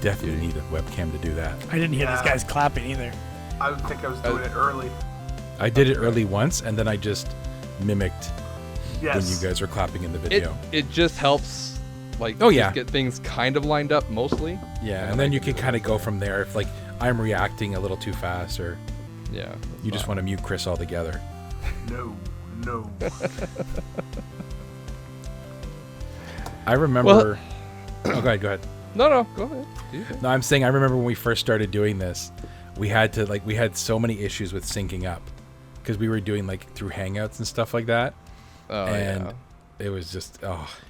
definitely need a webcam to do that. I didn't hear these guys clapping either. I would think I was doing it early. I did it early once, and then I just mimicked when you guys were clapping in the video. It just helps, like, just get things kind of lined up mostly. Yeah, and then you can kind of go from there. If, like, I'm reacting a little too fast, or you just want to mute Chris altogether. No. I remember... go ahead. No, go ahead. No, I'm saying I remember when we first started doing this, we had so many issues with syncing up because we were doing, like, through Hangouts and stuff like that. Oh, and it was just,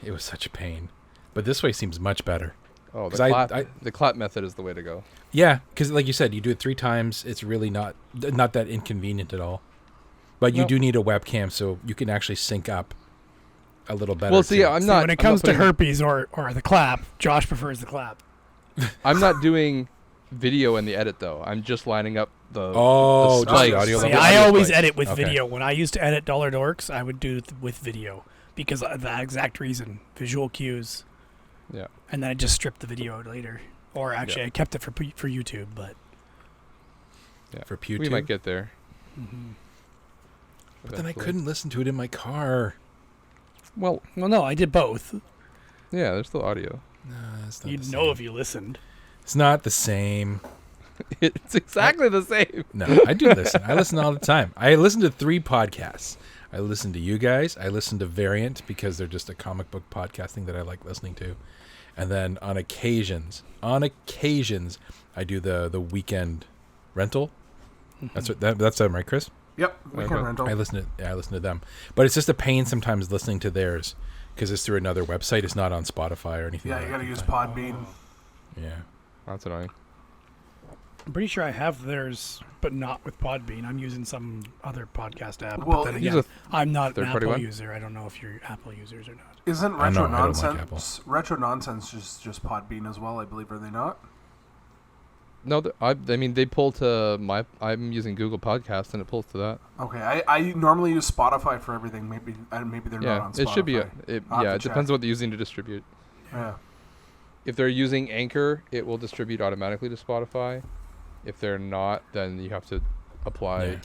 it was such a pain. But this way seems much better. Oh, the clap method is the way to go. Yeah, because like you said, you do it 3 times. It's really not that inconvenient at all. But you do need a webcam so you can actually sync up a little better. Well, see, I'm not. When it comes to herpes or the clap, Josh prefers the clap. I'm not doing video in the edit though. I'm just lining up the the audio. See, I always edit with video. When I used to edit Dollar Dorks, I would do it with video because of that exact reason, visual cues. Yeah. And then I just stripped the video out later, or actually I kept it for YouTube, but for YouTube we might get there. Mm-hmm. But then I couldn't listen to it in my car. Well, no, I did both. Yeah, there's still audio. No, it's not. You'd know if you listened. It's not the same. It's exactly the same. No, I do listen. I listen all the time. I listen to 3 podcasts. I listen to you guys. I listen to Variant because they're just a comic book podcasting that I like listening to. And then on occasions, I do the weekend rental. Mm-hmm. That's them, right, Chris? Yep, weekend rental. I listen to them, but it's just a pain sometimes listening to theirs because it's through another website. It's not on Spotify or anything. Yeah, you gotta use Podbean. Yeah, that's annoying. I'm pretty sure I have theirs, but not with Podbean. I'm using some other podcast app. Well, but then again, I'm not an Apple user. I don't know if you're Apple users or not. Isn't Retro Nonsense? Retro Nonsense is just Podbean as well, I believe. Are they not? No, I mean they pull to my. I'm using Google Podcasts and it pulls to that. Okay, I normally use Spotify for everything. Maybe they're not on Spotify. It should be. It depends on what they're using to distribute. Yeah. If they're using Anchor, it will distribute automatically to Spotify. If they're not, then you have to apply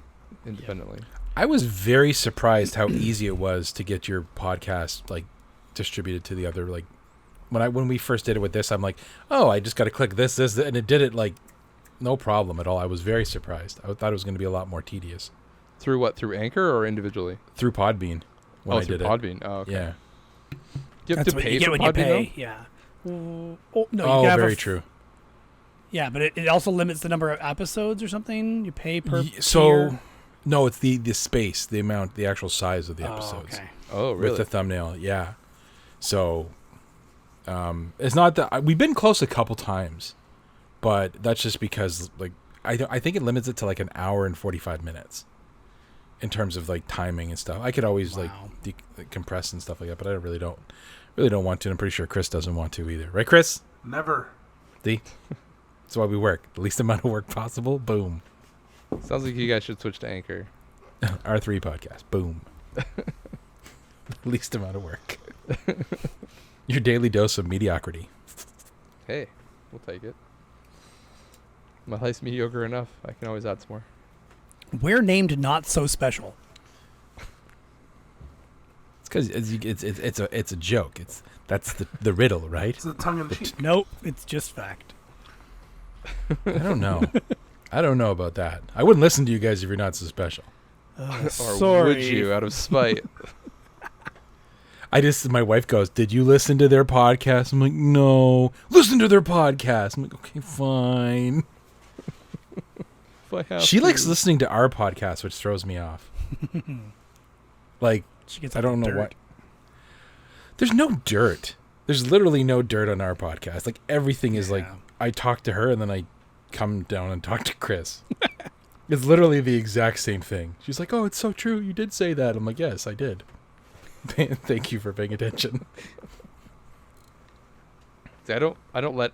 independently. I was very surprised how easy it was to get your podcast like distributed to the other like. When we first did it with this, I'm like, oh, I just got to click this, and it did it like no problem at all. I was very surprised. I thought it was going to be a lot more tedious. Through what? Through Anchor or individually? Through Podbean. When I through did Podbean. It. Oh, okay. Yeah. You have That's to what pay you get for when Podbean, you pay. though? Yeah. No. Oh, you have very true. Yeah, but it also limits the number of episodes or something. You pay per. So, no, it's the space, the amount, the actual size of the episodes. Okay. Oh, really? With the thumbnail, yeah. So. It's not that we've been close a couple times, but that's just because like I think it limits it to like an hour and 45 minutes in terms of like timing and stuff. I could always like compress and stuff like that, but I really don't want to. And I'm pretty sure Chris doesn't want to either, right, Chris? Never. See, that's why we work. The least amount of work possible. Boom. Sounds like you guys should switch to Anchor. R3 podcast. Boom. Least amount of work. Your daily dose of mediocrity. Hey, we'll take it. My life's mediocre enough. I can always add some more. We're named Not So Special. It's because it's a joke. That's the riddle, right? It's a tongue in cheek. Nope, it's just fact. I don't know. I don't know about that. I wouldn't listen to you guys if you're not so special. Or sorry. would you, out of spite? My wife goes, "Did you listen to their podcast?" I'm like, "No." "Listen to their podcast." I'm like, "Okay, fine." She likes listening to our podcast, which throws me off. Like, she gets I don't know dirt. what. There's no dirt. There's literally no dirt on our podcast. Like, everything is like, I talk to her and then I come down and talk to Chris. It's literally the exact same thing. She's like, "Oh, it's so true. You did say that." I'm like, "Yes, I did." Thank you for paying attention. See, I don't let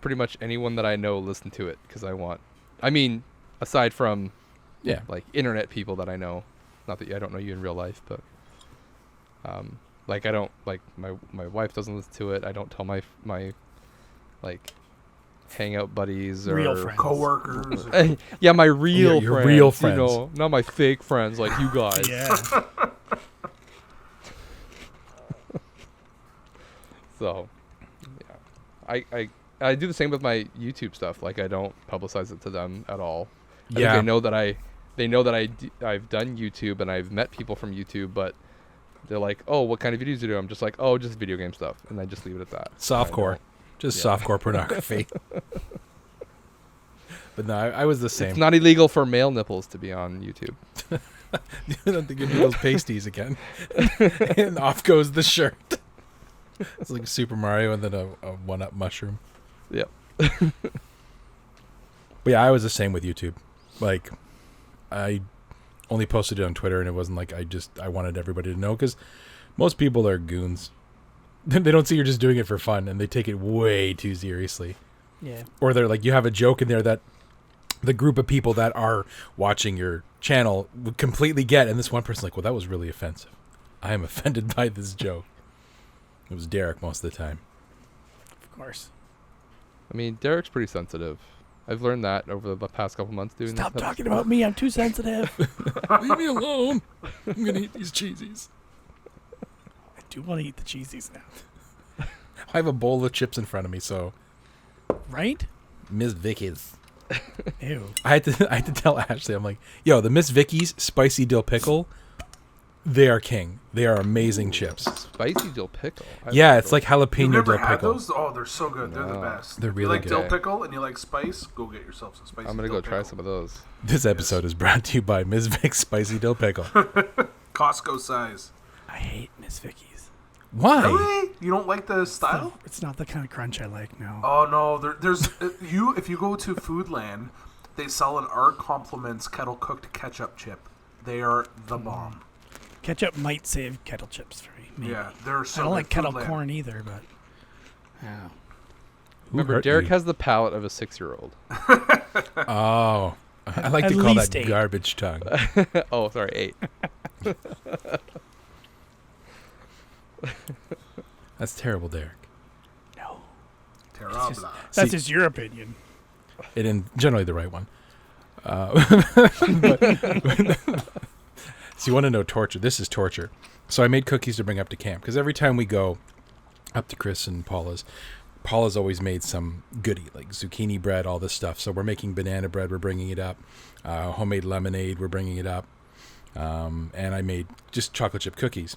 pretty much anyone that I know listen to it because I mean, aside from like internet people that I know, not that I don't know you in real life, but like I don't like my wife doesn't listen to it. I don't tell my like hangout buddies real or friends. Coworkers. yeah, my real your friends. real friends. You know, not my fake friends like you guys. Yeah. So, yeah, I do the same with my YouTube stuff. Like I don't publicize it to them at all. I think they know that I've done YouTube and I've met people from YouTube, but they're like, "Oh, what kind of videos do you do?" I'm just like, "Oh, just video game stuff," and I just leave it at that. Softcore, just softcore pornography. But no, I was the same. It's not illegal for male nipples to be on YouTube. You don't think you do those pasties again? And off goes the shirt. It's like Super Mario and then a one-up mushroom. Yep. But yeah, I was the same with YouTube. Like, I only posted it on Twitter, and it wasn't like I wanted everybody to know, because most people are goons. They don't see you're just doing it for fun, and they take it way too seriously. Yeah. Or they're like, you have a joke in there that the group of people that are watching your channel would completely get, and this one person's like, well, that was really offensive. I am offended by this joke. It was Derek most of the time. Of course. I mean, Derek's pretty sensitive. I've learned that over the past couple months doing Stop this. talking about me. I'm too sensitive. Leave me alone. I'm going to eat these cheesies. I do want to eat the cheesies now. I have a bowl of chips in front of me, so. Right? Miss Vicky's. Ew. I had to tell Ashley, I'm like, yo, the Miss Vicky's spicy dill pickle, they are king. They are amazing chips. Spicy dill pickle. Yeah, it's like jalapeno You've never dill had pickle. those? Oh, they're so good. They're the best. They're You really like good. dill pickle and you like spice? Go get yourself some spicy. I'm gonna dill go try pickle. some of those. This episode is brought to you by Ms. Vic's spicy dill pickle. Costco size. I hate Miss Vicky's. Why? Really? You don't like the style? It's not the kind of crunch I like, no. Oh no, there's if you go to Foodland, they sell an Art Compliments kettle cooked ketchup chip. They are the bomb. Ketchup might save kettle chips for me. Maybe. Yeah, they're so I don't good. like kettle Foodland. corn either, but yeah. Remember, hurt Derek you? has the palate of a 6-year-old. Oh. I like At to call that least 8. garbage tongue. Oh, sorry, 8. That's terrible, Derek. No. Terrible. That's See- just your opinion. It in generally the right one. So you want to know torture? This is torture. So I made cookies to bring up to camp, because every time we go up to Chris and Paula's always made some goodie, like zucchini bread, all this stuff. So we're making banana bread. We're bringing it up. Homemade lemonade. We're bringing it up. And I made just chocolate chip cookies,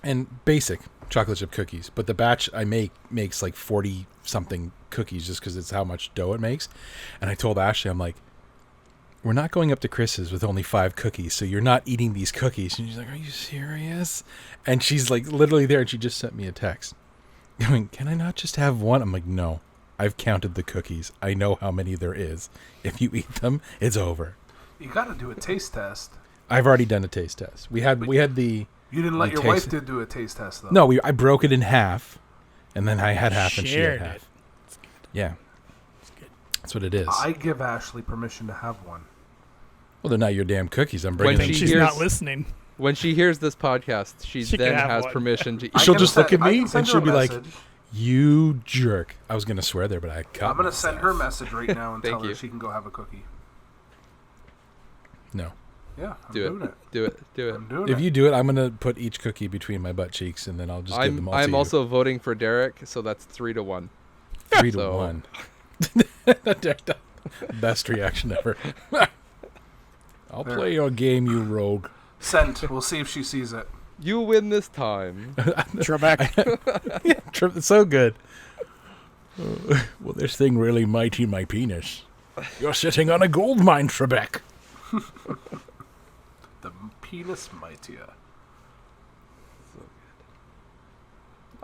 and basic chocolate chip cookies. But the batch I makes like 40 something cookies, just because it's how much dough it makes. And I told Ashley, I'm like, we're not going up to Chris's with only 5 cookies, so you're not eating these cookies. And she's like, are you serious? And she's like literally there, and she just sent me a text going, can I not just have one? I'm like, no, I've counted the cookies. I know how many there is. If you eat them, it's over. You got to do a taste test. I've already done a taste test. We had the. You didn't let like, your taste wife do a taste test though. No, I broke it in half, and then I had half and she had Shared half. it. It's good. Yeah, It's good. that's what it is. I give Ashley permission to have one. Well, they're not your damn cookies. I'm bringing When them. she She's hears- not listening. When she hears this podcast, she She then can have has one. permission to eat. I She'll can just look send- at I me can send and her she'll a be like, message. You jerk. I was going to swear there, but I cut I'm going to send her a message right now and Thank tell her you. she can go have a cookie. No. Yeah, I'm Do doing it. Do it. Do it. I'm doing If it. you do it, I'm going to put each cookie between my butt cheeks, and then I'll just give them all to I'm you. also voting for Derek, so that's 3-1. 3 to so- 1. Best reaction ever. I'll There. play your game, you rogue. Sent. We'll see if she sees it. You win this time. Trebek. It's so good. Will this thing really mighty my penis? You're sitting on a gold mine, Trebek. The penis mightier.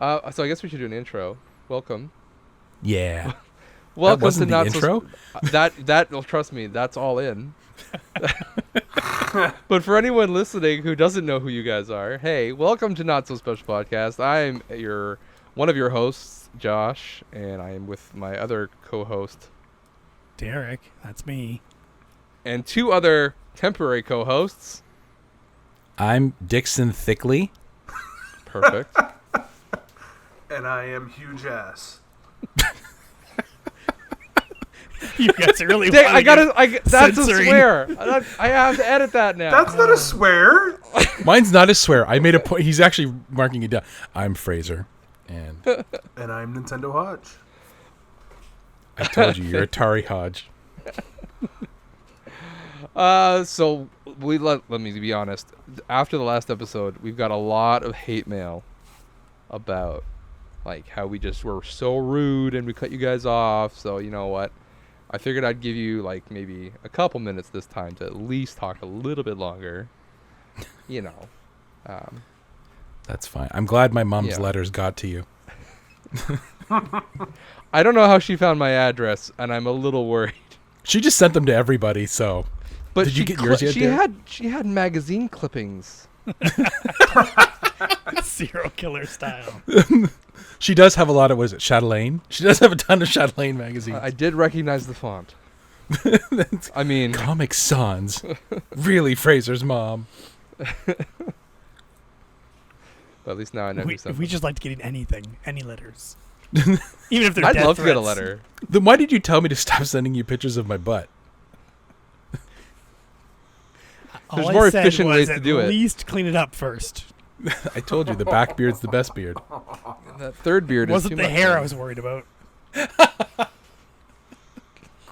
So I guess we should do an intro. Welcome. Yeah. Welcome wasn't to the Not intro? That well, trust me, that's all in. But for anyone listening who doesn't know who you guys are, hey, welcome to Not So Special Podcast. I'm one of your hosts, Josh, and I am with my other co-host Derek, that's me. and 2 other temporary co-hosts. I'm Dixon Thickley. Perfect. And I am huge ass. You guys are really. Dang, that's a censoring. swear. I have to edit that now. That's not a swear. Mine's not a swear. I made a point. He's actually marking it down. I'm Fraser, and And I'm Nintendo Hodge. I told you you're Atari Hodge. So let me be honest. After the last episode, we've got a lot of hate mail about like how we just were so rude and we cut you guys off. So you know what? I figured I'd give you like maybe a couple minutes this time to at least talk a little bit longer. You know. That's fine. I'm glad my mom's letters got to you. I don't know how she found my address, and I'm a little worried. She just sent them to everybody. So, But did you get yours yet? She had magazine clippings. Serial killer style. She does have a lot of, what is it, Chatelaine? She does have a ton of Chatelaine magazines. I did recognize the font. I mean... Comic Sans. Really, Fraser's mom. But at least now I know who sent We them. just liked getting anything, any letters. Even if they're I'd death love to get a threats. letter. Then why did you tell me to stop sending you pictures of my butt? All There's I more said efficient was ways to do it. At least clean it up first. I told you, the back beard's the best beard. That third beard It is wasn't too the much hair fun. I was worried about.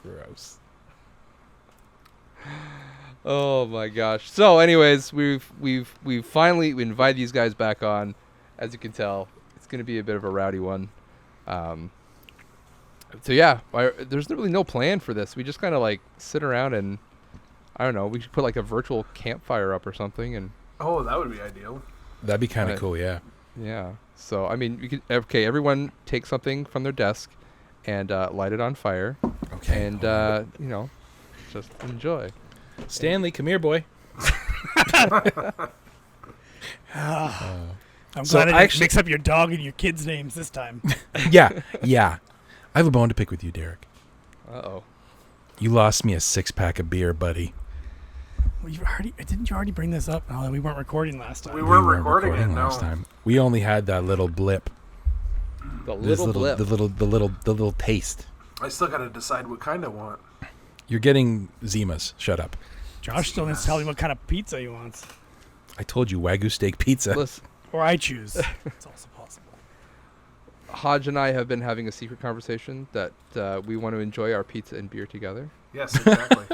Gross. Oh my gosh. So anyways, we've finally invited these guys back on. As you can tell, it's going to be a bit of a rowdy one. So yeah, there's really no plan for this. We just kind of like sit around and I don't know, we should put like a virtual campfire up or something and Oh, that would be ideal. That'd be kind of Right. cool, yeah. yeah. So I mean, we could everyone take something from their desk and light it on fire Okay. and you know, just enjoy. Stanley, come here, boy. I'm So glad I I didn't actually- mix up your dog and your kids' names this time. Yeah. I have a bone to pick with you, Derek. Uh-oh. You lost me a 6-pack of beer, buddy. Well, didn't you already bring this up? Oh, we weren't recording last time. We weren't recording it, last no. time. We only had that little blip. The This little blip. The little taste. I still got to decide what kind I want. You're getting Zimas. Shut up. Josh still needs to tell me what kind of pizza he wants. I told you, Wagyu steak pizza. Listen, Or I choose. It's also possible. Hodge and I have been having a secret conversation that we want to enjoy our pizza and beer together. Yes, exactly.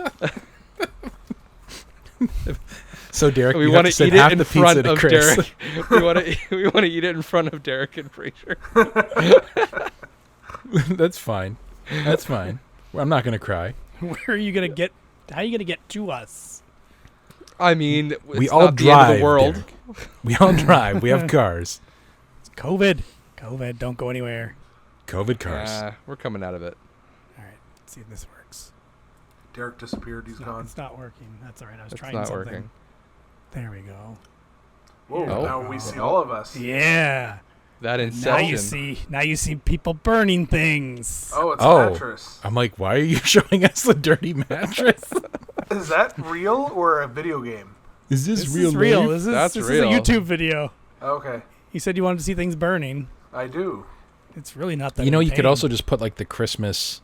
So Derek, We you want have to to eat send it half in the front pizza to of Chris. Derek. we want to eat it in front of Derek and Fraser. That's fine. That's fine. Well, I'm not gonna cry. Where are you gonna get? How are you gonna get to us? I mean, it's We all not the end drive. of the world. Derek. We all drive. We have cars. It's COVID. COVID. Don't go anywhere. COVID cars. We're coming out of it. All right. Let's see if this works. Derek disappeared. He's No, gone. it's not working. That's all right. I was It's trying not something. working. There we go. Whoa, Oh. now we see all of us. Yeah. That Now inception. you see. Now you see people burning things. Oh, it's Oh. a mattress. I'm like, why are you showing us the dirty mattress? Is that real or a video game? Is this, This real? is real. life? This is That's this real. is a YouTube video. Okay, You said you wanted to see things burning. I do. It's really not that. You know, you could pain. also just put like the Christmas.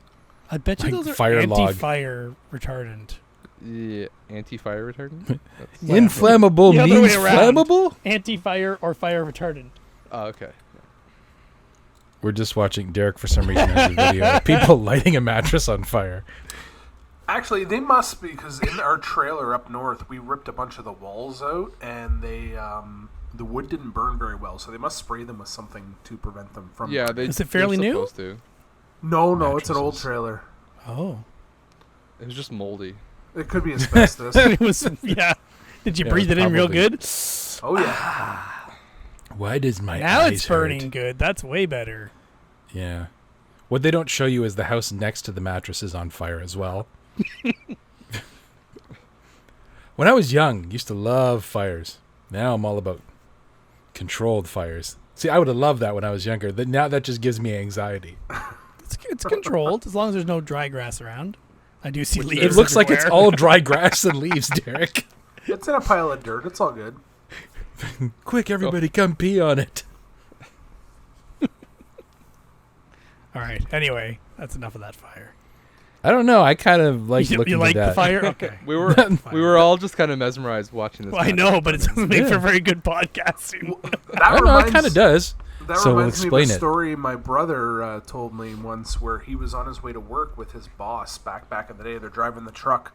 I bet you like those are fire log. anti-fire retardant. Yeah, anti-fire retardant? Whatever. Inflammable The other way means around. flammable? Anti-fire or fire retardant. Oh, okay. We're just watching Derek for some reason has a video of people lighting a mattress on fire. Actually, they must be, because in our trailer up north, we ripped a bunch of the walls out, and they the wood didn't burn very well, so they must spray them with something to prevent them from. Yeah, they, Is it fairly they're new? supposed to. No, it's an old Mattresses. trailer. Oh. It was just moldy. It could be asbestos. It was. Yeah. Did you Yeah, breathe it it was in real probably- good? Oh yeah. Why does my Now eyes it's burning hurt? good. That's way better. Yeah. What they don't show you is the house next to the mattress is on fire as well. When I was young, used to love fires. Now I'm all about controlled fires. See, I would have loved that when I was younger. Now that just gives me anxiety. It's controlled as long as there's no dry grass around. I do see leaves. It looks like it's everywhere. all dry grass and leaves, Derek. It's in a pile of dirt. It's all good. Quick, everybody, come pee on it. All right. Anyway, that's enough of that fire. I don't know. I kind of like looking You like at that. the fire? Okay. We were all just kind of mesmerized watching this. Well, I know, but it doesn't make for very good podcasting. I don't know. It kind of does. That So we'll reminds me of explain a it. story my brother told me once, where he was on his way to work with his boss back in the day. They're driving the truck,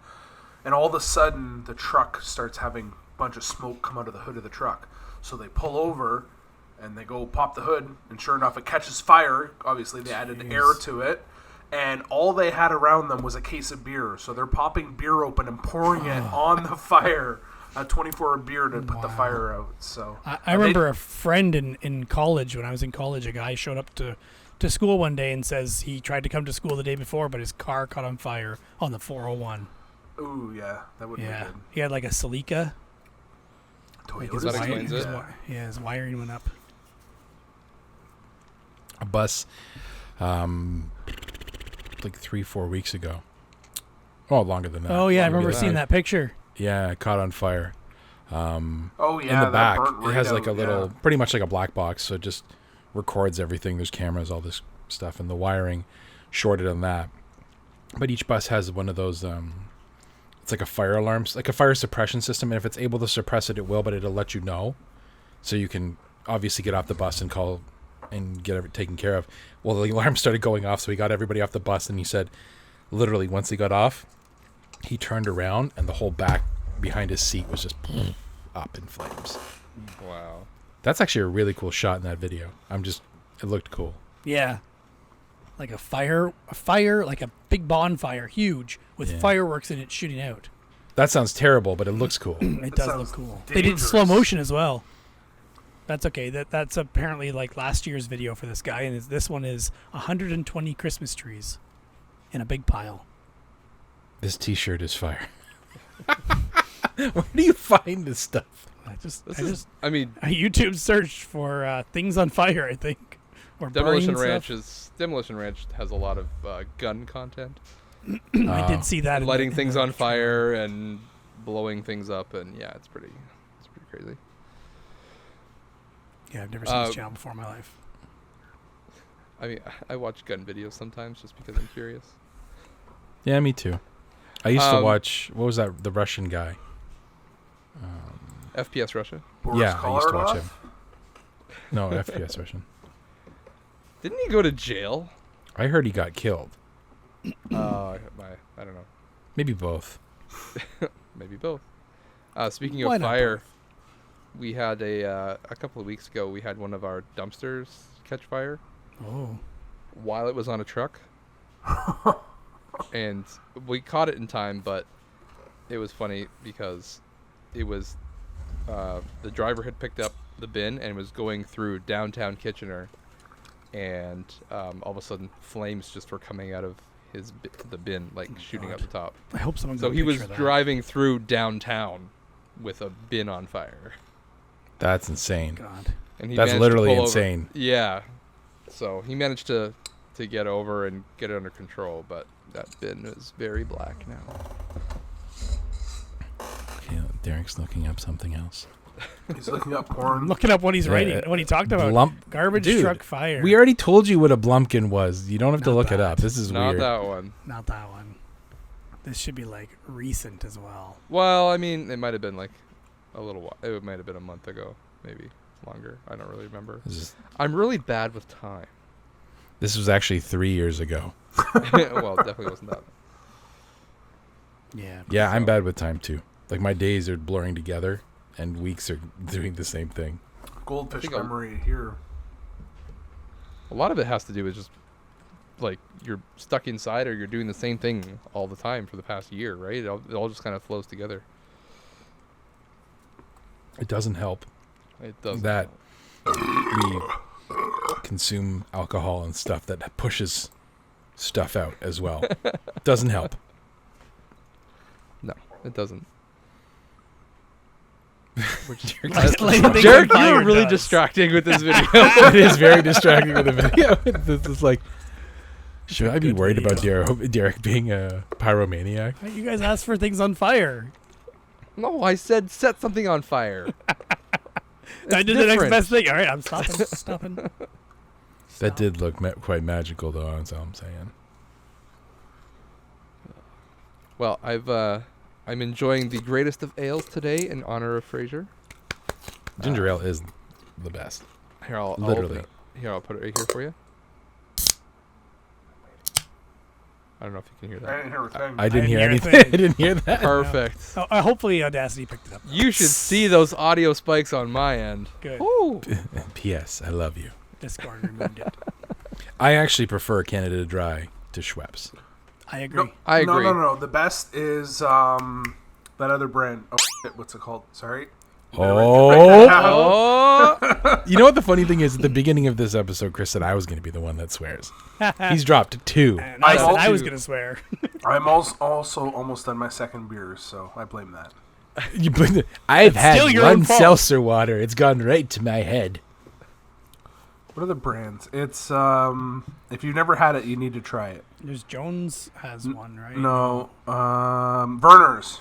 and all of a sudden the truck starts having a bunch of smoke come out of the hood of the truck. So they pull over, and they go pop the hood, and sure enough, it catches fire. Obviously, they added air to it, and all they had around them was a case of beer. So they're popping beer open and pouring it on the fire. A 24-hour beer to put the fire out. So I remember a friend in college, when I was in college, a guy showed up to school one day and says he tried to come to school the day before, but his car caught on fire on the 401. Ooh, yeah, that would be good. He had like a Celica. Toyota's That explains it. His wiring went up. A bus, like 3-4 weeks ago. Oh, longer than that. Oh yeah, I Maybe remember that. seeing that picture. Yeah, it caught on fire. Oh yeah, In the that back, burnt right it has like a out, little, pretty much like a black box, so it just records everything. There's cameras, all this stuff, and the wiring shorted on that. But each bus has one of those. It's like a fire alarm, like a fire suppression system, and if it's able to suppress it, it will, but it'll let you know, so you can obviously get off the bus and call and get it taken care of. Well, the alarm started going off, so he got everybody off the bus, and he said, literally, once he got off, he turned around, and the whole back behind his seat was just up in flames. Wow. That's actually a really cool shot in that video. It looked cool. Yeah. Like a fire, like a big bonfire, huge, with fireworks in it shooting out. That sounds terrible, but it looks cool. It does look cool. They did dangerous. slow motion as well. That's okay. That's apparently like last year's video for this guy, and this one is 120 Christmas trees in a big pile. This t-shirt is fire. Where do you find this stuff? I YouTube searched for things on fire, I think. Or Demolition burning Ranch stuff. has a lot of gun content. I did see that. Lighting things on fire and blowing things up, and yeah, it's pretty crazy. Yeah, I've never seen this channel before in my life. I mean, I watch gun videos sometimes just because I'm curious. Yeah, me too. I used to watch, what was that, the Russian guy? FPS Russia. Boris Yeah, I used to watch Kolarov? him. No, FPS Russian. Didn't he go to jail? I heard he got killed. I don't know. Maybe both. Maybe both. Speaking Why of not fire, we had a couple of weeks ago. We had one of our dumpsters catch fire Oh. while it was on a truck, and we caught it in time. But it was funny because it was the driver had picked up the bin and was going through downtown Kitchener, and all of a sudden flames just were coming out of the bin, like shooting out the top. I hope someone. So he was driving through downtown with a bin on fire. That's insane. God. And he That's managed to literally pull over. insane. Yeah. So he managed to get over and get it under control, but that bin is very black now. Okay, Derek's looking up something else. He's looking up porn. Looking up what he's writing, what he talked about. Garbage Dude, truck fire. We already told you what a Blumpkin was. You don't have to Not look it that. up. This is Not weird. that one. Not that one. This should be like recent as well. Well, I mean, it might have been like a little while. It might have been a month ago, maybe longer. I don't really remember. I'm really bad with time. This was actually 3 years ago. Well, it definitely wasn't that. Yeah. Yeah, I'm bad with time too. Like my days are blurring together, and weeks are doing the same thing. Goldfish think I'll- memory here. A lot of it has to do with just like you're stuck inside or you're doing the same thing all the time for the past year, right? It all just kind of flows together. It doesn't help It does that we consume alcohol and stuff that pushes stuff out as well. Doesn't help. No, it doesn't. Derek, you're really distracting with this video. It is very distracting with the video. This is like, should I be worried about Derek being a pyromaniac? You guys asked for things on fire. No, I said set something on fire. I did the next different. best thing. All right, I'm stopping. That did look quite magical, though. That's all I'm saying. Well, I'm enjoying the greatest of ales today in honor of Fraser. Ginger ale is the best. Here, I'll Literally. open it. Here, I'll put it right here for you. I don't know if you can hear I that. didn't hear a thing. I didn't hear hear a anything. thing. I didn't hear that. Perfect. Oh, hopefully Audacity picked it up. You should see those audio spikes on my end. Good. Ooh. P.S. I love you. Discord removed it. I actually prefer Canada Dry to Schweppes. I agree. No, I agree. No. The best is that other brand. Oh, shit, what's it called? Sorry. Oh. Oh. You know what the funny thing is? At the beginning of this episode, Chris said I was going to be the one that swears. He's dropped 2. And I said also- I was going to swear. I'm also almost done my second beer, so I blame that. I've had still your own one fault. seltzer water. It's gone right to my head. What are the brands? It's if you've never had it, you need to try it. There's Jones has one, right? No, Verner's.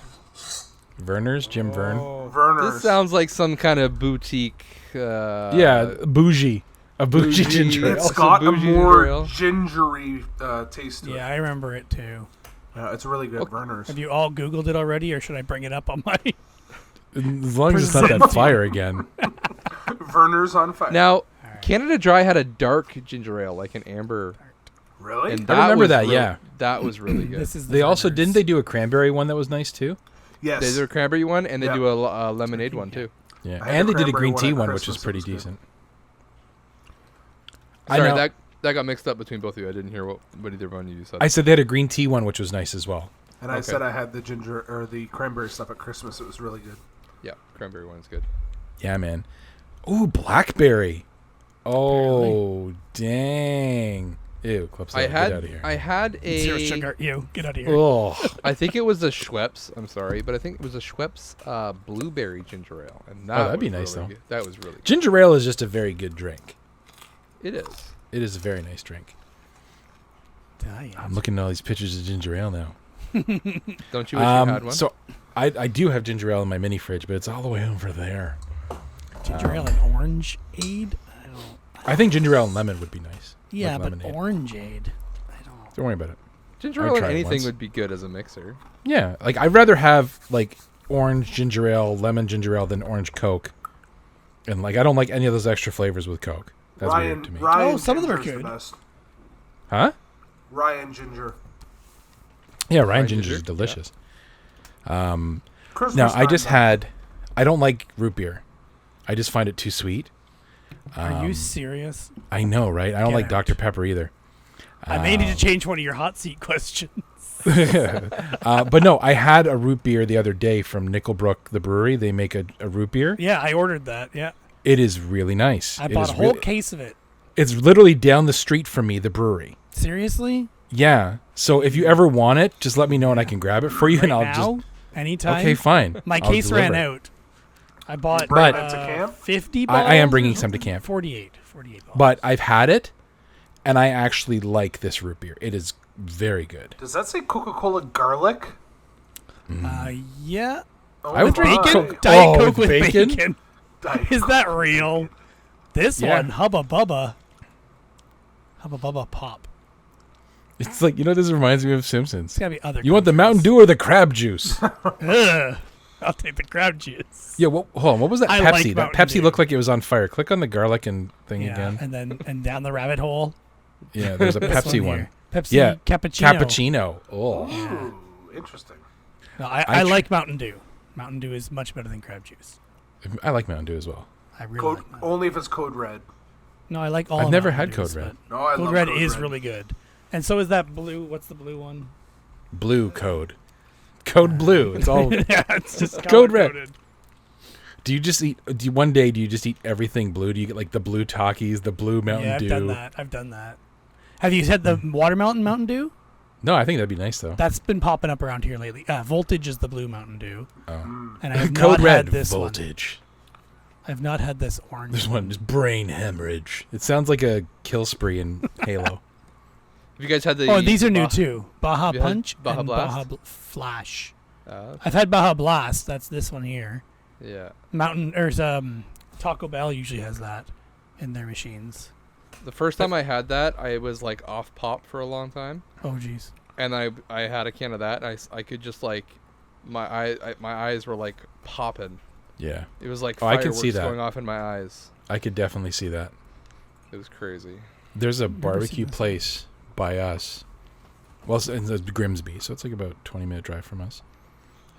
Verner's, Jim Vern. Oh. Verner's. This sounds like some kind of boutique. Yeah, bougie. A bougie ginger ale. It's Also got a bougie ginger more ale. gingery taste to Yeah, it. I remember it too. It's really good. Verner's. Have you all Googled it already, or should I bring it up on my... As long as it's not that fire again. Verner's on fire. Now, Canada Dry had a dark ginger ale, like an amber. Really? And I remember was that, really- yeah. That was really good. This is the They also Verner's. didn't they do a cranberry one that was nice too? Yes. They do a cranberry one, and they Yeah. do a lemonade one, too. Yeah, I had and the they did a cranberry green one tea at one, which was Christmas. It pretty was good. decent. I Sorry, know. that got mixed up between both of you. I didn't hear what either one of you said. I said they had a green tea one, which was nice as well. And I Okay. said I had the ginger or the cranberry stuff at Christmas. It was really good. Yeah, cranberry one's good. Yeah, man. Ooh, blackberry. Oh, dang. Ew, Clipside, I get out of had here. I had Zero a. sugar. You, get out of here. Oh, I think it was a Schweppes. I'm sorry, but I think it was a Schweppes blueberry ginger ale, and that that'd be was nice, really though. good. That was really good. ginger ale is just a very good drink. It is. It is a very nice drink. Dying. I'm looking at all these pictures of ginger ale now. Don't you wish you had one? So I do have ginger ale in my mini fridge, but it's all the way over there. Ginger ale and orange aid? I don't... I think ginger ale and lemon would be nice. Yeah, Like but lemonade. orange aid? I don't... Don't worry about it. Ginger I'd ale and try it anything once. would be good as a mixer. Yeah, like I'd rather have like orange ginger ale, lemon ginger ale than orange Coke. And like I don't like any of those extra flavors with Coke. That's weird to me. Ryan Oh, some of them are Ginger's the good. best. Huh? Ryan Ginger. Yeah, Ryan Ryan ginger ginger? is delicious. Christmas Now I time, just though. had. I don't like root beer. I just find it too sweet. Are you serious? I know, right? I don't Get like out. Dr Pepper either. I may need to change one of your hot seat questions. But no, I had a root beer the other day from Nickelbrook, the brewery. They make a root beer. Yeah, I ordered that. Yeah, It is really nice. I It bought is a whole really- case of it. It's literally down the street from me, the brewery. Seriously? Yeah. So if you ever want it, just let me know and I can grab it for you, and Right I'll now? just. Anytime? Okay, fine. My I'll case ran deliver it. out. I bought But- Bring it to camp? 50 bottles. I am bringing some to camp. 48 bottles. But I've had it, and I actually like this root beer. It is very good. Does that say Coca-Cola garlic? Yeah. Oh I would my. drink Bacon? Coke- Diet Oh, Coke with with bacon? bacon. Diet Is Coke. that real? This Yeah. one, Hubba Bubba. Hubba Bubba Pop. It's like, this reminds me of Simpsons. It's got to be other You want the countries. Mountain Dew or the crab juice? Ugh. I'll take the crab juice. Yeah, hold on. What was that I Pepsi? like That Mountain Pepsi Dew. looked like it was on fire. Click on the garlic and thing Yeah, again. and down the rabbit hole. Yeah, there's a This Pepsi one. here. Pepsi Yeah, cappuccino. Cappuccino. Oh. Ooh, interesting. No, I I tr- like Mountain Dew. Mountain Dew is much better than crab juice. I like Mountain Dew as well. I really Code, like Mountain only if it's Code Red. No, I like all. I've never Mountain had Code Dews, Red. but No, I Code love Red Code is Red. really good, and so is that blue. What's the blue one? Blue Code. Code Blue. It's all. Yeah, it's just Code Red. color-coded. Do you just eat? One day do you just eat everything blue? Do you get like the blue Takis, the blue Mountain Yeah, I've Dew? done that. I've done that. Have you had the watermelon Mountain Dew? No, I think that'd be nice though. That's been popping up around here lately. Voltage is the blue Mountain Dew, Oh. and I have Code not Red had this Voltage. one. I've not had this orange. This one is brain hemorrhage. It sounds like a kill spree in Halo. Have you guys had the? Oh, these are new Baja- too. Baja Have you had Punch Baja and Blast? Baja Flash. Okay. I've had Baja Blast. That's this one here. Yeah. Taco Bell usually has that in their machines. The first time I had that, I was like off pop for a long time. Oh jeez. and I had a can of that, and I could just like my eyes were like popping. Yeah. It was like I can fireworks see that. going off in my eyes. I could definitely see that. It was crazy. There's a Never barbecue seen this. place by us. Well, it's in the Grimsby, so it's like about a 20-minute drive from us.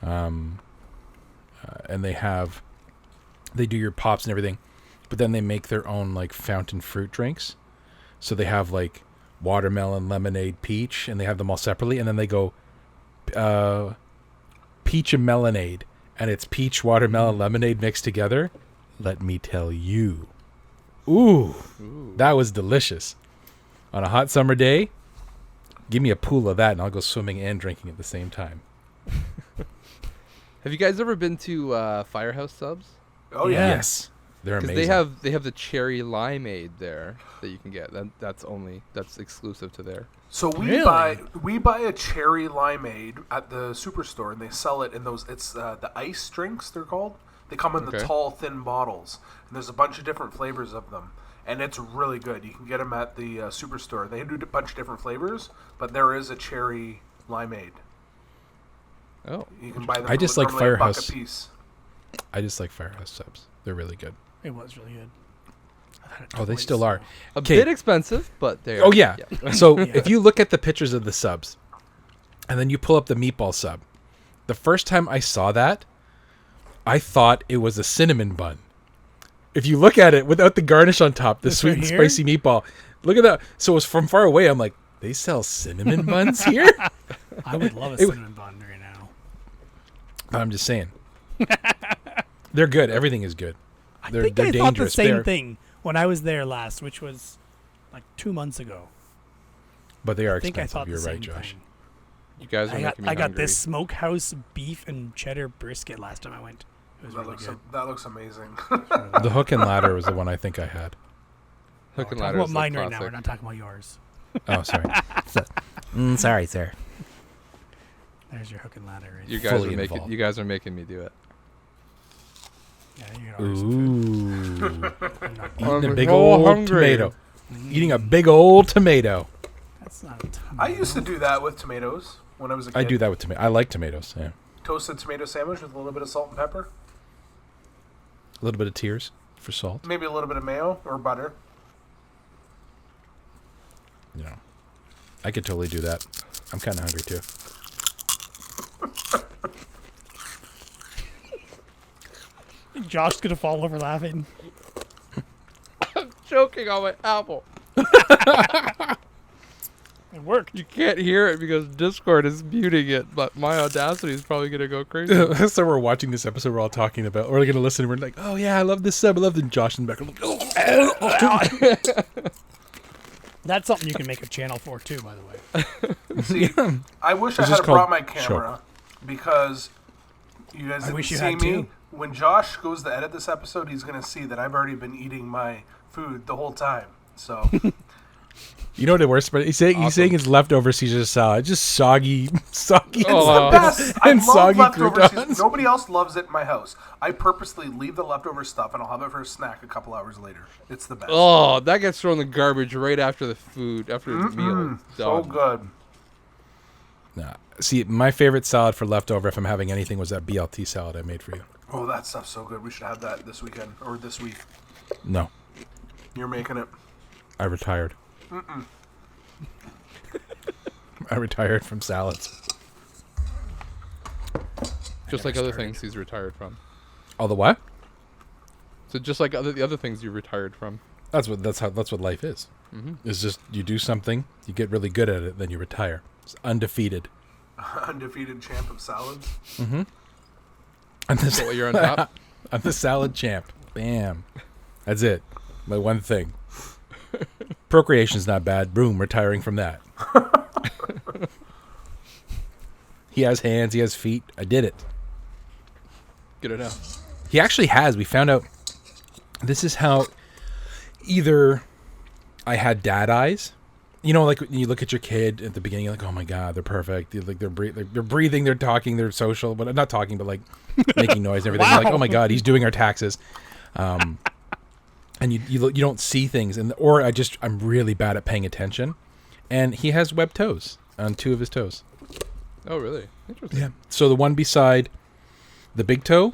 And they do your pops and everything, but then they make their own like fountain fruit drinks. So they have like watermelon, lemonade, peach, and they have them all separately, and then they go peach and melonade, and it's peach, watermelon, lemonade mixed together. Let me tell you. Ooh. That was delicious. On a hot summer day, give me a pool of that and I'll go swimming and drinking at the same time. Have you guys ever been to Firehouse Subs? Oh yeah. Yes. They're amazing. Because they have the cherry limeade there that you can get. That's exclusive to there. So we Really? buy a cherry limeade at the superstore, and they sell it in those. It's the ice drinks, they're called. They come in the Okay. tall, thin bottles, and there's a bunch of different flavors of them, and it's really good. You can get them at the superstore. They do a bunch of different flavors, but there is a cherry limeade. Oh, You can buy them. I just like normally $1 Firehouse. a piece. I just like Firehouse Subs. They're really good. It was really good. I've had it Oh, they twice, still are. so- a 'Kay. bit expensive, but they are. Oh, yeah. So Yeah. if you look at the pictures of the subs, and then you pull up the meatball sub, the first time I saw that, I thought it was a cinnamon bun. If you look at it without the garnish on top, the This sweet right and here? spicy meatball, look at that. So it was from far away. I'm like, they sell cinnamon buns here? I would love a It- cinnamon bun right now. But I'm just saying. They're good. Everything is good. They're I thought the dangerous. same They're- thing when I was there last, which was like 2 months ago. But they are I think I expensive. thought You're the same right, Josh. thing. You guys are I making me got hungry. this smokehouse beef and cheddar brisket last time I went. It was That really looks good. that looks amazing. The hook and ladder was the one I think I had. Hook We're and talking ladder about is mine the right now. We're classic. not talking about yours. Oh, sorry. Sorry, sir. There's your hook and ladder. Right You there. guys Fully are making. involved. You guys are making me do it. Yeah, you can order some food. Ooh. No, Eating a I'm big so old hungry. tomato. Eating a big old tomato. that's not a tomato. I used to do that with tomatoes when I was a kid. I do that with tomato. I like tomatoes. Yeah. Toasted tomato sandwich with a little bit of salt and pepper, A little bit of tears for salt. maybe a little bit of mayo or butter. You know, I could totally do that. I'm kind of hungry too. Josh's gonna fall over laughing. Choking on my apple. It worked. You can't hear it because Discord is muting it, but my Audacity is probably gonna go crazy. So we're watching this episode. We're all talking about. We're gonna listen. And we're like, oh yeah, I love this sub. I love the Josh in the background. That's something you can make a channel for too, by the way. See, I wish I It's had just brought called my camera because you guys I didn't wish you see had me. too. When Josh goes to edit this episode, he's gonna see that I've already been eating my food the whole time. So You know what the worst part? He's saying Awesome. it's leftover Caesar salad, just soggy. Oh, best. I And love soggy leftover croutons. Caesar. Nobody else loves it in my house. I purposely leave the leftover stuff and I'll have it for a snack a couple hours later. It's the best. Oh, that gets thrown in the garbage right after the food, after the meal. is So done. good. Nah. See, my favorite salad for leftover, if I'm having anything, was that BLT salad I made for you. Oh, that stuff's so good. We should have that this weekend or this week. No, You're making it. I retired. I retired from salads. Just like other things he's retired from. Oh, the what? So just like the other things you retired from. That's what life is. It's just you do something, you get really good at it, then you retire. It's undefeated. Undefeated champ of salads. I'm So the, you're on top. I'm the salad champ. Bam. That's it. My one thing. Procreation's not bad. Boom, retiring from that. He has hands, he has feet. I did it. Good enough. He actually has. We found out this is how either I had dad eyes. You know, like when you look at your kid at the beginning, you're like, oh my God, they're perfect. They're breathing, they're talking, they're social, but not talking, but like making noise and everything. You're like, oh my God, he's doing our taxes. And you don't see things, or I'm really bad at paying attention. And he has webbed toes. on 2 of his toes. Oh, really? Interesting. Yeah. So the one beside the big toe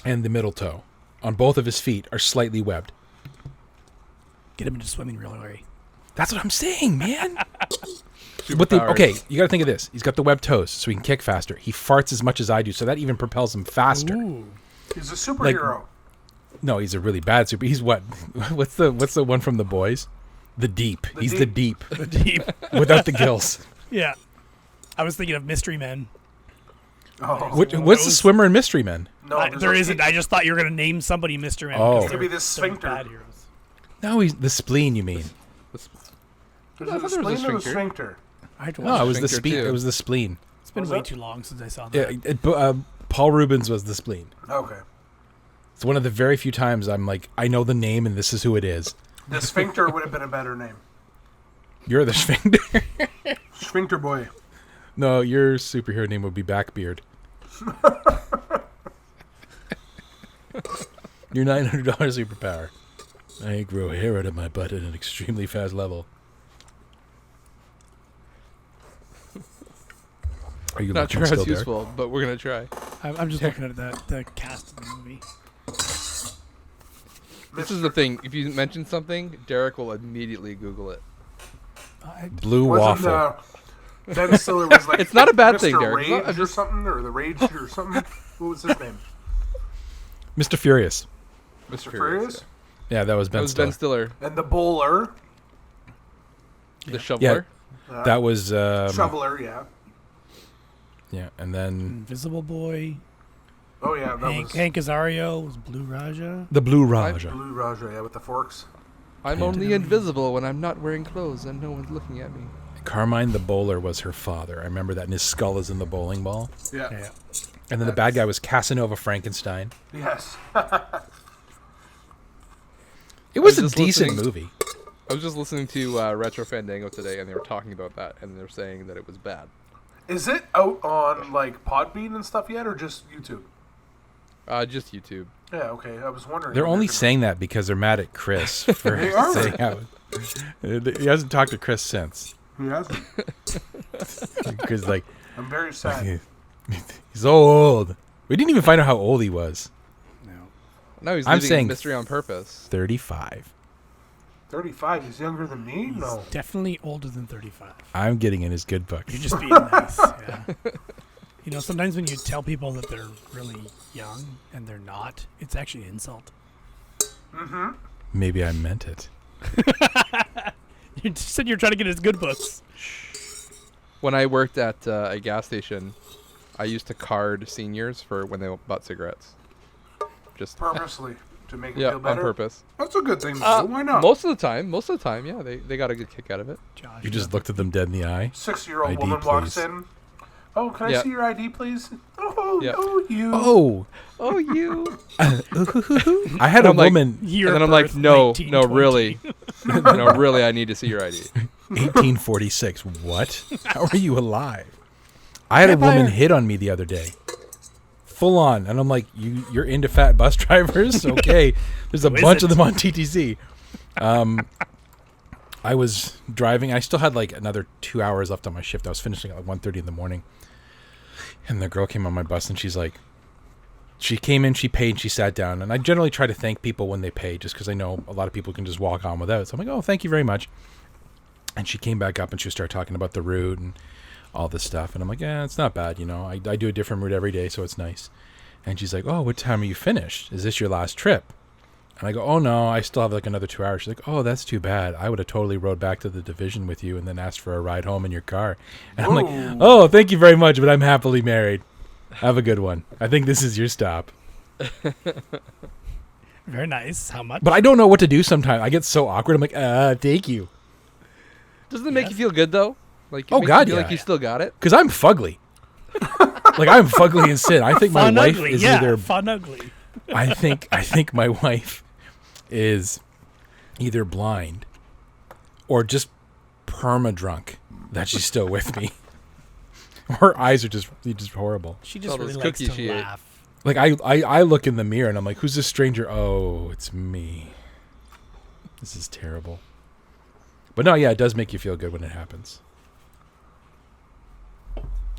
and the middle toe on both of his feet are slightly webbed. Get him into swimming real early. That's what I'm saying, man. Superpowers. Okay, you got to think of this. He's got the webbed toes, so he can kick faster. He farts as much as I do, so that even propels him faster. Ooh. He's a superhero. No, he's a really bad super. He's what? What's the one from The Boys? The Deep. He's the Deep. The deep. Without the gills. Yeah. I was thinking of Mystery Men. Oh. What's the swimmer in Mystery Men? No, There isn't. I just thought you were going to name somebody Mystery Man. Oh. because It could be they're the sphincter. bad heroes. No, he's the spleen. You mean? Is I it thought the there was a spleen or the sphincter. sphincter? I had to No, watch it it. was the sphincter, spleen. too. It was the spleen. It's been Was way it? too long since I saw Yeah, that. Paul Rubens was the spleen. Okay. It's one of the very few times I'm like, I know the name and this is who it is. The sphincter would have been a better name. You're the sphincter. Sphincter boy. No, your superhero name would be Backbeard. Your $900 superpower. I grow hair out of my butt at an extremely fast level. Are you Not looking sure still, how it's Derek? useful, but we're gonna try. I'm just looking at the cast of the movie. This is the thing. If you mention something, Derek will immediately Google it. Blue waffle. Ben Stiller was like, It's not a bad Mr. thing, Derek. Rage It's not- or something, or the Rage or something. What was his name? Mr. Furious. Mr. Furious? Yeah, that was That Ben was Stiller. Ben Stiller, And the Bowler. the shoveler. That was Shoveler, yeah. yeah, and then Invisible Boy. Oh, yeah, that was Hank Azario was Blue Raja. the Blue Raja. Blue Raja, yeah, with the forks. I'm only invisible when I'm not wearing clothes and no one's looking at me. Carmine the bowler was her father. I remember that, and his skull is in the bowling ball. Yeah. Yeah. And then the bad guy was Casanova Frankenstein. Yes. It was a just decent listening- movie. I was just listening to Retro Fandango today, and they were talking about that, and they were saying that it was bad. Is it out on, like, Podbean and stuff yet, or just YouTube? Just YouTube. Yeah, okay. I was wondering. They're if only gonna- saying that because they're mad at Chris for They are. saying how. He hasn't talked to Chris since. He hasn't. Because, like, I'm very sad. he's old. We didn't even find out how old he was. No, he's I'm leaving saying a mystery on purpose. 35. 35. He's younger than me? No. Definitely older than 35. I'm getting in his good book. You're just being nice. Yeah. You know, sometimes when you tell people that they're really young and they're not, it's actually an insult. Mm-hmm. Maybe I meant it. You just said you're trying to get his good books. When I worked at a gas station, I used to card seniors for when they bought cigarettes. Just Purposely. To make him yeah, feel on better. purpose. That's a good thing to do. Why not? Most of the time, yeah, they got a good kick out of it. Josh, You just looked at them dead in the eye. 6-year-old ID, woman walks please. in. Oh, can I Yeah. see your ID, please? Oh, Yeah. oh, you. Oh, Oh, you! I had a I'm like- woman, Year And then of I'm like, birth, no, 1920. really, no, really, I need to see your ID. 1846. What? How are you alive? I had a woman Vampire. hit on me the other day. Full on. And I'm like, you're into fat bus drivers? Okay. There's a Who is bunch of it? them on TTC. I was driving. I still had like another 2 hours left on my shift. I was finishing at like 1:30 in the morning. And the girl came on my bus and she's like, she came in, she paid, and she sat down. And I generally try to thank people when they pay just because I know a lot of people can just walk on without. So I'm like, oh, thank you very much. And she came back up and she started talking about the route and all this stuff. And I'm like, yeah, it's not bad. You know, I do a different route every day, so it's nice. And she's like, oh, what time are you finished? Is this your last trip? And I go, oh, no, I still have like another 2 hours. She's like, oh, that's too bad. I would have totally rode back to the division with you and then asked for a ride home in your car. And I'm like, Whoa. oh, thank you very much, but I'm happily married. Have a good one. I think this is your stop. Very nice. How much? But I don't know what to do sometimes. I get so awkward. I'm like, thank you. Doesn't it make you feel good though? Like, it Oh, makes God, you feel yeah. like you still got it. Because I'm fugly. Like, I'm fugly in sin. I think my Fun wife ugly. is Yeah, either... fun ugly. I think my wife is either blind or just perma-drunk that she's still with me. Her eyes are just horrible. She just All those really likes cookies to she ate. laugh. Like, I look in the mirror and I'm like, who's this stranger? Oh, it's me. This is terrible. But no, yeah, it does make you feel good when it happens.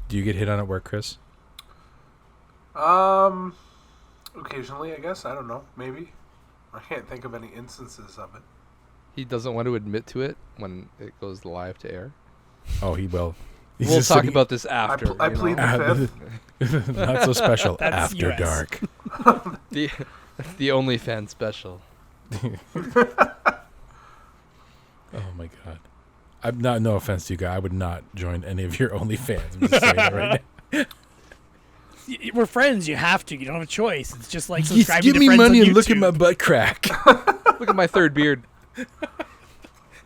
Do you get hit on at work, Chris? Occasionally, I guess. I don't know. Maybe. I can't think of any instances of it. He doesn't want to admit to it when it goes live to air. Oh, he will. We'll talk about this after. I plead the fifth. Not so special. That's After US. dark. the OnlyFans special. Oh my god. I'm not. No offense to you guys. I would not join any of your OnlyFans. I'm just saying that right now. We're friends. You have to. You don't have a choice. It's just like Just subscribing give to me friends money on and look at YouTube. my butt crack. Look at my third beard.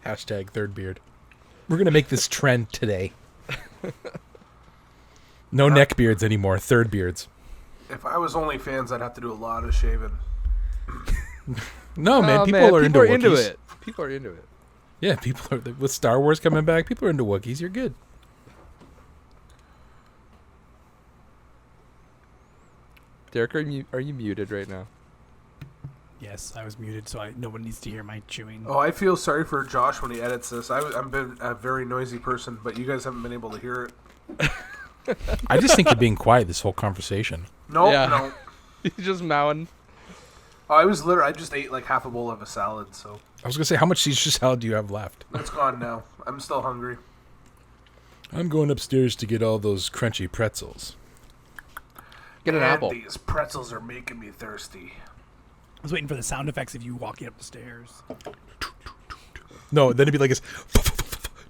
Hashtag third beard. We're gonna make this trend today. No neck beards anymore. Third beards. If I was OnlyFans, I'd have to do a lot of shaving. No, man. Oh, People are into Wookiees. it. People are into it. Yeah, people are. With Star Wars coming back, people are into Wookiees. You're good. Derek, are you muted right now? Yes, I was muted, so no one needs to hear my chewing. Oh, I feel sorry for Josh when he edits this. I've been a very noisy person, but you guys haven't been able to hear it. I just think you're being quiet this whole conversation. No, Yeah. no. He's just mowing. Oh, I just ate like half a bowl of a salad, so I was gonna say, how much Caesar salad do you have left? it's gone now. I'm still hungry. I'm going upstairs to get all those crunchy pretzels. Get an And apple. these pretzels are making me thirsty. I was waiting for the sound effects of you walking up the stairs. No, then it'd be like this.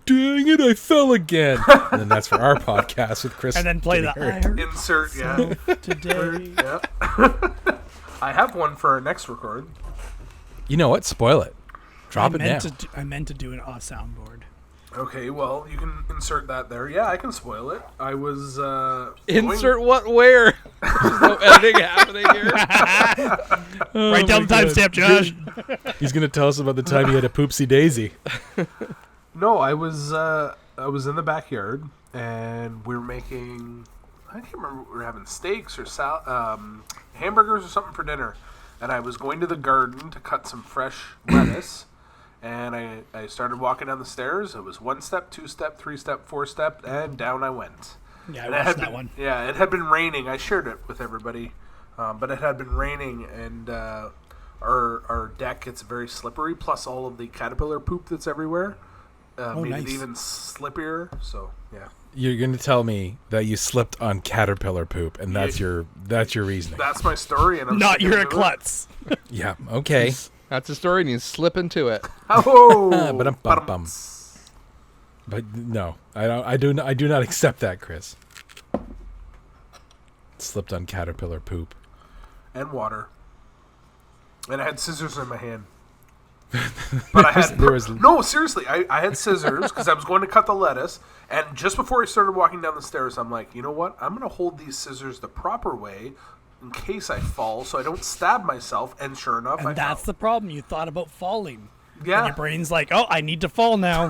Dang it, I fell again. And then that's for our podcast with Chris. And then play the getting hurt. I heard Insert, yeah. today. Yeah. I have one for our next record. You know what? Spoil it. Drop it now. I meant to do an soundboard. Okay, well, you can insert that there. Yeah, I can spoil it. I was Insert what where? There's no editing happening here. Write down the timestamp, Josh. He's going to tell us about the time he had a poopsie daisy. No, I was in the backyard and we were making, I can't remember, we were having steaks or hamburgers or something for dinner. And I was going to the garden to cut some fresh lettuce. And I started walking down the stairs. It was 1 step, 2 step, 3 step, 4 step, and down I went. Yeah, I And watched that one. Yeah, it had been raining. I shared it with everybody. But it had been raining, and our deck gets very slippery, plus all of the caterpillar poop that's everywhere made nice. it even slippier. So, yeah. You're going to tell me that you slipped on caterpillar poop, and that's your reasoning. That's my story. And I'm Not sticking you're a to it. klutz. Yeah, okay. That's the story, and you slip into it. Oh, Ba-dum-bum-bum. But no, I do not accept that, Chris. Slipped on caterpillar poop. and water. And I had scissors in my hand. But I had no, seriously, I had scissors because I was going to cut the lettuce, and just before I started walking down the stairs, I'm like, you know what? I'm going to hold these scissors the proper way in case I fall, so I don't stab myself. And sure enough, And that's the problem. You thought about falling. yeah. And your brain's like, oh, I need to fall now.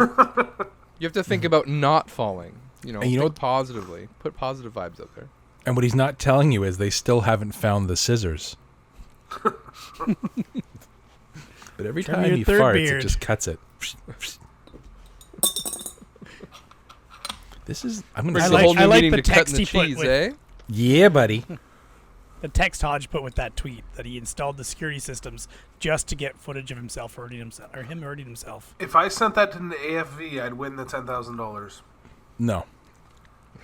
You have to think about not falling. You know, And you know think what- positively. Put positive vibes out there. And what he's not telling you is they still haven't found the scissors. But every Turn me time your he third farts, beard. it just cuts it. This is. I'm gonna I It's say, a whole new like meaning the to cutting text the he put cheese, with- eh? yeah, buddy. The text Hodge put with that tweet that he installed the security systems just to get footage of himself hurting himself, or him hurting himself. If I sent that to the AFV, I'd win the $10,000. No,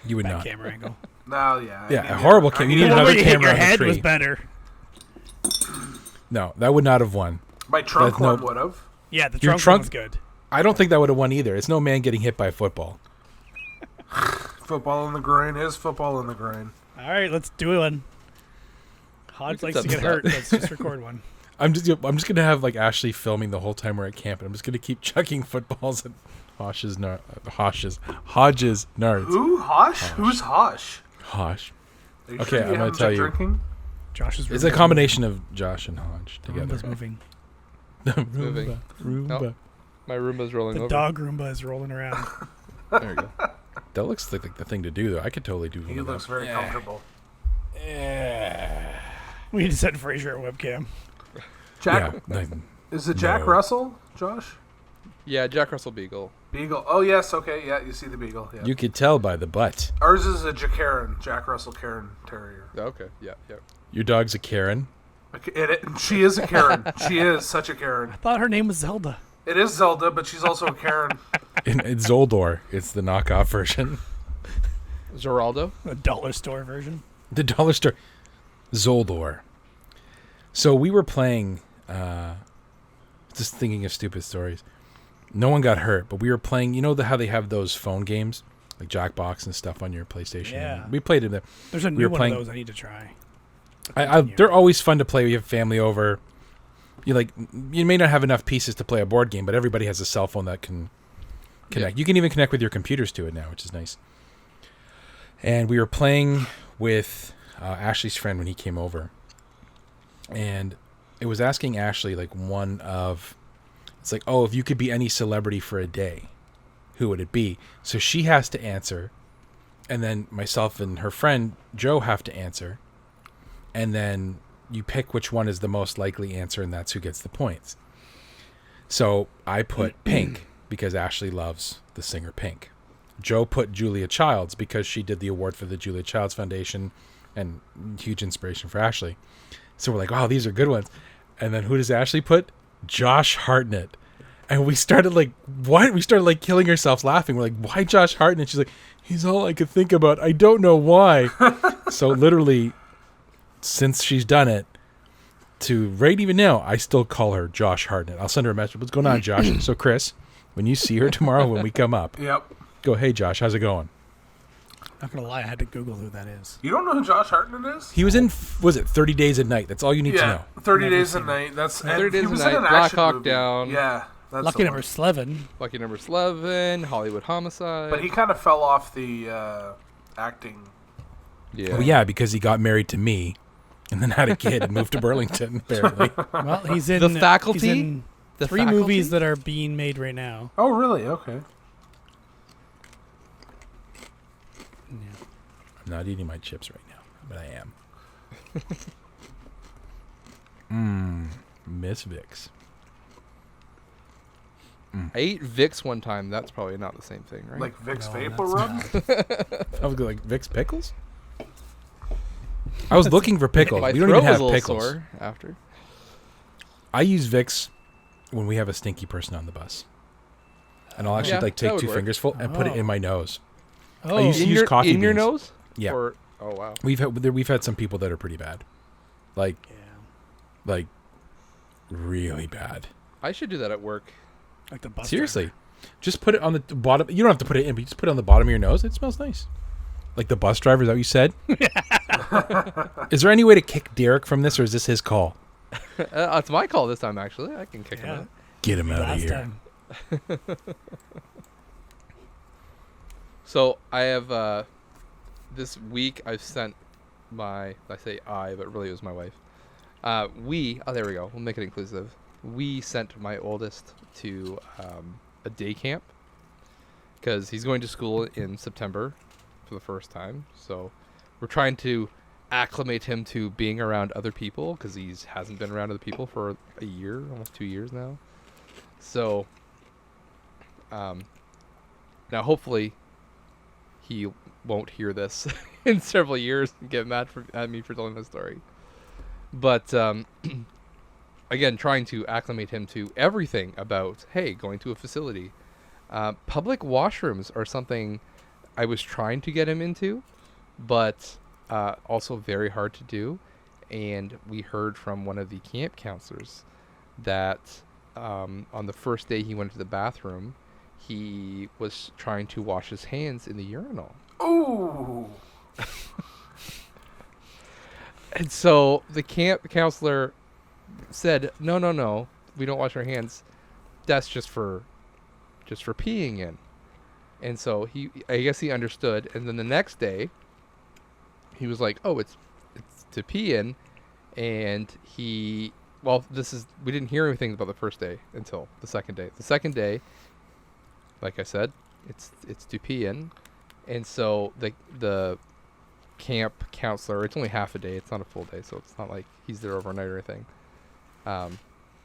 you would That not. camera angle. No, yeah. I Yeah, need a it. horrible I cam- need you need it. The one another where you hit camera your on the head tree. was better. No, that would not have won. My trunk That's no- one would have. Yeah, the Your trunk, trunk- one was good. I don't think that would have won either. It's no man getting hit by a football. Football in the groin is football in the groin. All right, let's do one. Hodge We likes can to get set this hurt. Let's just record one. I'm just gonna have like Ashley filming the whole time we're at camp, and I'm just gonna keep chucking footballs at Hodge's nards. Who? Hosh? Who's Hosh? Hosh. Are you Okay, sure I'm gonna haven't tell been you. Drinking? Josh's It's a combination of Josh and Hodge together. Roomba's moving. moving. Roomba. Nope. My Roomba's rolling The over. dog Roomba is rolling around. There you go. That looks like the thing to do, though. I could totally do. He one of looks them. very comfortable. We need to send Fraser a webcam. Jack, Yeah. is it Jack No. Russell, Josh? Yeah, Jack Russell Beagle. Beagle. Oh, yes. Okay. Yeah, you see the Beagle. Yeah. You could tell by the butt. Ours is a Jack Russell Karen Terrier. Okay, yeah. Your dog's a Karen. She is a Karen. She is such a Karen. I thought her name was Zelda. It is Zelda, but she's also a Karen. It's Zoldor. It's the knockoff version. Geraldo? A dollar store version. The dollar store. Zoldor. So we were playing, just thinking of stupid stories. No one got hurt, but we were playing, how they have those phone games, like Jackbox and stuff on your PlayStation? Yeah. We played it there. There's a new one of those I need to try. They're always fun to play when you have family over. You may not have enough pieces to play a board game, but everybody has a cell phone that can connect. Yeah. You can even connect with your computers to it now, which is nice. And we were playing with Ashley's friend when he came over. And it was asking Ashley, it's like, oh, if you could be any celebrity for a day, who would it be? So she has to answer. And then myself and her friend, Joe, have to answer. And then you pick which one is the most likely answer, and that's who gets the points. So I put Pink because Ashley loves the singer Pink. Joe put Julia Childs because she did the award for the Julia Childs Foundation and huge inspiration for Ashley. So we're like, wow, these are good ones. And then who does Ashley put? Josh Hartnett. And we started what? We started killing ourselves laughing. We're like, why Josh Hartnett? She's like, he's all I could think about. I don't know why. So literally, since she's done it, to right even now, I still call her Josh Hartnett. I'll send her a message. What's going on, Josh? So Chris, when you see her tomorrow when we come up, Yep. go, hey Josh, how's it going? Not gonna lie, I had to Google who that is. You don't know who Josh Hartnett is? He was in, was it 30 Days a Night? That's all you need to know. 30 Never Days a seen Night. That's 30 Days he a was Night, in an Black action Hawk movie. Down. Yeah. That's Lucky the number one. 11. Lucky number 11, Hollywood Homicide. But he kind of fell off the acting. Yeah. Well, yeah, because he got married to me and then had a kid and moved to Burlington, apparently. Well, he's in The Faculty? He's in The 3 Faculty? movies that are being made right now. Oh, really? Okay. I'm not eating my chips right now, but I am. Miss Vicks. I ate Vicks one time. That's probably not the same thing, right? Like Vicks No, Vapor that's Rub? not. I was like, Vicks Pickles? I was looking for pickles. My We don't throat even have was a little pickles. sore after. I use Vicks when we have a stinky person on the bus. And I'll actually Yeah, that take would 2 work. fingers full and put it in Oh. my nose. Oh, I used to In use your, coffee in your beans. nose? Yeah. Or, oh, wow. We've had some people that are pretty bad. yeah. Really bad. I should do that at work. Like the bus Seriously. driver. Just put it on the bottom. You don't have to put it in, but you just put it on the bottom of your nose. It smells nice. Like the bus driver, is that what you said? Is there any way to kick Derek from this, or is this his call? It's my call this time, actually. I can kick him Yeah. out. Get him out of Last here. time. So I have this week I've sent I say I, but really it was my wife. There we go. We'll make it inclusive. We sent my oldest to a day camp because he's going to school in September for the first time. So we're trying to acclimate him to being around other people because he hasn't been around other people for a year, almost 2 years now. So now hopefully he won't hear this in several years and get mad at me for telling the story. But again, trying to acclimate him to everything about, hey, going to a facility. Public washrooms are something I was trying to get him into, but also very hard to do. And we heard from one of the camp counselors that on the first day he went to the bathroom, he was trying to wash his hands in the urinal. Ooh. And so the camp counselor said, no, we don't wash our hands. That's just for peeing in. And so I guess he understood. And then the next day, he was like, oh, it's to pee in. And we didn't hear anything about the first day until the second day. The second day, like I said, it's to pee in. And so the camp counselor, it's only half a day, it's not a full day, so it's not like he's there overnight or anything.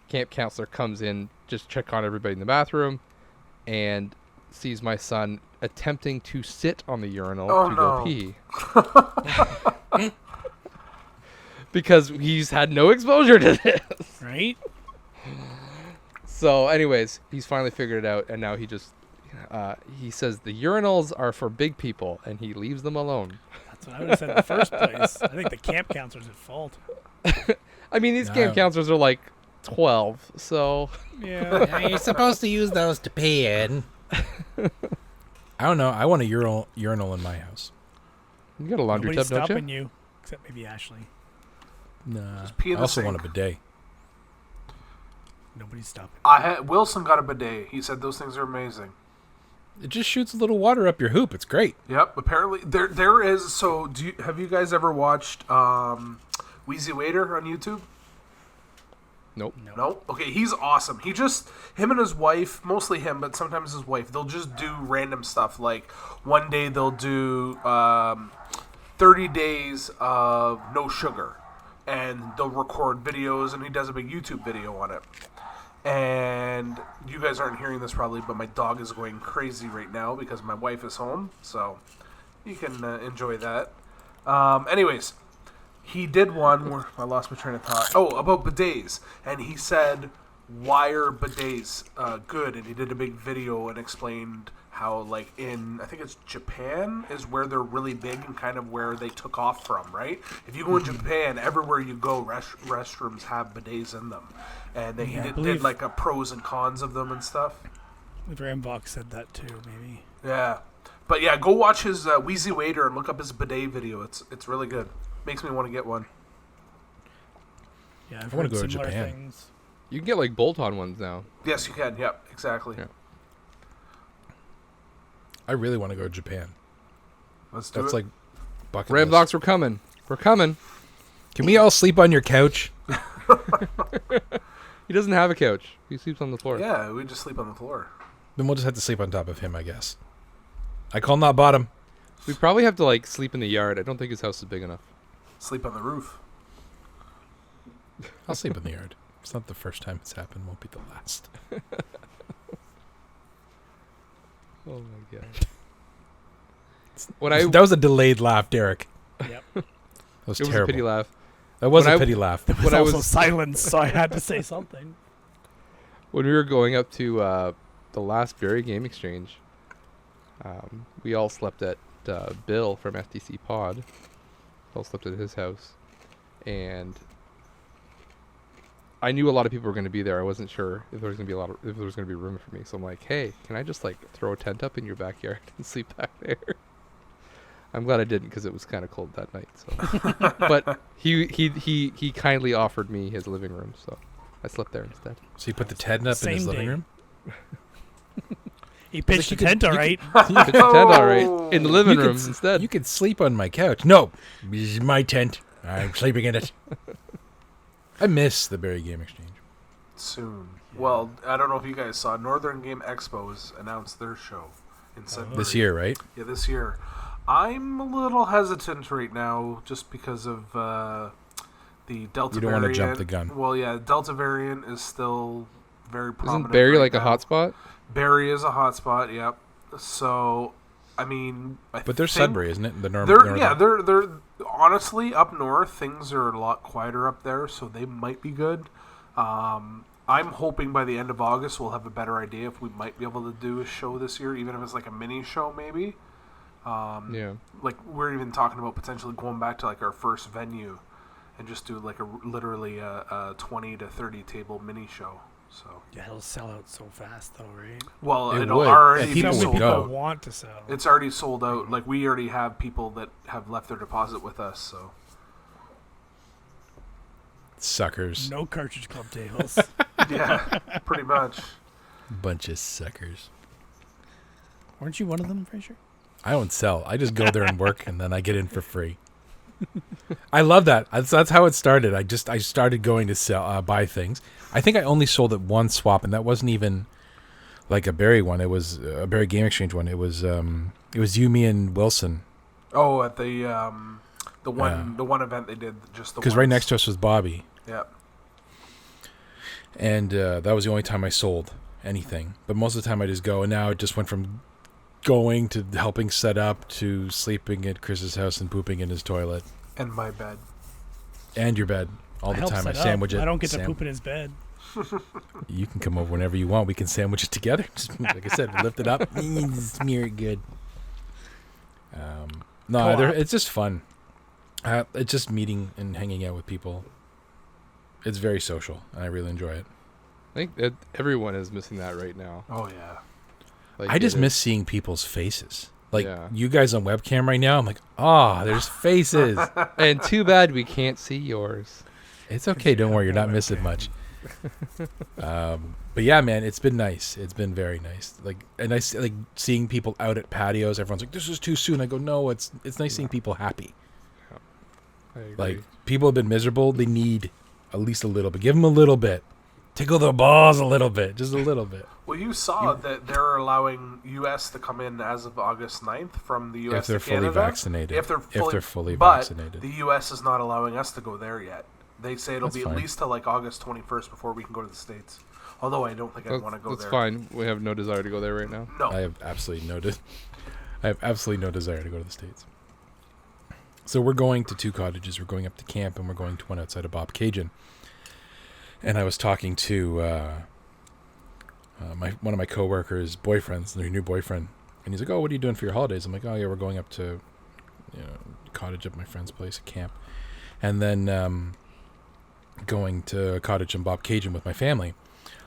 camp counselor comes in, just check on everybody in the bathroom, and sees my son attempting to sit on the urinal to go pee. Because he's had no exposure to this. Right? So anyways, he's finally figured it out, and now he just he says the urinals are for big people, and he leaves them alone. That's what I would have said in the first place. I think the camp counselor's at fault. I mean, these camp counselors are like 12, so... Yeah. You're supposed to use those to pee in. I don't know. I want a urinal in my house. You got a laundry Nobody's tub, don't stopping you? you, except maybe Ashley. Nah. Just pee in I the also sink. want a bidet. Nobody's stopping. Wilson got a bidet. He said those things are amazing. It just shoots a little water up your hoop. It's great. Yep. Apparently, there is. So, have you guys ever watched Wheezy Waiter on YouTube? Nope. No? Okay, he's awesome. Him and his wife, mostly him, but sometimes his wife, they'll just do random stuff. Like, one day they'll do 30 days of no sugar. And they'll record videos, and he does a big YouTube video on it. And you guys aren't hearing this probably, but my dog is going crazy right now because my wife is home. So, you can enjoy that. Anyways, he did one where I lost my train of thought. Oh, about bidets. And he said, why are bidets good? And he did a big video and explained how, like, in, I think it's Japan, is where they're really big and kind of where they took off from, right? If you go in Japan, everywhere you go, restrooms have bidets in them. And he did, like, a pros and cons of them and stuff. I believe Rambox said that too, maybe. Yeah. But, yeah, go watch his Wheezy Waiter and look up his bidet video. It's really good. Makes me want to get one. Yeah, I want to go to Japan. Things. You can get, like, bolt-on ones now. Yes, you can. Yep, exactly. Yeah. I really want to go to Japan. Let's do it. That's like bucket Ram list. blocks, we're coming. We're coming. Can we all sleep on your couch? He doesn't have a couch. He sleeps on the floor. Yeah, we just sleep on the floor. Then we'll just have to sleep on top of him, I guess. I call not bottom. We probably have to, like, sleep in the yard. I don't think his house is big enough. Sleep on the roof. I'll sleep in the yard. It's not the first time it's happened. Won't be the last. Oh my god. That was a delayed laugh, Derek. Yep. That was It was terrible. a pity laugh. That was When a I- pity laugh. There was When I also was- silence, so I had to say something. When we were going up to the last Berry Game Exchange, we all slept at Bill from FTC Pod. All slept at his house, and I knew a lot of people were going to be there. I wasn't sure if there was going to be if there was going to be room for me. So I'm like, hey, can I just like throw a tent up in your backyard and sleep back there? I'm glad I didn't because it was kind of cold that night. So, but he kindly offered me his living room, so I slept there instead. So you put the tent up in his Same living day. room? He pitched the you could- tent, you all could- right. Pitched the tent all right in the living room s- instead. You could sleep on my couch. No, this is my tent. I'm sleeping in it. I miss the Berry Game Exchange. Soon. Well, I don't know if you guys saw, Northern Game Expos announced their show in Sudbury. This year, right? Yeah, this year. I'm a little hesitant right now just because of the Delta variant. You don't want to jump the gun. Well, yeah, Delta variant is still very prominent. Isn't Barry right like a now. hotspot? Barry is a hotspot, yep. So, I mean... But there's think Sudbury, isn't it? The northern. they're honestly, up north, things are a lot quieter up there, so they might be good. I'm hoping by the end of August we'll have a better idea if we might be able to do a show this year, even if it's like a mini show maybe. Yeah. Like, we're even talking about potentially going back to like our first venue and just do like literally a 20 to 30 table mini show. So, Yeah, it'll sell out so fast, though, right? well, It it'll would. already Yeah, be people so would many sold go. out. people want to sell. It's already sold out. Like, we already have people that have left their deposit with us, so. Suckers. No cartridge club tables. Yeah, pretty much. Bunch of suckers. Weren't you one of them, Fraser? I don't sell. I just go there and work, and then I get in for free. I love that. That's how it started. I started going to sell, buy things. I think I only sold at one swap, and that wasn't even like a Berry one. It was a Berry Game Exchange one. It was you, me, and Wilson. Oh, at the one event they did just the Because right next to us was Bobby. Yeah. And that was the only time I sold anything. But most of the time I just go. And now it just went from going to helping set up to sleeping at Chris's house and pooping in his toilet. And my bed. And your bed. All the time. I sandwich it. I don't get to poop in his bed. You can come over whenever you want. We can sandwich it together. Just, like I said, lift it up. Smear it good. It's just fun. It's just meeting and hanging out with people. It's very social, and I really enjoy it. I think that everyone is missing that right now. Oh, yeah. Like, I just miss seeing people's faces. Like, you guys on webcam right now, I'm like, there's faces. And too bad we can't see yours. It's okay. Don't worry. You're not missing much. But yeah, man, it's been nice. It's been very nice. Like seeing people out at patios. Everyone's like, "This is too soon." I go, "No, it's nice seeing people happy." Yeah, I agree. Like, people have been miserable. They need at least a little bit. Give them a little bit. Tickle their balls a little bit, just a little bit. Well, you saw that they're allowing U.S. to come in as of August 9th from the U.S. If they're to Canada. fully vaccinated. If they're fully vaccinated. But the U.S. is not allowing us to go there yet. They say it'll That's be fine. at least till like August 21st before we can go to the States. Although I don't think I'd want to go there. That's fine. We have no desire to go there right now. No. I have absolutely no desire to go to the States. So we're going to 2 cottages. We're going up to camp, and we're going to one outside of Bob Cajun. And I was talking to one of my coworkers' boyfriends, their new boyfriend, and he's like, "Oh, what are you doing for your holidays?" I'm like, "Oh yeah, we're going up to, cottage at my friend's place, a camp, and then going to a cottage in Bob Cajun with my family."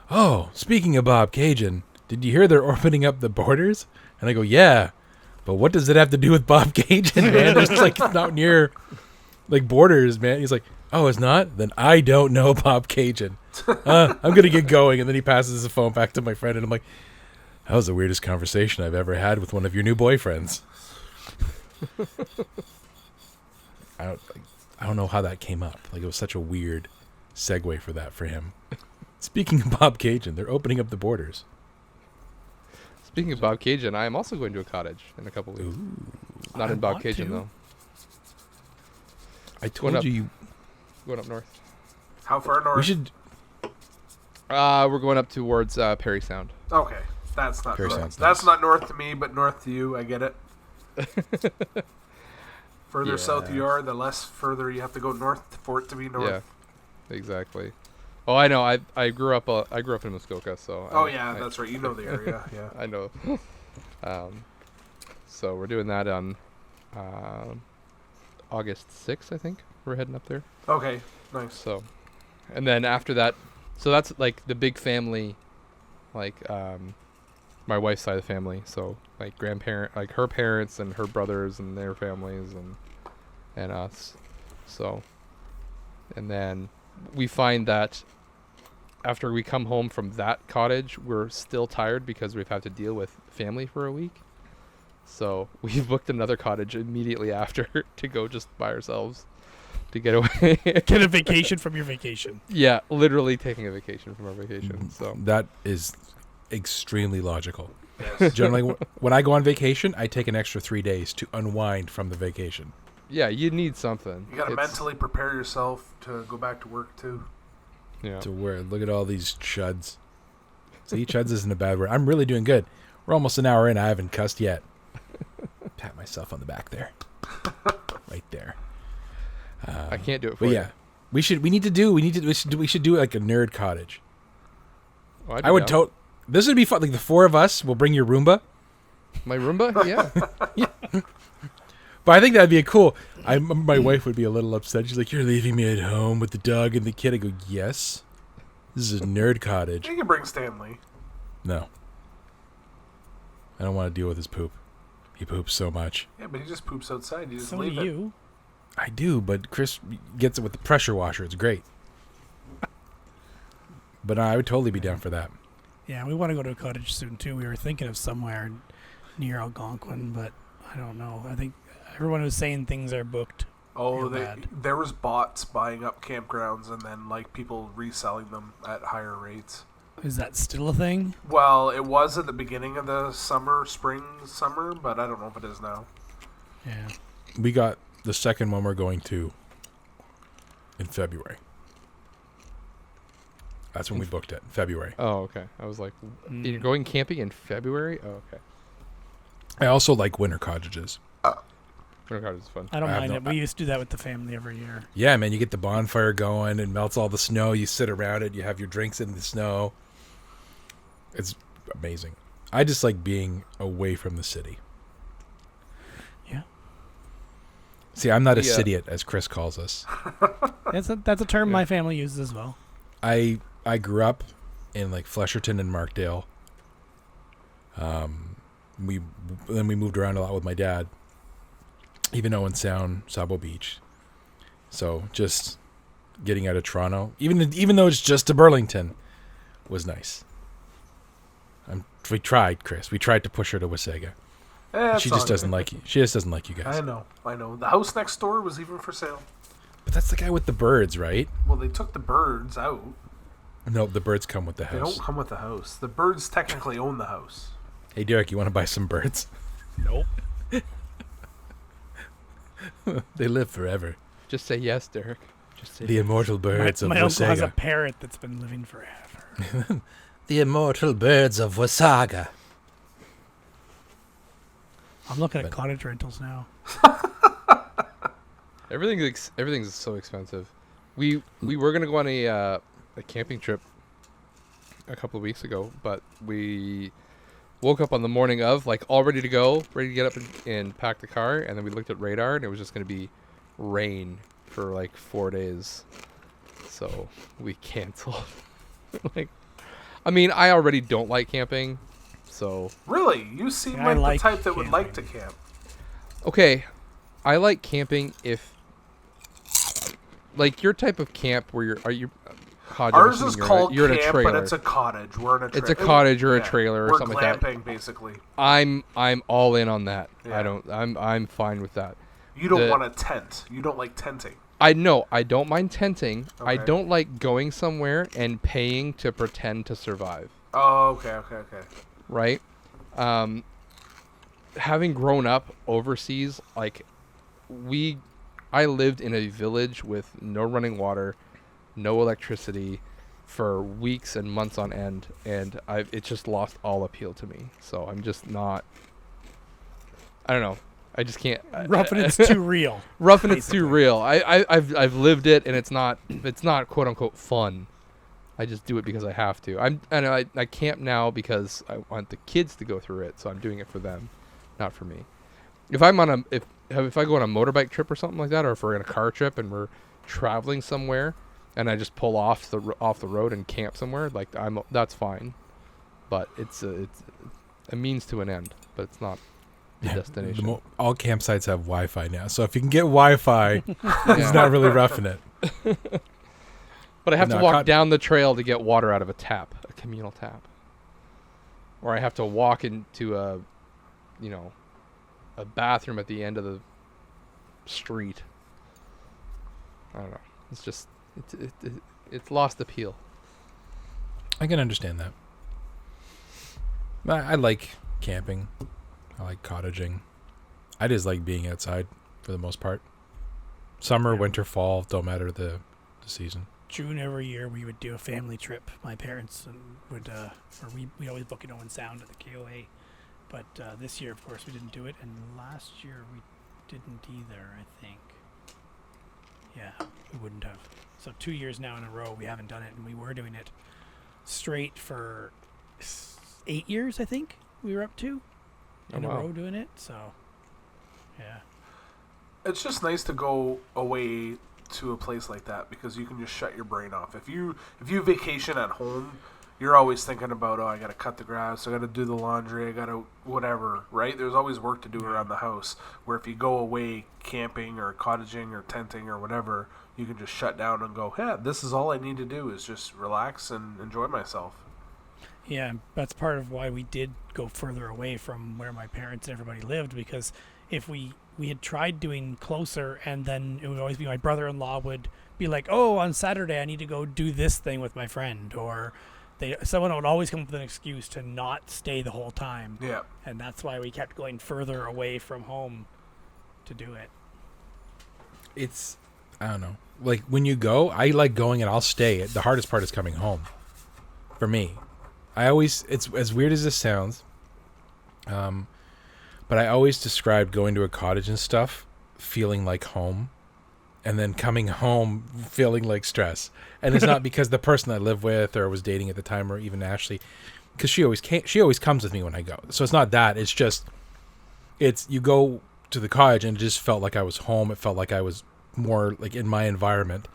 "Oh, speaking of Bob Cajun, did you hear they're opening up the borders?" And I go, "Yeah, but what does it have to do with Bob Cajun, man? There's like not near like borders, man." He's like, "Oh, it's not? Then I don't know Bob Cajun. I'm going to get going." And then he passes the phone back to my friend, and I'm like, "That was the weirdest conversation I've ever had with one of your new boyfriends." I don't know how that came up. Like, it was such a weird segue for that for him. Speaking of Bob Cajun, they're opening up the borders. Speaking of Bob Cajun, I am also going to a cottage in a couple weeks. Ooh. Not in Bob Cajun, though. I told you. Going up north. How far north? We should. We're going up towards Perry Sound. Okay, that's not Perry north. Sound's That's nice. not north to me, but north to you. I get it. Further south you are, the less further you have to go north for it to be north. Yeah, exactly. Oh, I know. I grew up in Muskoka, so. That's right. You know the area. Yeah. I know. So we're doing that on August 6th, I think. We're heading up there. Okay. Nice. So, and then after that, so that's like the big family, like my wife's side of the family. So like like her parents and her brothers and their families and us. So, and then we find that after we come home from that cottage, we're still tired because we've had to deal with family for a week. So we've booked another cottage immediately after to go just by ourselves to get away. Get a vacation from your vacation. Yeah, literally taking a vacation from our vacation. So That is extremely logical. Yes. Generally, when I go on vacation, I take an extra 3 days to unwind from the vacation. yeah, you need something. You gotta It's- mentally prepare yourself to go back to work too. Yeah. To where, look at all these chuds. See, chuds isn't a bad word. I'm really doing good. We're almost an hour in. I haven't cussed yet. Pat myself on the back there. Right there. I can't do it for But you. yeah, we should do like a nerd cottage. Oh, I'd I be would down. this would be fun. Like the 4 of us will bring your Roomba. My Roomba? Yeah. But I think that'd be a cool. My wife would be a little upset. She's like, "You're leaving me at home with the dog and the kid." I go, "Yes, this is a nerd cottage." You can bring Stanley. No, I don't want to deal with his poop. He poops so much. Yeah, but he just poops outside. You just So do leave it. you. I do, but Chris gets it with the pressure washer. It's great. But I would totally be down for that. Yeah, we want to go to a cottage soon too. We were thinking of somewhere near Algonquin, but I don't know. I think everyone was saying things are booked. Oh, Real bad. there was bots buying up campgrounds and then like people reselling them at higher rates. Is that still a thing? Well, it was at the beginning of the summer, but I don't know if it is now. Yeah. We got the second one we're going to in February. That's when we booked it, February. Oh, okay. I was like, you're going camping in February? Oh, okay. I also like winter cottages. Winter cottage is fun. I don't mind it. We used to do that with the family every year. Yeah, man, you get the bonfire going, it melts all the snow, you sit around it, you have your drinks in the snow. It's amazing. I just like being away from the city. Yeah. See, I'm not a cityite, as Chris calls us. That's a term my family uses as well. I grew up in like Flesherton and Markdale. We moved around a lot with my dad. Even Owen Sound, Sabo Beach. So just getting out of Toronto, even though it's just to Burlington, was nice. We tried, Chris. We tried to push her to Wasaga. She just doesn't like you. She just doesn't like you guys. I know. The house next door was even for sale. But that's the guy with the birds, right? Well, they took the birds out. No, the birds come with the house. They don't come with the house. The birds technically own the house. Hey, Derek, you want to buy some birds? Nope. They live forever. Just say yes, Derek. Just say The immortal birds of my uncle has a Wasaga. parrot that's been living forever. The immortal birds of Wasaga. I'm looking at cottage rentals now. Everything's so expensive. We were gonna go on a camping trip a couple of weeks ago, but we woke up on the morning of, like, all ready to go, ready to get up and pack the car, and then we looked at radar, and it was just gonna be rain for like 4 days, so we canceled. Like, I mean, I already don't like camping, so. Really? You seem Yeah, I like like the type that would like to camping. camp. Okay, I like camping if, like, your type of camp where Ours is called you're in a camp, trailer. but it's a cottage. We're in a trailer. It's a cottage or a trailer or We're something like that. glamping, basically. I'm all in on that. Yeah. I'm fine with that. You don't want a tent. You don't like tenting. I don't mind tenting. I Okay. don't like going somewhere and paying to pretend to survive. Oh, okay. Right? Having grown up overseas, like, I lived in a village with no running water, no electricity for weeks and months on end, and it just lost all appeal to me. So I'm just not, I don't know. I just can't. Roughing it's too real. Roughing it's too real. I've lived it, and it's not quote unquote fun. I just do it because I have to. I camp now because I want the kids to go through it, so I'm doing it for them, not for me. If I'm on if I go on a motorbike trip or something like that, or if we're in a car trip and we're traveling somewhere, and I just pull off the road and camp somewhere, like, that's fine. But it's a means to an end, but it's not the destination. All campsites have Wi-Fi now, so if you can get Wi-Fi, it's not really roughing it. But I have to walk down the trail to get water out of a communal tap. Or I have to walk into a bathroom at the end of the street. I don't know. It's just, it's lost appeal. I can understand that. I like camping. I like cottaging. I just like being outside for the most part. Summer, winter, fall, don't matter the season. June every year we would do a family trip. My parents would, we always book it Owen Sound at the KOA. But this year, of course, we didn't do it. And last year we didn't either, I think. Yeah, we wouldn't have. So 2 years now in a row we haven't done it. And we were doing it straight for 8 years, I think, we were up to. In a row doing it. So, yeah. It's just nice to go away to a place like that because you can just shut your brain off. If you vacation at home, you're always thinking about, I got to cut the grass, I got to do the laundry, I got to whatever, right? There's always work to do around the house. Where if you go away camping or cottaging or tenting or whatever, you can just shut down and go, this is all I need to do is just relax and enjoy myself. Yeah, that's part of why we did go further away from where my parents and everybody lived, because if we had tried doing closer, and then it would always be my brother-in-law would be like, on Saturday I need to go do this thing with my friend, or someone would always come up with an excuse to not stay the whole time. Yeah. And that's why we kept going further away from home to do it. It's, I don't know. Like, when you go, I like going and I'll stay. The hardest part is coming home. for me. It's as weird as this sounds, but I always described going to a cottage and stuff feeling like home, and then coming home feeling like stress. And it's not because the person I live with or was dating at the time, or even Ashley, because she always comes with me when I go. So it's not that. It's just you go to the cottage and it just felt like I was home. It felt like I was more like in my environment.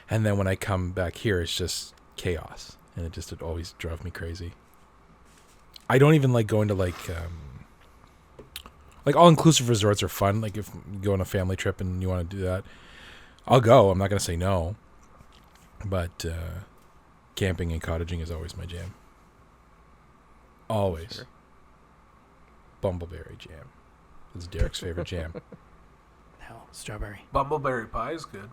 And then when I come back here, it's just chaos, and it always drove me crazy. I don't even like going to like all-inclusive resorts are fun. Like if you go on a family trip and you want to do that, I'll go. I'm not going to say no. But camping and cottaging is always my jam. Always. Sure. Bumbleberry jam. It's Derek's favorite jam. No, strawberry. Bumbleberry pie is good.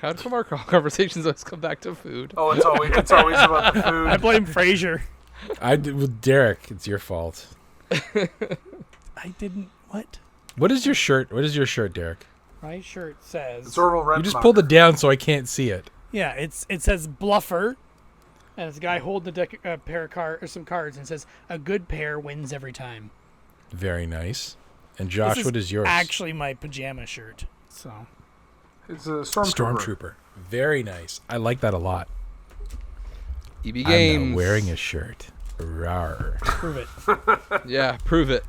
How come our conversations always come back to food? Oh, it's always about the food. I blame Frasier. With Derek, it's your fault. I didn't. What? What is your shirt? What is your shirt, Derek? My shirt says. It's Orville Redenbacher. You just pulled it down so I can't see it. Yeah, it says bluffer, and it's a guy holding a pair of some cards, and it says a good pair wins every time. Very nice. And Josh, what is yours? Actually, my pajama shirt. So. It's a Stormtrooper. Very nice. I like that a lot. EB I'm Games. not wearing a shirt. Rawr. Prove it. Yeah, prove it.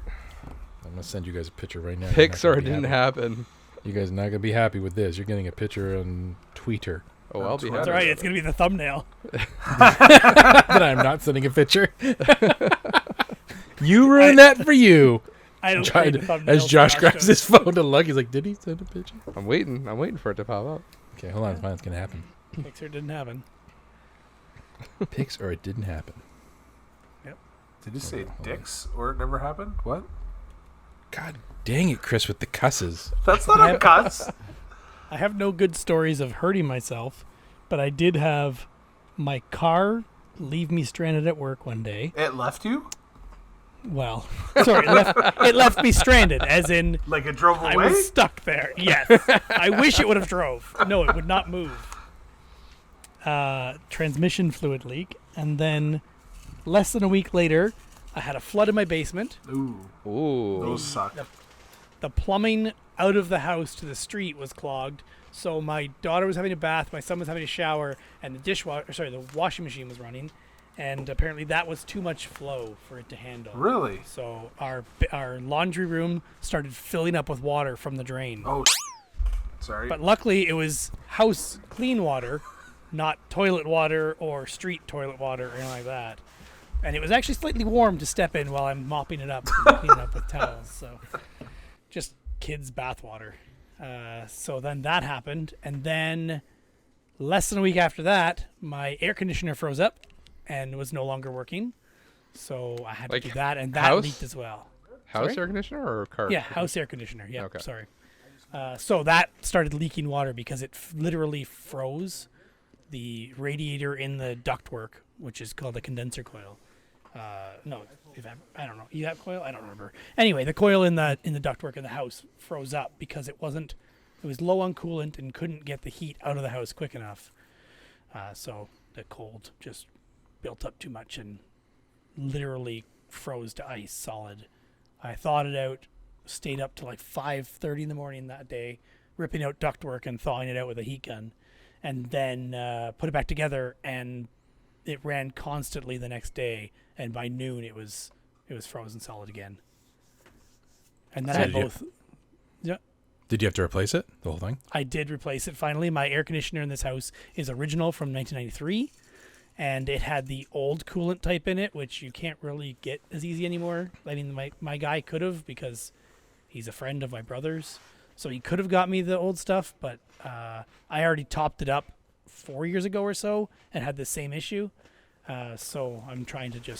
I'm going to send you guys a picture right now. Pics or it didn't happen. You guys are not going to be happy with this. You're getting a picture on Twitter. Oh, I'll be happy. That's right. It's going to be the thumbnail. That I'm not sending a picture. You ruined that for you. I don't as Josh grabs his phone to look, he's like, did he send a picture? I'm waiting for it to pop up. Okay, hold on. It's fine. It's going to happen. Pics or it didn't happen. Pics or it didn't happen. Yep. Did you say dicks or it never happened? What? God dang it, Chris, with the cusses. That's not a cuss. I have no good stories of hurting myself, but I did have my car leave me stranded at work one day. It left you? Well, sorry, it left me stranded, as in... Like it drove away? I was stuck there, yes. I wish it would have drove. No, it would not move. Transmission fluid leak, and then less than a week later, I had a flood in my basement. Ooh. Those suck. The plumbing out of the house to the street was clogged, so my daughter was having a bath, my son was having a shower, and the washing machine was running. And apparently that was too much flow for it to handle. Really? So our laundry room started filling up with water from the drain. Oh, sorry. But luckily it was house clean water, not toilet water or street toilet water or anything like that. And it was actually slightly warm to step in while I'm mopping it up and cleaning up with towels. So just kids' bath water. So then that happened. And then less than a week after that, my air conditioner froze up and was no longer working, so I had to do that, and that leaked as well. House air conditioner or car? Yeah, house air conditioner. Yeah, okay. Sorry. So that started leaking water because it literally froze the radiator in the ductwork, which is called the condenser coil. No, I don't know. EVAP coil? I don't remember. Anyway, the coil in the ductwork in the house froze up because it was low on coolant and couldn't get the heat out of the house quick enough. So the cold just built up too much and literally froze to ice solid. I thawed it out, stayed up till like 5:30 in the morning that day, ripping out ductwork and thawing it out with a heat gun, and then put it back together, and it ran constantly the next day, and by noon it was frozen solid again. And then I had both. Yeah. Did you have to replace it, the whole thing? I did replace it finally. My air conditioner in this house is original from 1993. And it had the old coolant type in it, which you can't really get as easy anymore. I mean, my guy could have, because he's a friend of my brother's. So he could have got me the old stuff, but I already topped it up 4 years ago or so and had the same issue. So I'm trying to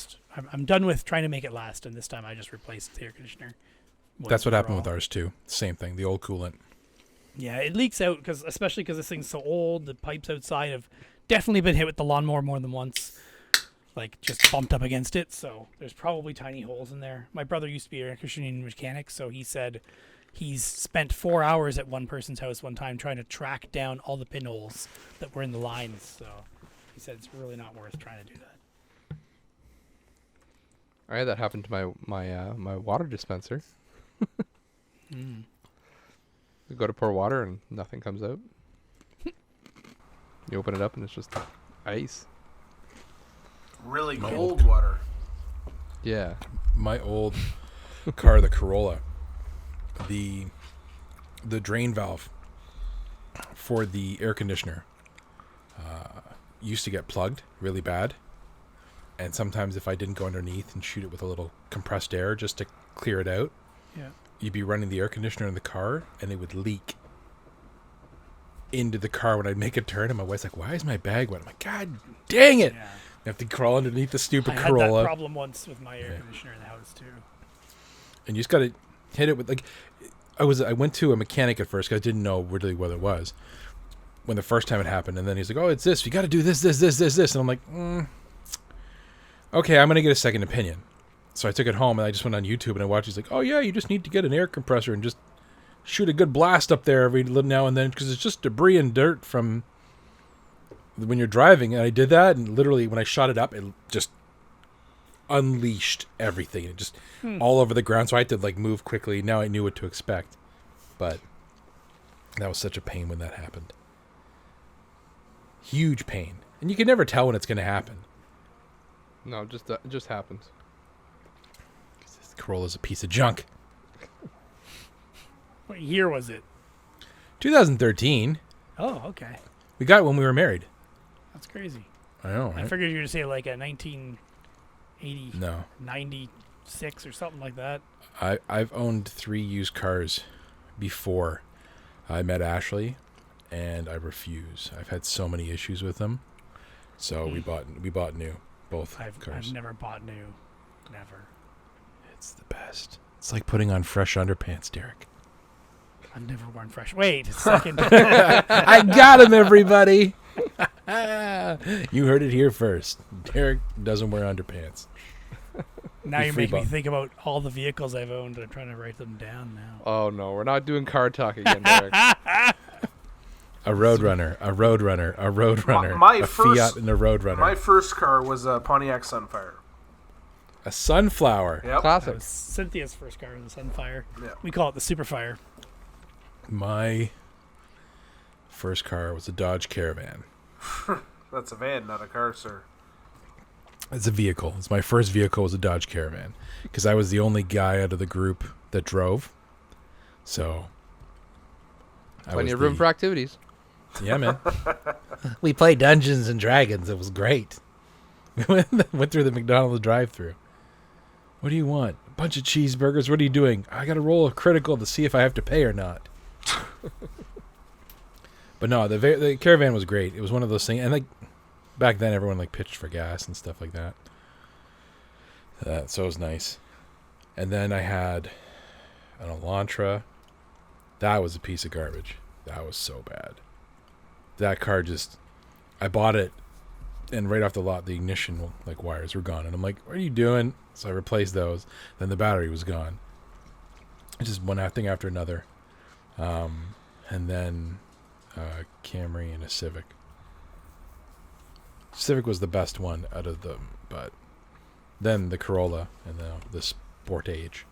I'm done with trying to make it last, and this time I just replaced the air conditioner. That's what happened with ours too. Same thing, the old coolant. Yeah, it leaks out, especially because this thing's so old. The pipes outside have definitely been hit with the lawnmower more than once, like just bumped up against it. So there's probably tiny holes in there. My brother used to be an air conditioning mechanic, so he said he's spent 4 hours at one person's house one time trying to track down all the pinholes that were in the lines. So he said it's really not worth trying to do that. I had that happen to my water dispenser. Mm. You go to pour water and nothing comes out. You open it up and it's just ice. Really cold water. Yeah. My old car, the Corolla, the drain valve for the air conditioner used to get plugged really bad. And sometimes if I didn't go underneath and shoot it with a little compressed air just to clear it out, you'd be running the air conditioner in the car and it would leak into the car when I'd make a turn. And my wife's like, why is my bag wet? I'm like, God dang it. Yeah. You have to crawl underneath the stupid I Corolla. had that problem once with my air conditioner in the house too. And you just got to hit it with, like, I went to a mechanic at first because I didn't know really what it was when the first time it happened. And then he's like, oh, it's this. You got to do this. And I'm like, okay, I'm going to get a second opinion. So I took it home and I just went on YouTube and I watched. He's like, oh, yeah, you just need to get an air compressor and just shoot a good blast up there every now and then because it's just debris and dirt from when you're driving. And I did that, and literally when I shot it up, it just unleashed everything. It just all over the ground. So I had to like move quickly. Now I knew what to expect, but that was such a pain when that happened. Huge pain, and you can never tell when it's going to happen. No, it just happens. This Corolla's a piece of junk. What year was it? 2013. Oh, okay. We got it when we were married. That's crazy. I know, right? I figured you were going to say like a 1980, No. 96 or something like that. I've owned 3 used cars before I met Ashley, and I refuse. I've had so many issues with them, so we bought new, both cars. I've never bought new, never. It's the best. It's like putting on fresh underpants, Derek. I've never worn fresh. Wait a second. I got him, everybody. You heard it here first. Derek doesn't wear underpants. Now you're making me think about all the vehicles I've owned. I'm trying to write them down now. Oh no, we're not doing car talk again, Derek. A Roadrunner, a Roadrunner, a Roadrunner, a Fiat and a Roadrunner. My first car was a Pontiac Sunfire. A Sunflower. Yep. Classic. Cynthia's first car was a Sunfire. Yeah. We call it the Superfire. My first car was a Dodge Caravan. That's a van, not a car, sir. It's a vehicle. It's my first vehicle was a Dodge Caravan because I was the only guy out of the group that drove. So Plenty of room for activities. Yeah, man. We played Dungeons and Dragons. It was great. We went through the McDonald's drive-thru. What do you want? A bunch of cheeseburgers? What are you doing? I got to roll a critical to see if I have to pay or not. But no, the Caravan was great. It was one of those things, and like back then, everyone like pitched for gas and stuff like that. So it was nice. And then I had an Elantra. That was a piece of garbage. That was so bad. That car just, I bought it, and right off the lot, the ignition like wires were gone, and I'm like, "What are you doing?" So I replaced those. Then the battery was gone. It's just one thing after another. And then Camry and a Civic. Civic was the best one out of them, but then the Corolla and the Sportage.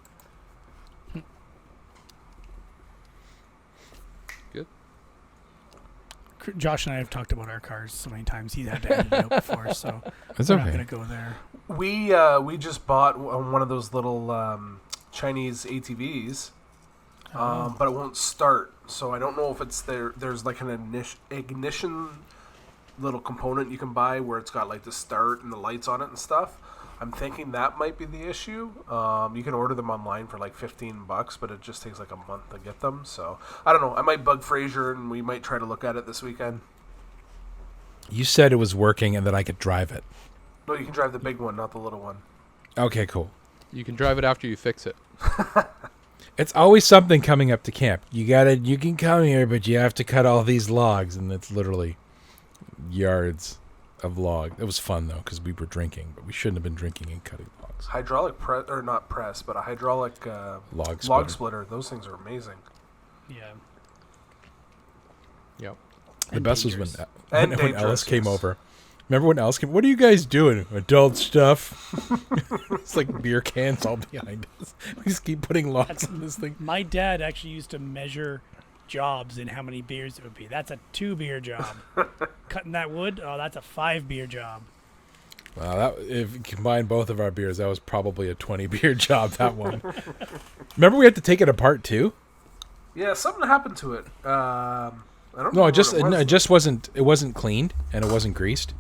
Good. Josh and I have talked about our cars so many times. He's had to edit it out before, so It's we're okay. not going to go there. We just bought one of those little Chinese ATVs, but it won't start. So I don't know if it's there's like an ignition little component you can buy where it's got like the start and the lights on it and stuff. I'm thinking that might be the issue. You can order them online for like $15, but it just takes like a month to get them. So I don't know. I might bug Fraser and we might try to look at it this weekend. You said it was working and that I could drive it. No, you can drive the big one, not the little one. Okay, cool. You can drive it after you fix it. It's always something coming up to camp. You can come here, but you have to cut all these logs, and it's literally yards of log. It was fun though because we were drinking, but we shouldn't have been drinking and cutting logs. Hydraulic press, or not press, but a hydraulic log splitter. Those things are amazing. Yeah. Yep. The best was when dangerous, Ellis came yes. over. Remember when Ellis came? What are you guys doing? Adult stuff. It's like beer cans all behind us. We just keep putting logs in this thing. My dad actually used to measure jobs in how many beers it would be. That's a 2-beer job. Cutting that wood, that's a 5-beer job. Wow, if you combine both of our beers, that was probably a 20-beer job, that one. Remember we had to take it apart, too? Yeah, something happened to it. I don't know. No, what it just wasn't cleaned, and it wasn't greased.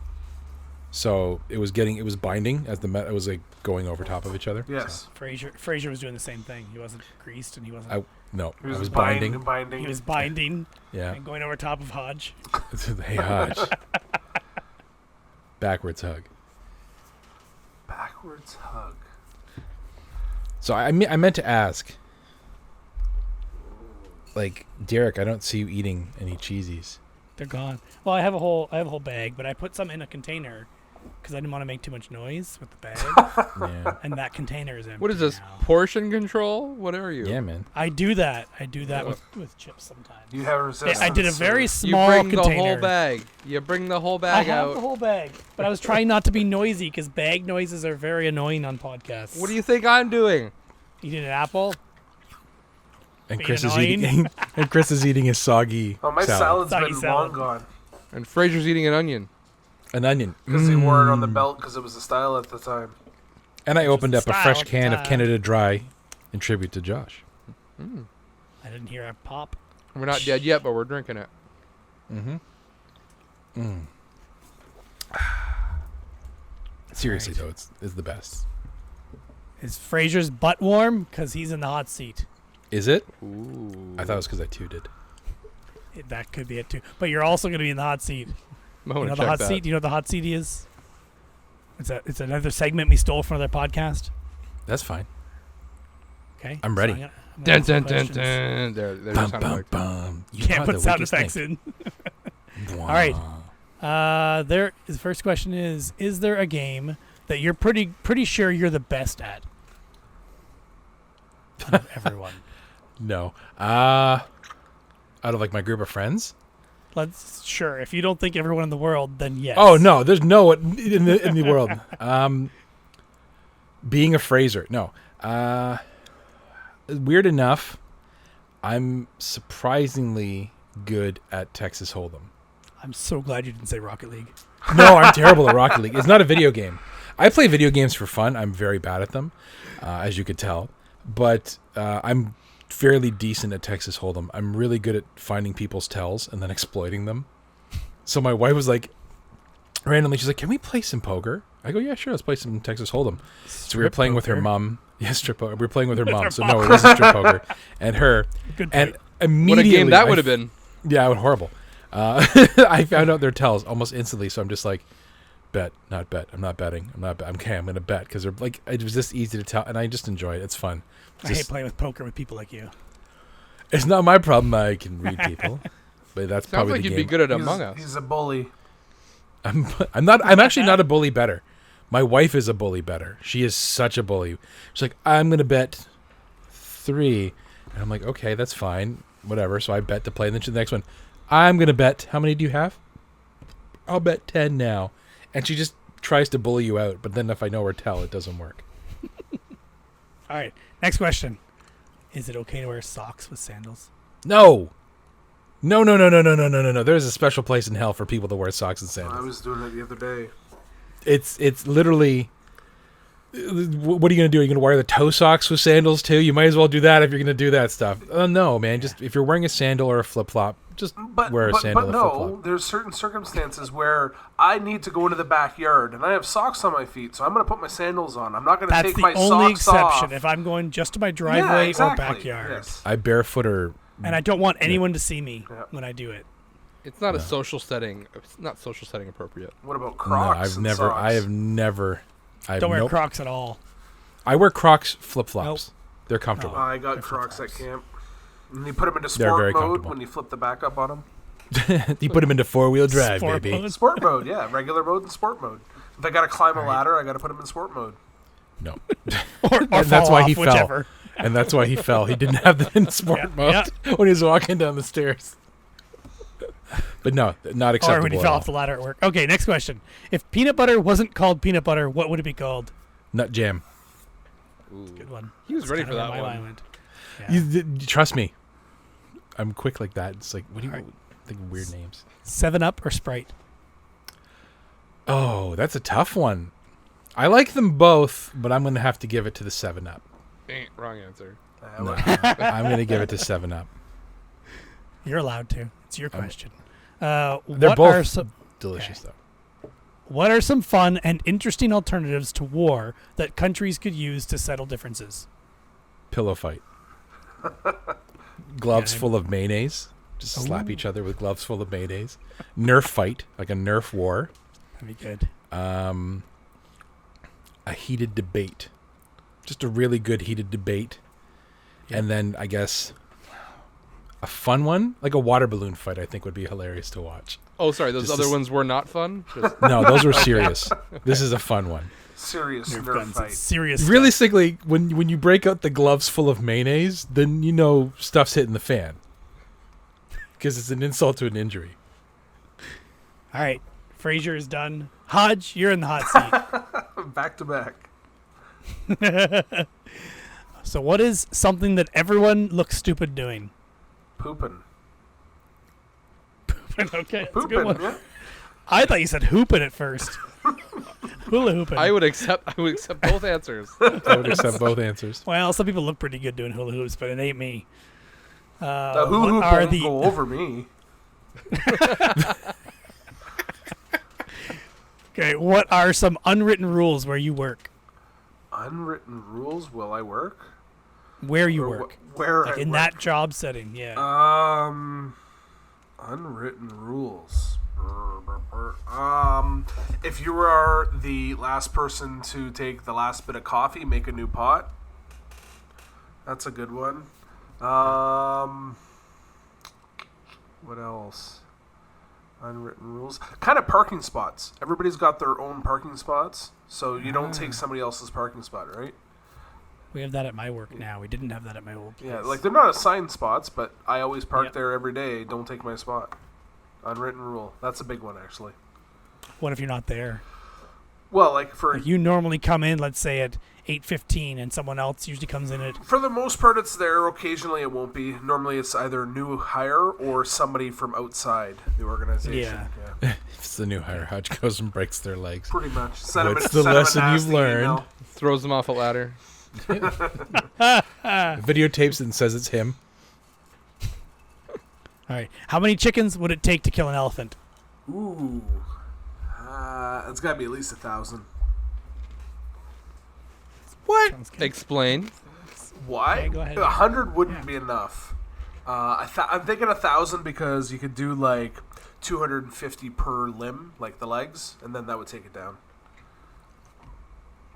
So it was binding as it was like going over top of each other. Yes. So. Fraser was doing the same thing. He wasn't greased and he wasn't. He was binding. binding. He was binding. Yeah. And going over top of Hodge. Hey, Hodge. Backwards hug. Backwards hug. So I meant to ask, like, Derek, I don't see you eating any cheesies. They're gone. Well, I have a whole bag, but I put some in a container because I didn't want to make too much noise with the bag. Yeah. And that container is empty. What is this? now. Portion control? What are you? Yeah, man. I do that. with chips sometimes. You have resistance. I did a very You small bring container. the whole bag. You bring the whole I bag have out. the whole bag, but I was trying not to be noisy because bag noises are very annoying on podcasts. What do you think I'm doing? Eating an apple? And Being Chris annoying. is eating his soggy Oh, my salad. salad's Soggy been salad. long gone. And Fraser's eating an onion. An onion. Because he wore it on the belt because it was the style at the time. And I opened the up a style fresh at the can of time. Canada Dry in tribute to Josh. I didn't hear a pop. We're not dead yet, but we're drinking it. Mm-hmm. Seriously, though, it's the best. Is Fraser's butt warm? Because he's in the hot seat. Is it? Ooh. I thought it was because I tooted. That could be it too. But you're also going to be in the hot seat. I You want know to the check hot that. seat? Do you know what the hot seat is? It's another segment we stole from another podcast. That's fine. Okay. I'm ready. I'm gonna Dun, ask some dun, dun, questions. dun. There's Bum, sound bum, effects. bum. You can't are put the sound weakest effects link. in. All right. The first question is there a game that you're pretty sure you're the best at? Out of everyone. No. Out of like my group of friends? Sure. If you don't think everyone in the world, then yes. Oh no, there's no one in the world. Being a Fraser, no. Weird enough, I'm surprisingly good at Texas Hold'em. I'm so glad you didn't say Rocket League. No, I'm terrible at Rocket League. It's not a video game. I play video games for fun. I'm very bad at them, as you could tell. But I'm fairly decent at Texas Hold'em. I'm really good at finding people's tells and then exploiting them. So my wife was like, randomly, she's like, "Can we play some poker?" I go, "Yeah, sure. Let's play some Texas Hold'em." So we were playing with her mom. Yeah, strip poker. We were playing with her mom. So no, it wasn't strip poker. And her. Good And point. immediately, What a game that would have been. Yeah, it was horrible. I found out their tells almost instantly. So I'm just like, bet, not bet. I'm not betting. I'm okay. I'm gonna bet because they're like, it was just easy to tell, and I just enjoy it. It's fun. I hate playing with poker with people like you. It's not my problem. I can read people, but that's Sounds probably like the you'd game. be good at Among Us. He's a bully. I'm not. I'm actually not a bully better. My wife is a bully better. She is such a bully. She's like, "I'm gonna bet 3," and I'm like, "Okay, that's fine, whatever." So I bet to play, and then the next one, I'm gonna bet. How many do you have? I'll bet 10 now, and she just tries to bully you out. But then if I know her tell, it doesn't work. All right. Next question. Is it okay to wear socks with sandals? No. No. There's a special place in hell for people to wear socks and sandals. I was doing it the other day. It's literally. What are you gonna do? Are you gonna wear the toe socks with sandals too? You might as well do that if you're gonna do that stuff. No, man. Just if you're wearing a sandal or a flip flop, just wear a sandal or flip no, flop. there's certain circumstances where I need to go into the backyard and I have socks on my feet, so I'm going to put my sandals on. I'm not going to That's take the my only socks exception. off. If I'm going just to my Yeah, driveway exactly. or backyard. Yes. I barefoot or And I don't want anyone to see me Yeah. when I do it. It's not a social setting. It's not social setting appropriate. What about no. Crocs? and socks? I have never. Don't wear nope. Crocs at all. I wear Crocs flip flops. They're comfortable. I got They're Crocs at flip-flops. camp. And you put them into They're sport very mode comfortable. when you flip the back up on them. You put them into 4-wheel drive, Sport baby. mode. Sport mode, yeah. Regular mode and sport mode. If I got to climb a ladder, I got to put them in sport mode. No. or And fall that's why off, he fell. whichever. And that's why he fell. He didn't have that in sport mode when he was walking down the stairs. But no, not acceptable. Or when he at fell all. off the ladder at work. Okay, next question. If peanut butter wasn't called peanut butter, what would it be called? Nut jam. Ooh. Good one. He was That's ready kinda for that where my one. mind went. Yeah. You trust me. I'm quick like that. It's like, what do you Alright. think of weird names? 7-Up or Sprite? Oh, that's a tough one. I like them both, but I'm going to have to give it to the 7-Up. Wrong answer. No, I'm going to give it to 7-Up. You're allowed to. It's your question. They're What both are some, delicious, though. what are some fun and interesting alternatives to war that countries could use to settle differences? Pillow fight. Gloves Yeah, full of mayonnaise. Just slap Ooh. each other with gloves full of mayonnaise. Nerf fight, like a Nerf war. That'd be good. A heated debate. Just a really good heated debate. Yeah. And then, I guess, a fun one, like a water balloon fight, I think would be hilarious to watch. Oh, sorry. Those Just other this- ones were not fun. Just, No, those were serious. This is a fun one. Serious Nerf Nerf guns. fight. It's serious stuff. Realistically, when you break out the gloves full of mayonnaise, then you know stuff's hitting the fan. Because it's an insult to an injury. All right. Frazier is done. Hodge, you're in the hot seat. Back to back. So what is something that everyone looks stupid doing? Pooping. Okay, that's a good Pooping, one. yeah. I thought you said hooping at first. Hula hooping. I would accept both answers. I would accept both answers. Well, some people look pretty good doing hula hoops, but it ain't me. The hula hoop what are won't the go over me. Okay, what are some unwritten rules where you work? Unwritten rules. Will I work? Where you Or work? where Like I in work? that job setting, yeah. Unwritten rules. If you are the last person to take the last bit of coffee, make a new pot. That's a good one. What else? Unwritten rules. Kind of parking spots. Everybody's got their own parking spots, so you don't take somebody else's parking spot, right? We have that at my work now. We didn't have that at my old place. Yeah, like they're not assigned spots, but I always park Yep. there every day. Don't take my spot. Unwritten rule. That's a big one, actually. What if you're not there? Well, like for Like you normally come in, let's say at 8:15, and someone else usually comes in at. for the most part, it's there. Occasionally, it won't be. Normally, it's either a new hire or somebody from outside the organization. Yeah. It's the new hire. Hodge goes and breaks their legs. Pretty much. Send 'em What's a- the send 'em a lesson you've nasty learned? email. Throws them off a ladder. Videotapes it and says it's him. All right. How many chickens would it take to kill an elephant? Ooh. It's got to be at least 1,000. What? Sounds good. Explain. Why? Okay, go ahead. 100 wouldn't Yeah. be enough. I'm thinking 1,000 because you could do like 250 per limb, like the legs, and then that would take it down.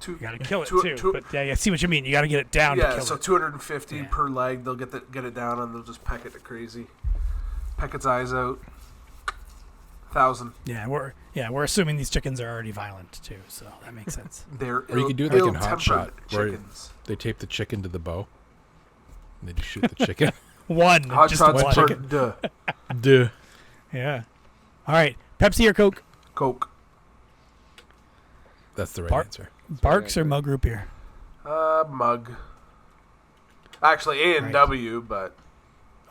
You gotta kill it two- too. two- But yeah, I see what you mean. You gotta get it down to Yeah, kill so it. 250 Yeah. per leg. They'll get it down, and they'll just peck it to crazy. Peck its eyes out. 1,000. Yeah, we're assuming these chickens are already violent too, so that makes sense. They're Or you could do it like in Hot ill-tempered Shot, where chickens. they tape the chicken to the bow. And they just shoot the chicken. One, Hot just shots one. per- chicken. Duh. Duh. Yeah. All right, Pepsi or Coke? Coke. That's the right Bar- answer. Barks or Mug Root Beer? Mug. Actually, A and Right. W, but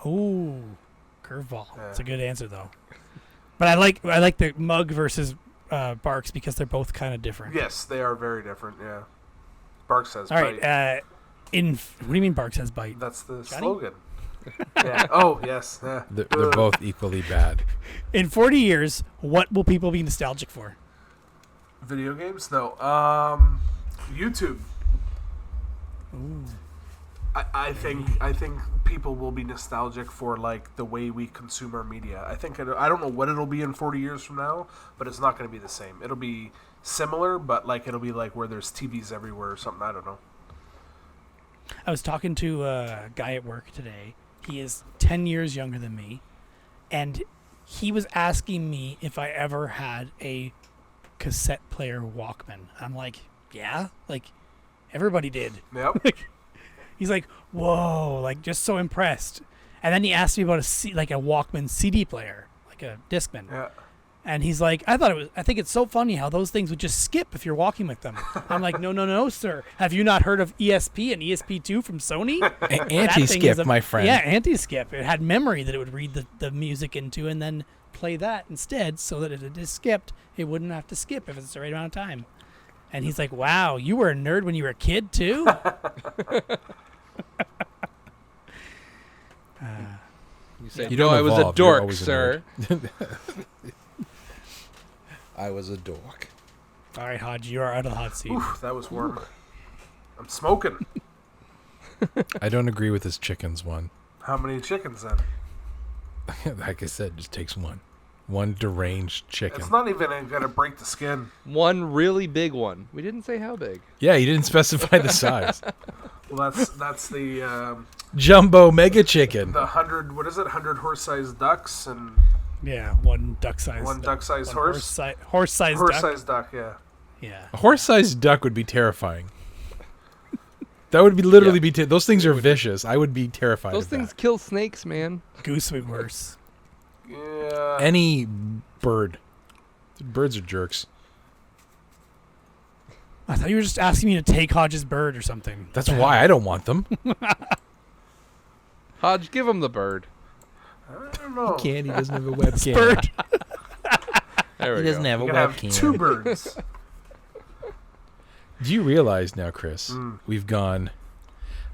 Ooh, curveball. That's a Yeah. good answer though. But I like the Mug versus Barks because they're both kind of different. yes, they are very different. Yeah. Barks says All right. bite. What do you mean Barks has bite? That's the Johnny? slogan. Yeah. Oh, yes. Yeah. They're both equally bad. In 40 years, what will people be nostalgic for? Video games? No. YouTube. Ooh. I think people will be nostalgic for like the way we consume our media. I don't know what it'll be in 40 years from now, but it's not going to be the same. It'll be similar, but like it'll be like where there's TVs everywhere or something. I don't know. I was talking to a guy at work today. He is 10 years younger than me, and he was asking me if I ever had a cassette player Walkman. I'm like, yeah, like, Everybody did. Yep. He's like, whoa, like just so impressed. And then he asked me about a Walkman CD player, like a Discman. Yeah. And he's like, I think it's so funny how those things would just skip if you're walking with them. I'm like, no, sir. Have you not heard of ESP and ESP2 from Sony? Anti-skip, my friend. Yeah, anti-skip. It had memory that it would read the music into and then play that instead so that if it is skipped, it wouldn't have to skip if it's the right amount of time. And he's like, wow, you were a nerd when you were a kid too? You said, You don't I was a evolve, you're dork, always a sir. I was a dork. All right, Hodge, you are out of the hot seat. Oof, that was warm. I'm smoking. I don't agree with this chickens one. How many chickens then? Like I said, just takes one. One deranged chicken. It's not even going to break the skin. One really big one. We didn't say how big. Yeah, you didn't specify the size. Well, that's the Jumbo mega chicken. 100. What is it? 100 horse-sized ducks and Yeah, one duck-sized. one duck-sized horse. Horse-sized duck. Horse-sized duck. Yeah. Yeah. A horse-sized duck would be terrifying. That would be literally be. Those things are vicious. I would be terrified. Those of things that. kill snakes, man. Goose would be worse. Yeah. Any bird. Birds are jerks. I thought you were just asking me to take Hodge's bird or something. That's why I don't want them. Hodge, give him the bird. I don't know. He doesn't have a webcam. Bird. There we go. have You can have 2 birds. Do you realize now, Chris, Mm. we've gone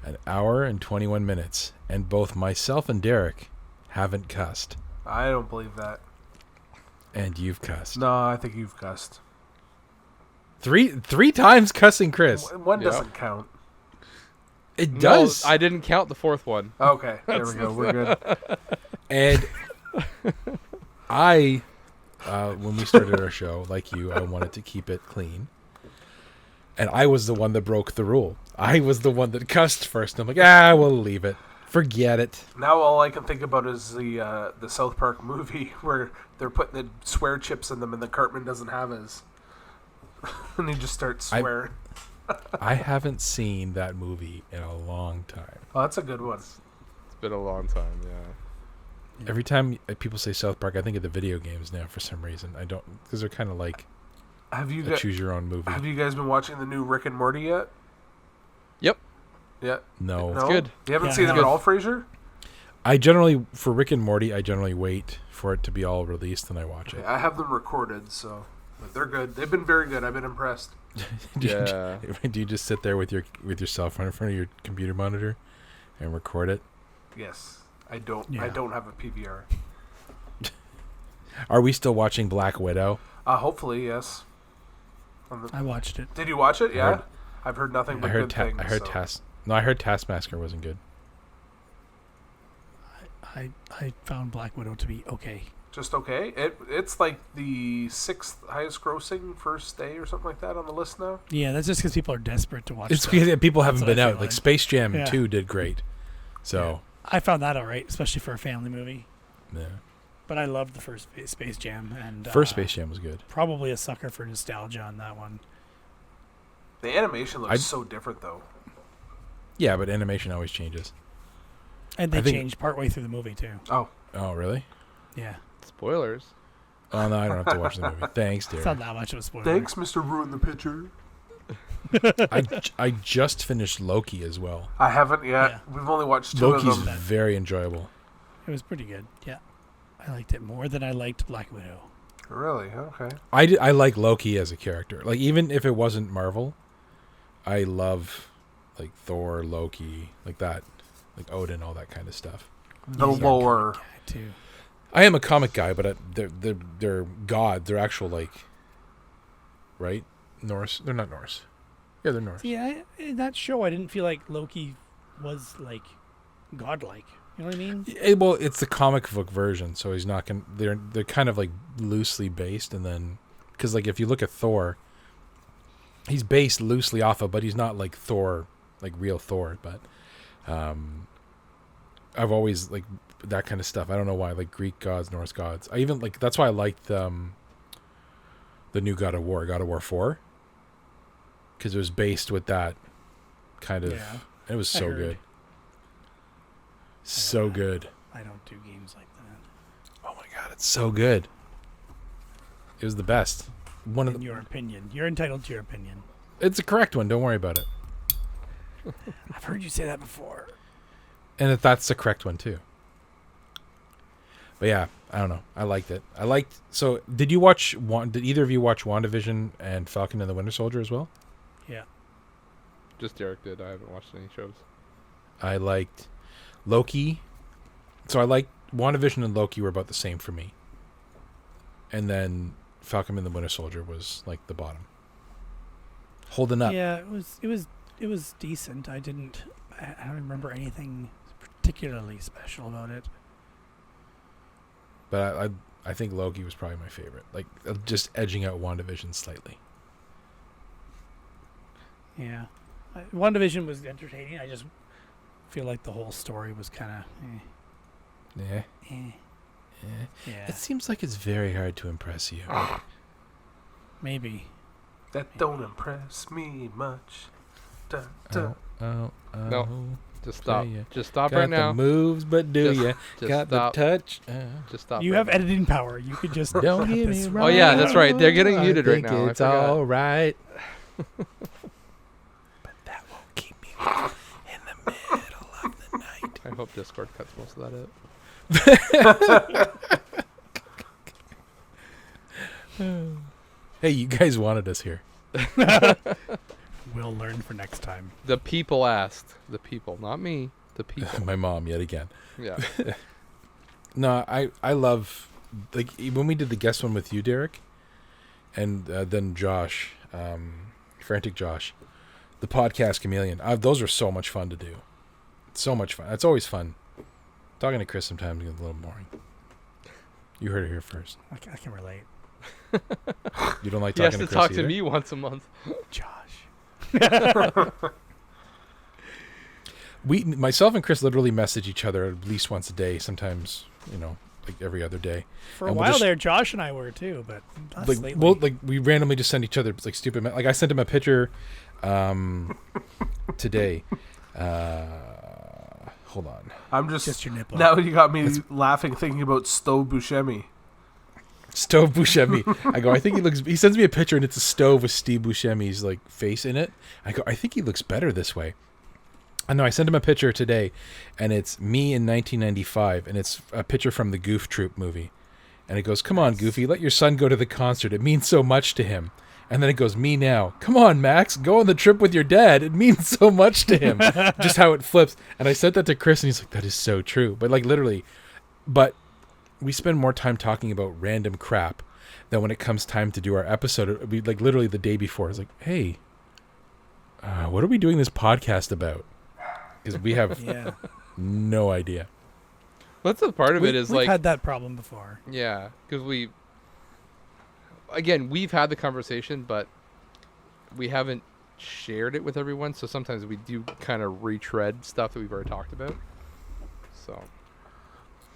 an hour and 21 minutes, and both myself and Derek haven't cussed, I don't believe that. and you've cussed. No, I think you've cussed. Three times cussing Chris. One Yep. doesn't count. It does. No, I didn't count the fourth one. Okay, there we go. We're good. And I, when we started our show, like you, I wanted to keep it clean. And I was the one that broke the rule. I was the one that cussed first. I'm like, we'll leave it. Forget it. Now all I can think about is the South Park movie where they're putting the swear chips in them and the Cartman doesn't have his. And he just starts swearing. I haven't seen that movie in a long time. Oh, that's a good one. It's been a long time, yeah. Every time people say South Park, I think of the video games now for some reason. I don't, because they're kind of like Have you a got, choose your own movie. Have you guys been watching the new Rick and Morty yet? Yep. Yeah. No. No? good. You haven't Yeah, seen it's them good. at all, Frasier? I generally, for Rick and Morty, I generally wait for it to be all released and I watch it. Yeah, I have them recorded, so but they're good. They've been very good. I've been impressed. Yeah. Do you just sit there with your cell phone in front of your computer monitor and record it? Yes. I don't Yeah. have a PVR. Are we still watching Black Widow? Hopefully, yes. I watched it. Did you watch it? I Yeah. heard- I've heard nothing but I heard good things. I heard so. I heard Taskmaster wasn't good. I found Black Widow to be okay. Just okay. It's like the 6th highest grossing first day or something like that on the list now. Yeah, that's just because people are desperate to watch It's stuff. because people haven't That's been what I out. feel Like like. Space Jam Yeah. 2 did great. So, I found that alright, especially for a family movie. yeah. But I loved the first Space Jam, and First Space Jam was good. probably a sucker for nostalgia on that one. The animation looks I'd- so different though. Yeah, but animation always changes. And I they think- changed partway through the movie too. Oh, Oh, really? Yeah, Spoilers. Oh, no, I don't have to watch the movie. Thanks, it's dear. not that much of a spoiler. thanks, Mr. Ruin the Picture. I just finished Loki as well. I haven't yet. Yeah. We've only watched 2 Loki's of them. very enjoyable. It was pretty good. Yeah, I liked it more than I liked Black Widow. Really? Okay. I like Loki as a character. Like, even if it wasn't Marvel, I love, like, Thor, Loki, like that. Like Odin, all that kind of stuff. The Yeah, lore. guy too. I am a comic guy, but they're gods. They're actual, like, right? Norse. They're not Norse. Yeah, they're Norse. Yeah, in that show, I didn't feel like Loki was like godlike. You know what I mean? Well, it's the comic book version, so he's not gonna. They're kind of like loosely based, and then because like if you look at Thor, he's based loosely off of, but he's not like Thor, like real Thor. But I've always like that kind of stuff. I don't know why, like Greek gods, Norse gods. I even like that's why I liked the new God of War 4, because it was based with that kind of. Yeah, It was I so heard. good. So good. I don't do games like that. Oh my god, it's so good. It was the best. One of In the. your opinion, you're entitled to your opinion. It's a correct one. Don't worry about it. I've heard you say that before. And that's the correct one too. But yeah, I don't know. I liked it. So, did you watch? Did either of you watch WandaVision and Falcon and the Winter Soldier as well? Yeah. Just Derek did. I haven't watched any shows. I liked Loki. So I liked WandaVision and Loki were about the same for me. And then Falcon and the Winter Soldier was like the bottom. Holding up. Yeah, it was decent. I don't remember anything particularly special about it. But I think Loki was probably my favorite. Like just edging out WandaVision slightly. Yeah. WandaVision was entertaining. I just feel like the whole story was kind of Yeah. yeah. It seems like it's very hard to impress you. Maybe. That don't impress me much. Dun, dun. Oh. No. Just stop. Yeah. Just stop Got right now. the moves, but do Just- ya? just Got stop. the touch. Just stop. You right have now. editing power. You could just Don't cut get me this wrong. Oh, yeah, that's right. They're getting I muted right think now. I It's forgot. all right. But that won't keep me in the middle of the night. I hope Discord cuts most of that out. Hey, you guys wanted us here. We'll learn for next time. The people asked. The people, not me. The people. My mom yet again. Yeah. No, I love like when we did the guest one with you, Derek, and then Josh, Frantic Josh, the podcast Chameleon. Those were so much fun to do. So much fun. It's always fun. Talking to Chris sometimes gets a little boring. You heard it here first. I can relate. You don't like He has talking to to Chris talk to either? me once a month. Josh. Myself and Chris literally message each other at least once a day. Sometimes, like every other day. For a And we'll while just- there, Josh and I were too, but us lately. We randomly just send each other like stupid. Like I sent him a picture, today. Hold on. I'm just Just your nipple. now you got me laughing thinking about Stowe Buscemi. Stove Buscemi. I go, I think he sends me a picture and it's a stove with Steve Buscemi's like face in it. I go, I think he looks better this way. I know I sent him a picture today and it's me in 1995 and it's a picture from the Goof Troop movie. And it goes, come on, Goofy, let your son go to the concert. It means so much to him. And then it goes, me now. Come on, Max, go on the trip with your dad. It means so much to him. Just how it flips. And I said that to Chris and he's like, that is so true. But like literally, we spend more time talking about random crap than when it comes time to do our episode. We like literally the day before. It's like, hey, what are we doing this podcast about? Because we have Yeah. no idea. That's the part of it is we've like, had that problem before. yeah, because we've had the conversation, but we haven't shared it with everyone. So sometimes we do kind of retread stuff that we've already talked about. So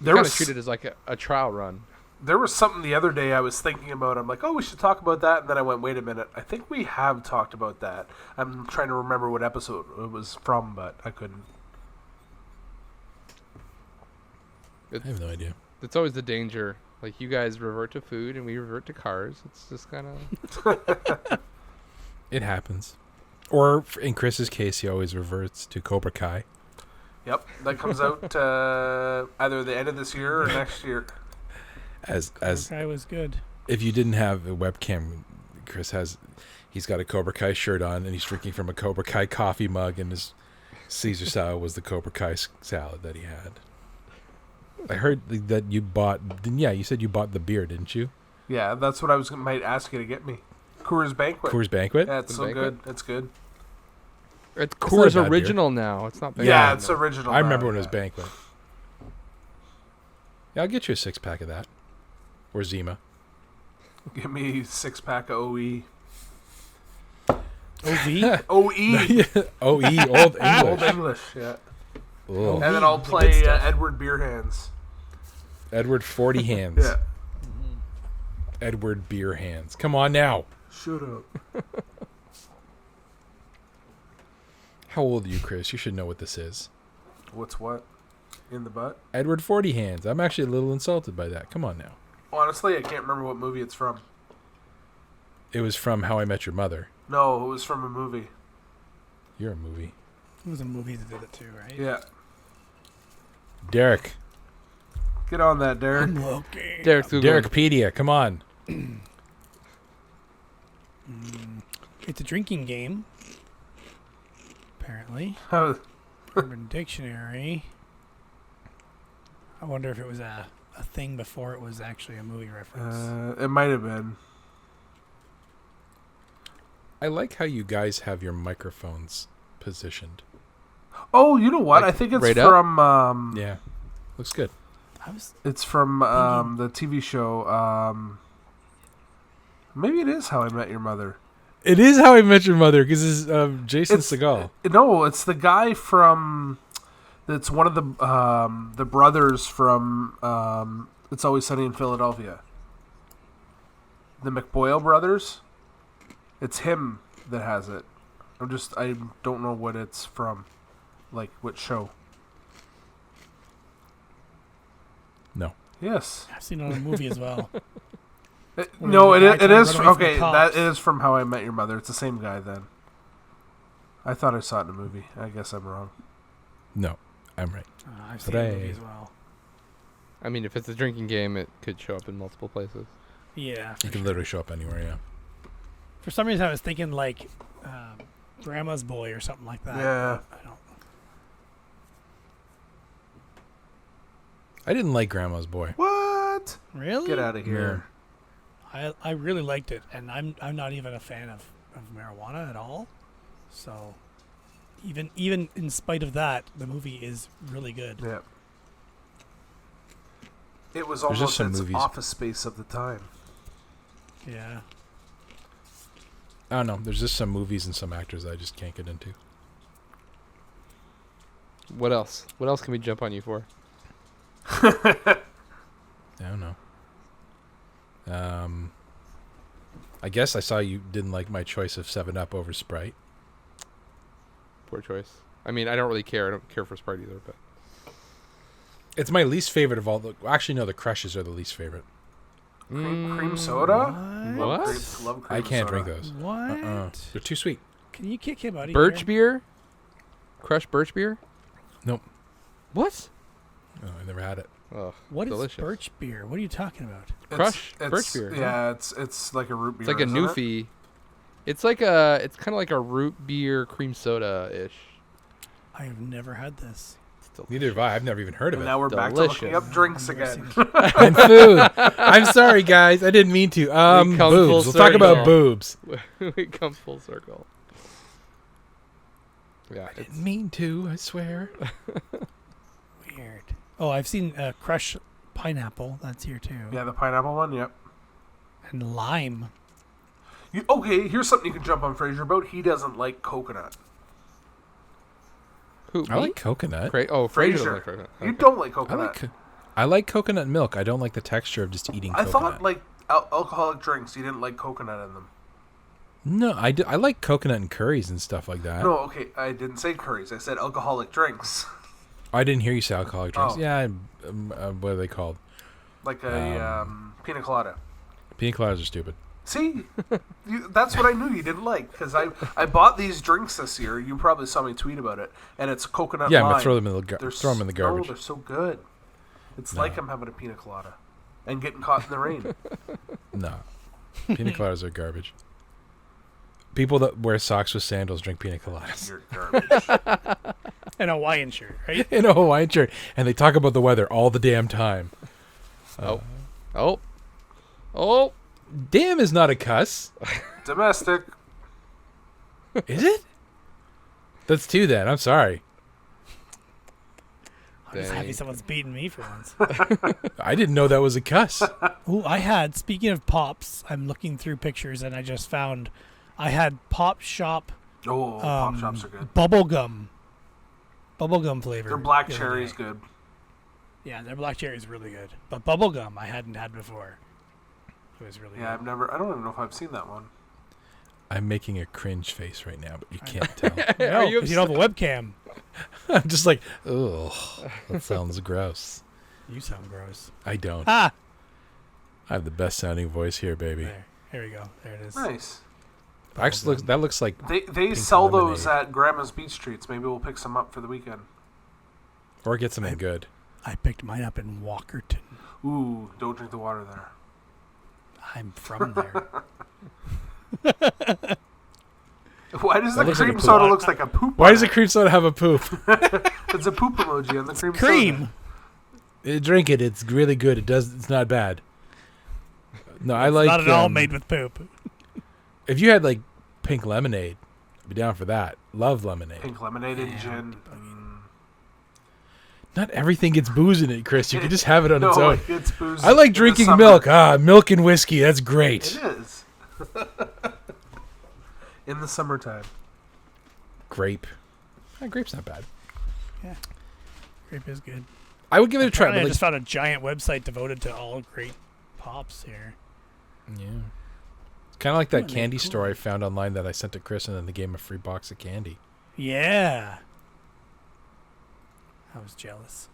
There kind of was treat it as like a trial run. there was something the other day I was thinking about. I'm like, oh, we should talk about that. And then I went, wait a minute. I think we have talked about that. I'm trying to remember what episode it was from, but I couldn't. I have no idea. It's always the danger. Like you guys revert to food and we revert to cars. It's just kind of It happens. Or in Chris's case, he always reverts to Cobra Kai. Yep, that comes out either the end of this year or next year. As Guy was good. if you didn't have a webcam, he's got a Cobra Kai shirt on and he's drinking from a Cobra Kai coffee mug and his Caesar salad was the Cobra Kai salad that he had. I heard that you bought, you said you bought the beer, didn't you? Yeah, that's what I might ask you to get me. Coors Banquet. Coors Banquet? Yeah, it's The so Banquet? good. It's good. it's not a Coors bad beer. Original now. It's not bad. Yeah, it's original. I remember now, when it was yeah. Banquet. Yeah, I'll get you a 6-pack of that. Or Zima. Give me 6-pack of OE. OV? OE! OE, Old Old English. English, yeah. Ugh. And then I'll the play good stuff. Edward Beer Hands. Edward 40 Hands. Yeah. Edward Beer Hands. Come on now. Shut up. How old are you, Chris? You should know what this is. What's what? In the butt? Edward 40 Hands. I'm actually a little insulted by that. Come on now. Honestly, I can't remember what movie it's from. It was from How I Met Your Mother. No, it was from a movie. You're a movie. It was a movie that did it too, right? Yeah. Derek. Get on that, Derek. I'm looking. Derek's Googling. Derekpedia. Come on. It's a drinking game. Apparently. Oh, Urban Dictionary. I wonder if it was a thing before it was actually a movie reference. it might have been. I like how you guys have your microphones positioned. Oh, you know what? Like I think it's right up? from. Yeah. Looks good. I was It's from the TV show. Maybe it is How I Met Your Mother. It is How I Met Your Mother because it's Jason It's- Segel. No, it's the guy from. It's one of the brothers from It's Always Sunny in Philadelphia. The McBoyle brothers. It's him that has it. I don't know what it's from, like what show. No. Yes. I've seen it on a movie as well. No, the guy it trying to is. run away from the Okay, cops. that is from How I Met Your Mother. It's the same guy then. I thought I saw it in a movie. I guess I'm wrong. No. I'm right. I've seen the movie Hooray. as well. I mean, if it's a drinking game, it could show up in multiple places. Yeah. You can literally show up anywhere, yeah. For some reason, I was thinking like Grandma's Boy or something like that. Yeah. I don't. I didn't like Grandma's Boy. What? Really? Get out of here. I really liked it, and I'm not even a fan of marijuana at all. So even in spite of that, the movie is really good. Yeah. It was There's just almost some its movies. Office Space of the time. Yeah. I don't know. There's just some movies and some actors I just can't get into. What else? What else can we jump on you for? I don't know. I guess I saw you didn't like my choice of 7-Up over Sprite. Poor choice. I mean, I don't really care. I don't care for Sprite either, but It's my least favorite of all the... Actually, no, the Crushes are the least favorite. Cream soda? What? Love cream I can't soda. drink those. What? They're too sweet. Can you kick him out of birch here? beer? Crushed birch beer? Nope. What? Oh, I never had it. Oh, What is delicious. birch beer? What are you talking about? Crush birch beer. Yeah, it's like a root beer. It's like a isn't it? newfie. It's like a. It's kind of like a root beer cream soda ish. I have never had this. Neither have I. I've never even heard of And it. now we're back to looking Delicious. up drinks I've never again. seen it. And food. I'm sorry, guys. I didn't mean to. come full Boobs. We'll talk about circle. boobs. We come full circle. Yeah, I didn't mean to. I swear. Weird. Oh, I've seen Crush Pineapple. That's here too. Yeah, the pineapple one. Yep. And lime. Okay, here's something you can jump on Fraser about. He doesn't like coconut. who? I Me? like coconut. Oh, Fraser. Fraser, doesn't like coconut. you Okay. don't like I coconut. like coconut milk. I don't like the texture of just eating I coconut. thought like alcoholic drinks, you didn't like coconut in them. No, I like coconut and curries and stuff like that. No, okay, I didn't say curries. I said alcoholic drinks, I didn't hear you say alcoholic drinks. Oh. Yeah, what are they called? like a pina colada. Pina coladas are stupid. See, that's what I knew you didn't like because I bought these drinks this year. You probably saw me tweet about it, and it's coconut. Yeah, I'm lime. gonna throw them in the They're throw them in the No, garbage. they're so good. It's No. like I'm having a pina colada and getting caught in the rain. No, pina coladas are garbage. People that wear socks with sandals drink pina coladas You're garbage. An Hawaiian shirt, right? in a Hawaiian shirt, and they talk about the weather all the damn time. Oh. Damn is not a cuss, Domestic. is it? That's two then. I'm sorry. I'm just happy Dang. someone's beating me for once. I didn't know that was a cuss. Ooh, I had, speaking of pops, I'm looking through pictures and I just found I had Pop Shop Oh, pop shops are good. bubblegum flavor. Their black the other cherry is day. good. Yeah, their black cherry is really good. But bubblegum I hadn't had before. It was really Yeah, good. I don't even know if I've seen that one. I'm making a cringe face right now, but you can't tell. No, you 'cause you don't have a webcam. I'm just like, ugh, that sounds gross. You sound gross. I don't. Ah! I have the best sounding voice here, baby. There. Here we go. There it is. Nice. Actually, that looks like They pink sell lemonade. those at Grandma's Beach Treats. Maybe we'll pick some up for the weekend. Or get something good. I picked mine up in Walkerton. Ooh, don't drink the water there. I'm from there. Why does That the looks like a cream poop. soda looks like a poop? Why on does the it? cream soda have a poop? It's a poop emoji on the cream soda. Cream. Drink it. It's really good. It's not bad. No, I like. Not at all made with poop. If you had like pink lemonade, I'd be down for that. Love lemonade. Pink lemonade and Yeah, gin. Not everything gets booze in it, Chris. You can just have it on its No, own. it's booze. I like in the drinking summer. milk. Milk and whiskey. That's great. It is. In the summertime. Grape. Grape's not bad. Grape is good. I would give it a try. Apparently But I like, just found a giant website devoted to all great pops here. yeah. It's kind of like that Oh, candy cool. store I found online that I sent to Chris, and then they gave him a free box of candy. Yeah. I was jealous.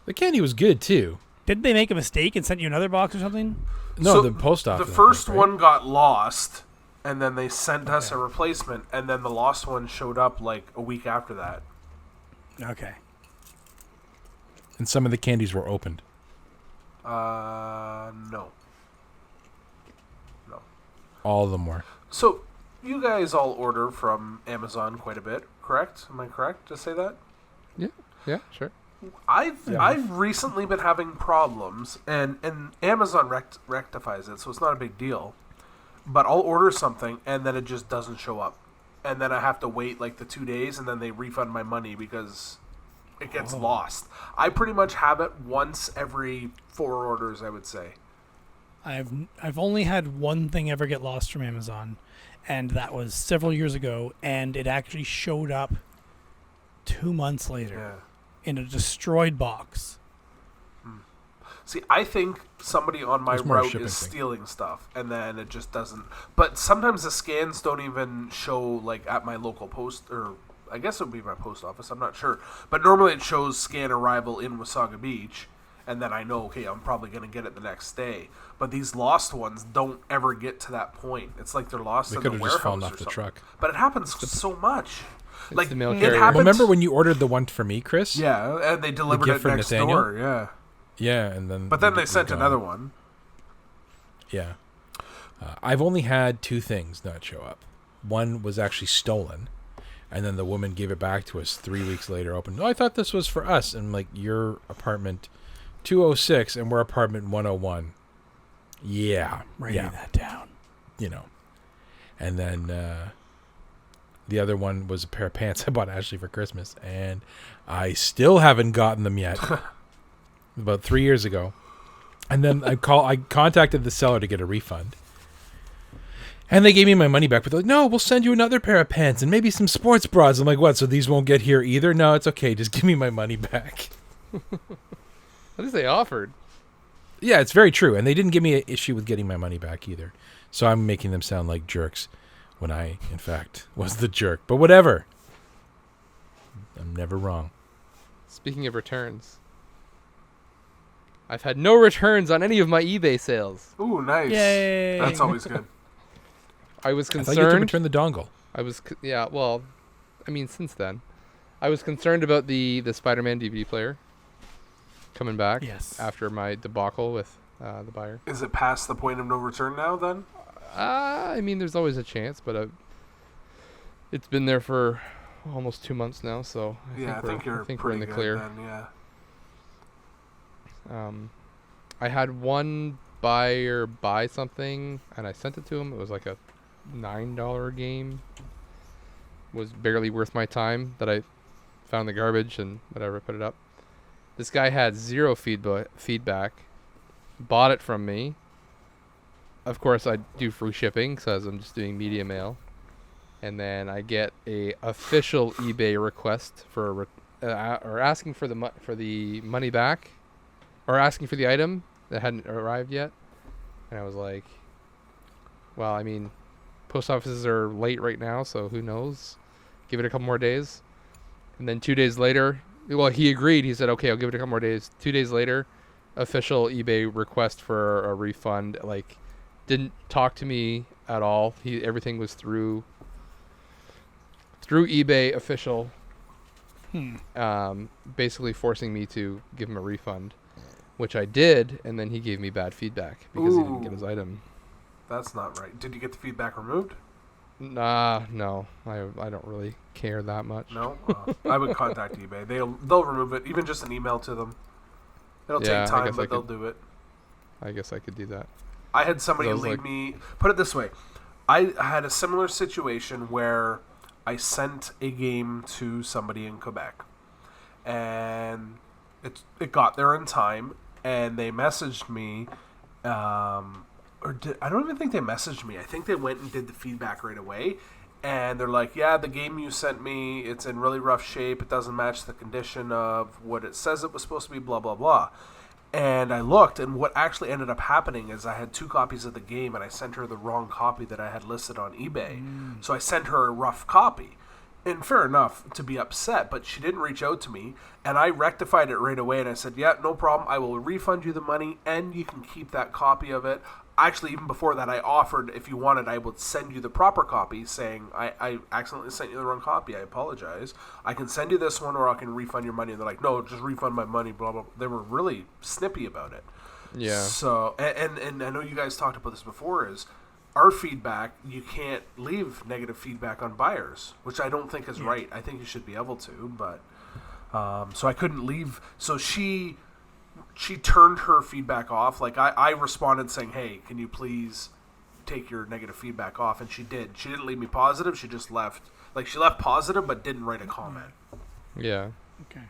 The candy was good too. Didn't they make a mistake and send you another box or something? No, So, the post office. The I first think, right? one got lost, and then they sent us Okay. a replacement, and then the lost one showed up like a week after that. Okay. And some of the candies were opened. No. No. All of them were. So, you guys all order from Amazon quite a bit, correct? Am I correct to say that? Yeah, sure. I've recently been having problems, and Amazon rectifies it, so it's not a big deal. But I'll order something, and then it just doesn't show up. And then I have to wait like the 2 days, and then they refund my money because it gets lost. I pretty much have it once every 4 orders, I would say. I've only had one thing ever get lost from Amazon, and that was several years ago, and it actually showed up 2 months later Yeah. in a destroyed box. See, I think somebody on my It's more a route shipping is thing. stealing stuff, and then it just doesn't. But sometimes the scans don't even show, like, at my local post, or I guess it would be my post office, I'm not sure. But normally it shows scan arrival in Wasaga Beach, and then I know, okay, I'm probably going to get it the next day. But these lost ones don't ever get to that point. It's like they're lost They in could the have warehouse just fallen or off the something. truck. But it happens so much. It's Like, the mail it carrier. happens. Remember when you ordered the one for me, Chris? Yeah, and they delivered gift it for next Nathaniel? door, yeah. Yeah, and then. But then we- they sent we got- another one. Yeah. I've only had 2 things not show up. One was actually stolen, and then the woman gave it back to us 3 weeks later. Opened. Oh, I thought this was for us. And I'm like, your apartment 206, and we're apartment 101. Yeah. Writing yeah. that down. You know. And then the other one was a pair of pants I bought Ashley for Christmas, and I still haven't gotten them yet. About 3 years ago. And then I contacted the seller to get a refund. And they gave me my money back, but they're like, no, we'll send you another pair of pants and maybe some sports bras. I'm like, what? So these won't get here either? No, it's okay. Just give me my money back. At least they offered. Yeah, it's very true. And they didn't give me an issue with getting my money back either. So I'm making them sound like jerks when I, in fact, was the jerk. But whatever. I'm never wrong. Speaking of returns, I've had no returns on any of my eBay sales. Ooh, nice. Yay. That's always good. I was I thought you had to concerned. return the dongle. Yeah, well, I mean, since then, I was concerned about the Spider-Man DVD player coming back Yes. after my debacle with the buyer. Is it past the point of no return now, then? I mean, there's always a chance, but it's been there for almost 2 months now, so I think you're we're in pretty the good clear. then, yeah. I had one buyer buy something, and I sent it to him. It was like a $9 game. Was barely worth my time that I found the garbage and whatever, put it up. This guy had 0 feedback, bought it from me. Of course, I do free shipping because I'm just doing media mail. And then I get a official eBay request for or asking for the money back, or asking for the item that hadn't arrived yet. And I was like, well, I mean, post offices are late right now, so who knows? Give it a couple more days. And then 2 days later, well, he agreed. He said, okay, I'll give it a couple more days. 2 days later, official eBay request for a refund. Like, didn't talk to me at all. Everything was through eBay official. Basically forcing me to give him a refund, which I did, and then he gave me bad feedback because he didn't get his item. That's not right. Did you get the feedback removed? Nah, no. I don't really care that much. No? I would contact eBay. They'll remove it, even just an email to them. It'll take time, but they'll do it. I guess I could do that. I had somebody leave me... Put it this way. I had a similar situation where I sent a game to somebody in Quebec. And it got there in time, and they messaged me... I don't even think they messaged me. I think they went and did the feedback right away. And they're like, yeah, the game you sent me, it's in really rough shape. It doesn't match the condition of what it says it was supposed to be, blah, blah, blah. And I looked, and what actually ended up happening is I had 2 copies of the game, and I sent her the wrong copy that I had listed on eBay. So I sent her a rough copy. And fair enough to be upset, but she didn't reach out to me, and I rectified it right away, and I said, yeah, no problem, I will refund you the money, and you can keep that copy of it. Actually, even before that, I offered, if you wanted, I would send you the proper copy, saying, I accidentally sent you the wrong copy, I apologize. I can send you this one, or I can refund your money. And they're like, no, just refund my money, blah, blah. They were really snippy about it. Yeah. So, and I know you guys talked about this before, is our feedback, you can't leave negative feedback on buyers, which I don't think is right. I think you should be able to, but so I couldn't leave. So she turned her feedback off. Like I responded saying, hey, can you please take your negative feedback off? And she did. She didn't leave me positive. She just left. Like, she left positive but didn't write a comment. Yeah. Okay.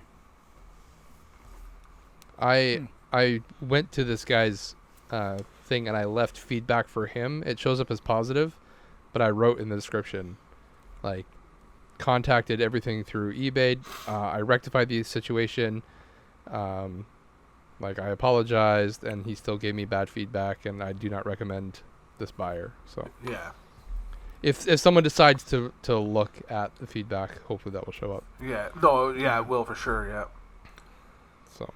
I went to this guy's thing and I left feedback for him. It shows up as positive, but I wrote in the description, like, contacted everything through eBay. I rectified the situation. Like, I apologized, and he still gave me bad feedback, and I do not recommend this buyer. So yeah, if someone decides to look at the feedback, hopefully that will show up. Yeah, no, yeah, it will for sure. Yeah. So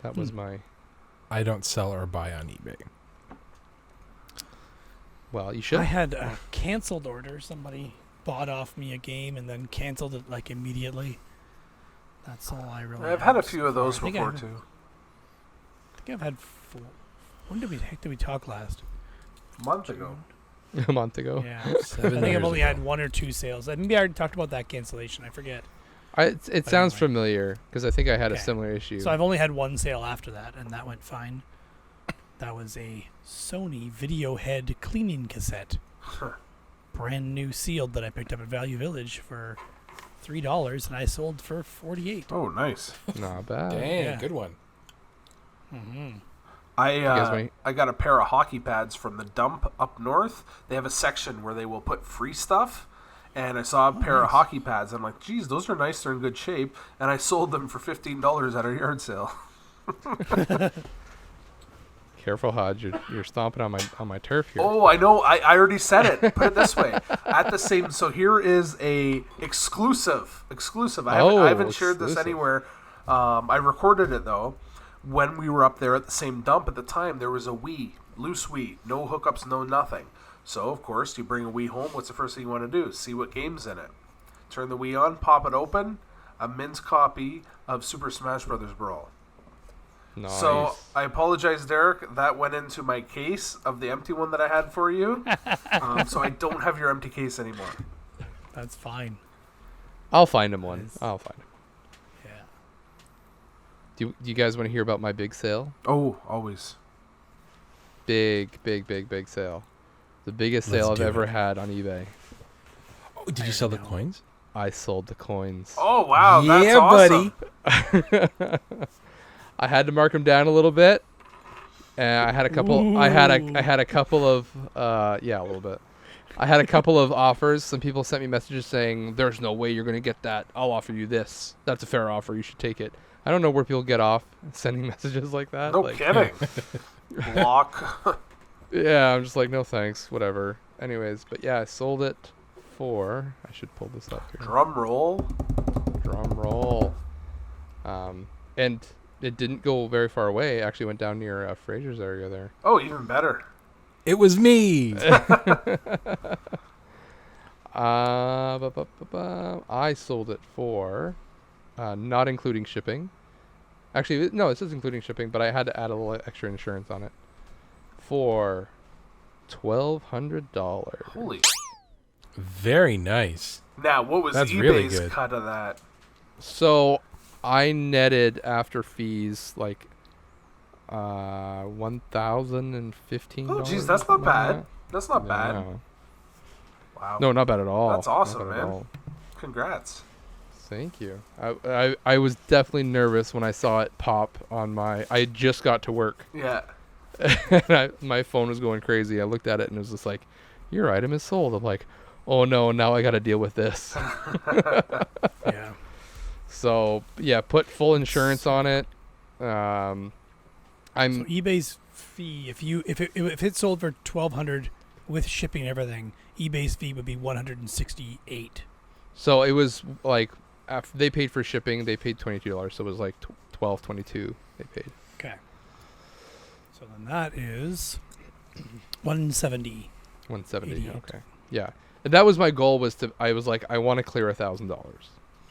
that was my. I don't sell or buy on eBay. Well, you should. I had a canceled order. Somebody bought off me a game and then canceled it like immediately. That's all I really. I've had a few of those before too. I think I've had 4. When did we talk last? A month ago. A month ago. Yeah. I think I've only had 1 or 2 sales. Maybe I already talked about that cancellation. I forget. It sounds familiar because I think I had a similar issue. So I've only had 1 sale after that, and that went fine. That was a Sony video head cleaning cassette. Brand new sealed that I picked up at Value Village for $3, and I sold for $48. Oh, nice. Not bad. Dang, good one. Mm-hmm. I got a pair of hockey pads from the dump up north. They have a section where they will put free stuff. And I saw a pair of hockey pads. I'm like, geez, those are nice. They're in good shape. And I sold them for $15 at a yard sale. Careful, Hodge. You're stomping on my turf here. Oh, I know. I already said it. Put it this way. At the same. So here is a exclusive. I haven't shared this anywhere. I recorded it though. When we were up there at the same dump at the time, there was a Wii, loose Wii, no hookups, no nothing. So, of course, you bring a Wii home. What's the first thing you want to do? See what game's in it. Turn the Wii on, pop it open. A minced copy of Super Smash Bros. Brawl. Nice. So, I apologize, Derek. That went into my case of the empty one that I had for you. So, I don't have your empty case anymore. That's fine. I'll find him one. I'll find him. Yeah. Do you guys want to hear about my big sale? Oh, always. Big sale. The biggest sale I've ever had on eBay. Oh, did you sell the coins? I sold the coins. Oh, wow. That's awesome. Buddy. I had to mark them down a little bit. And I had a couple. I had a couple of. A little bit. I had a couple of offers. Some people sent me messages saying, "There's no way you're going to get that. I'll offer you this. That's a fair offer. You should take it." I don't know where people get off sending messages like that. No kidding. Block. Yeah, I'm just like, no thanks, whatever. anyways, but yeah, I sold it for. I should pull this up here. Drum roll. Drum roll. And it didn't go very far away. It actually went down near Fraser's area there. Oh, even better. It was me. I sold it for, not including shipping. Actually, no, this is including shipping, but I had to add a little extra insurance on it. For $1,200. Holy. Very nice. Now, what was That's eBay's really good. cut of that? So I netted after fees like $1,015. Oh, geez, that's not bad. Like That's not bad. Yeah. Wow. No, not bad at all. That's awesome, Not bad at man. all. Congrats. Thank you. I was definitely nervous when I saw it pop on my. I just got to work. Yeah. And my phone was going crazy. I looked at it and it was just like, "Your item is sold." I'm like, "Oh no! Now I got to deal with this." Yeah. So yeah, put full insurance on it. I'm So eBay's fee, if it sold for $1,200 with shipping and everything, eBay's fee would be $168. so it was like after they paid for shipping, they paid $22, so it was like $12.22 they paid. Okay. So then that is 170. 170. 88. Okay. Yeah, and that was my goal. I was like, I want to clear $1,000.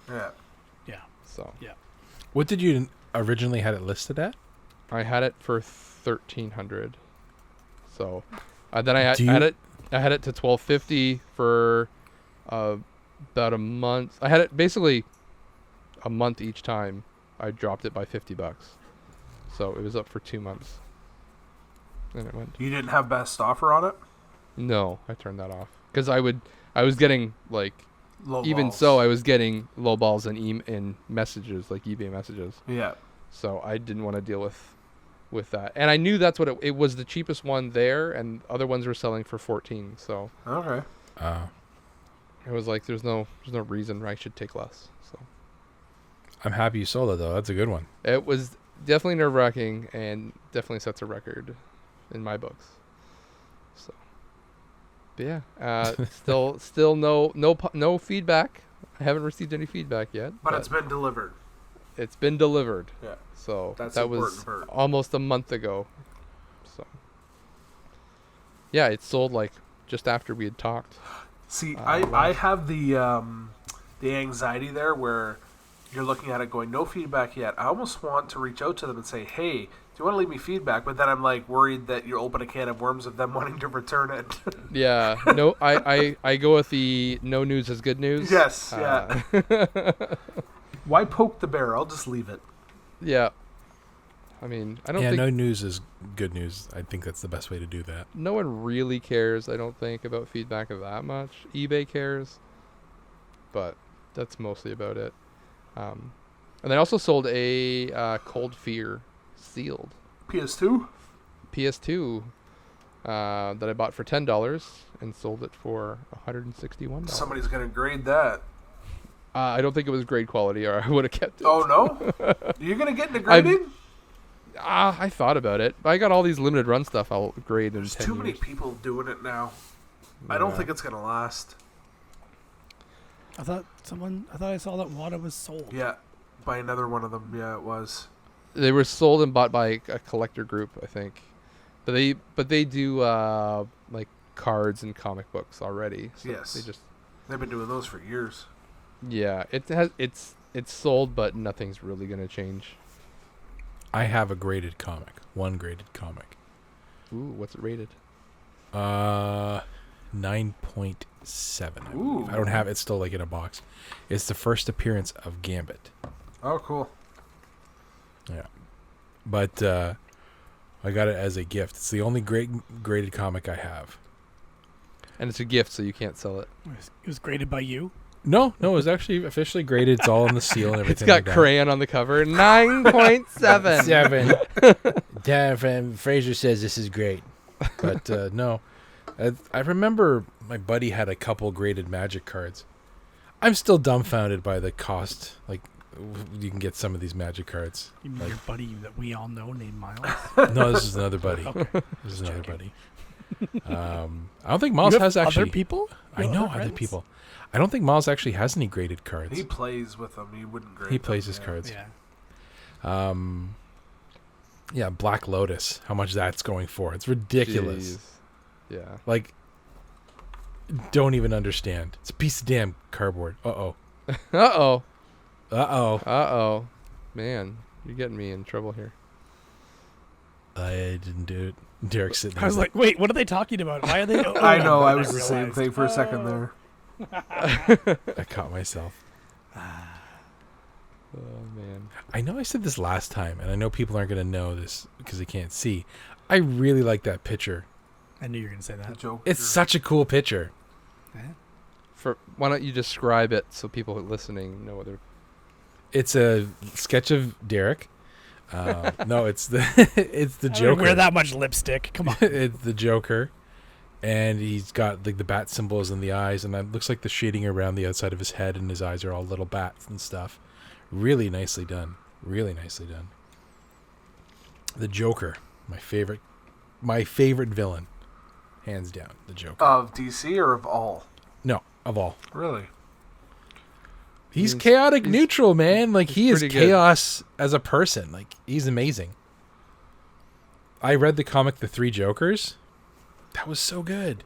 Yeah. Yeah. So What did you originally had it listed at? I had it for 1,300. So then I Do you- had it. I had it to 1,250 for about a month. I had it basically a month each time. I dropped it by $50. So it was up for 2 months. And it went. You didn't have best offer on it? No, I turned that off because I was getting like. Low Even balls. so, I was getting low balls in messages, like eBay messages. Yeah. So I didn't want to deal with that. And I knew that's what it was, the cheapest one there, and other ones were selling for 14. So Okay. it was like there's no reason I should take less. So I'm happy you sold it though. That's a good one. it was definitely nerve-wracking and definitely sets a record in my books. So but yeah, still no feedback. I haven't received any feedback yet. But it's been delivered. It's been delivered. Yeah. So That's that important was part. almost a month ago. So yeah, it sold like just after we had talked. See, Last- I have the anxiety there where you're looking at it going, no feedback yet. I almost want to reach out to them and say, hey, do you want to leave me feedback? But then I'm like worried that you'll open a can of worms of them wanting to return it. Yeah, no, I go with the no news is good news. Yes, yeah. Why poke the bear? I'll just leave it. Yeah. I mean, I don't Yeah, think no news is good news. I think that's the best way to do that. no one really cares. I don't think about feedback that much. eBay cares, but that's mostly about it. And I also sold a Cold Fear sealed PS2? PS2 that I bought for $10 and sold it for $161. Somebody's going to grade that. I don't think it was grade quality, or I would have kept it. Oh, no? You're going to get into grading? I thought about it. I got all these limited run stuff I'll grade in There's 10 too many years. people doing it now. I don't Yeah. think it's going to last. I thought I saw that Wada was sold. Yeah, by another one of them. Yeah, it was. They were sold and bought by a collector group, I think. But they do like cards and comic books already. So Yes. They just They've been doing those for years. yeah, it's sold, but nothing's really gonna change. I have a graded comic. One graded comic. Ooh, what's it rated? 9.7. I Ooh. believe. I don't have it. It's still like in a box. It's the first appearance of Gambit. Oh, cool. Yeah. But I got it as a gift. It's the only graded comic I have. And it's a gift, so you can't sell it. It was graded by you. No, it was actually officially graded. It's all in the seal and everything. It's got like that. crayon on the cover. 9.7. 7. Damn, Fraser says this is great. But no. I remember my buddy had a couple graded Magic cards. I'm still dumbfounded by the cost. Like, you can get some of these Magic cards. You mean Like- your buddy that we all know named Miles? No, this is another buddy. Okay. This is another checking. buddy. I don't think Miles You have has actually. other people? I You know have other friends? people. I don't think Miles actually has any graded cards. He plays with them. He wouldn't grade He them, plays his yeah. cards. Yeah. Yeah, Black Lotus. How much that's going for? It's ridiculous. Jeez. Yeah. Like, don't even understand. It's a piece of damn cardboard. Uh-oh. Uh-oh. Uh-oh. Uh-oh. Man, you're getting me in trouble here. I didn't do it. Derek's sitting there. I was like, wait, what are they talking about? Why are they? Oh, I know. I then was the same realized. thing for a second there. I caught myself. Oh, man. I know I said this last time, and I know people aren't going to know this because they can't see. I really like that picture. I knew you were going to say The that. joke. It's such a cool picture. Yeah. Why don't you describe it so people who are listening know what they're... It's a sketch of Derek. No, it's the it's the I Joker. wouldn't wear that much lipstick. Come on. It's the Joker, and he's got like the bat symbols in the eyes, and it looks like the shading around the outside of his head, and his eyes are all little bats and stuff. Really nicely done. Really nicely done. The Joker, my favorite villain, hands down. The Joker. Of DC or of all? No, of all. Really? He's chaotic neutral, man. Like, he is pretty good. chaos as a person. Like, he's amazing. I read the comic The Three Jokers. That was so good.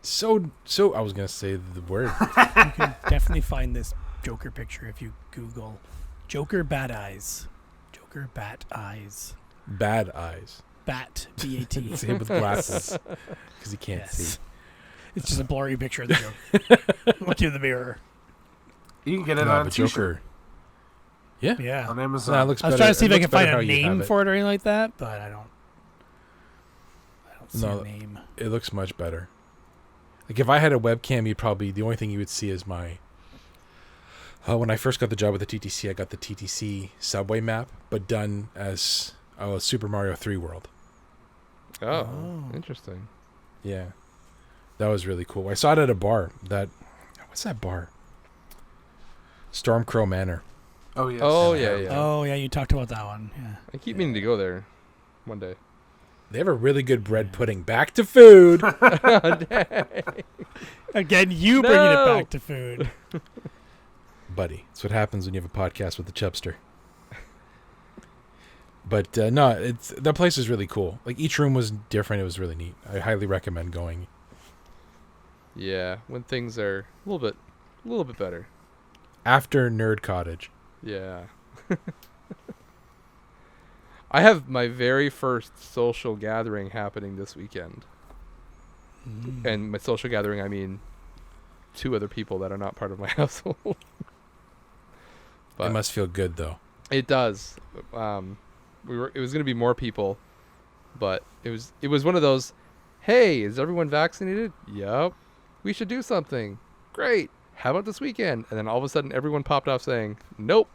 So I was going to say the word. You can definitely find this Joker picture if you Google Joker Bat Eyes. Joker Bat Eyes. Bad eyes. Bat, B-A-T. It's him with glasses. Because he can't Yes. see. It's just a blurry picture of the Joker. Look in the mirror. You can get it No, on a but t-shirt Joker. Yeah. Yeah. on Amazon. No, it looks I was better. trying to see if It I looks can find better a how you have name it. for it or anything like that, but I don't see No. a name. It looks much better. Like, if I had a webcam, you'd probably... The only thing you would see is my... when I first got the job with the TTC, I got the TTC subway map, but done as Super Mario 3 world. Oh, interesting. Yeah. That was really cool. I saw it at a bar. What's that bar? Stormcrow Manor. Oh, yes. Oh, yeah. Oh, yeah, you talked about that one. Yeah. I keep meaning to go there one day. They have a really good bread pudding. Back to food. Again, you bringing it No. back to food. Buddy, that's what happens when you have a podcast with the Chubster. But no, that place is really cool. Like, each room was different. It was really neat. I highly recommend going. Yeah, when things are a little bit better. After Nerd Cottage. Yeah. I have my very first social gathering happening this weekend. And my social gathering, I mean 2 other people that are not part of my household. It But must feel good, though. it does. It was going to be more people, but it was one of those, hey, is everyone vaccinated? Yep. We should do something. Great. How about this weekend? And then all of a sudden everyone popped off saying, nope.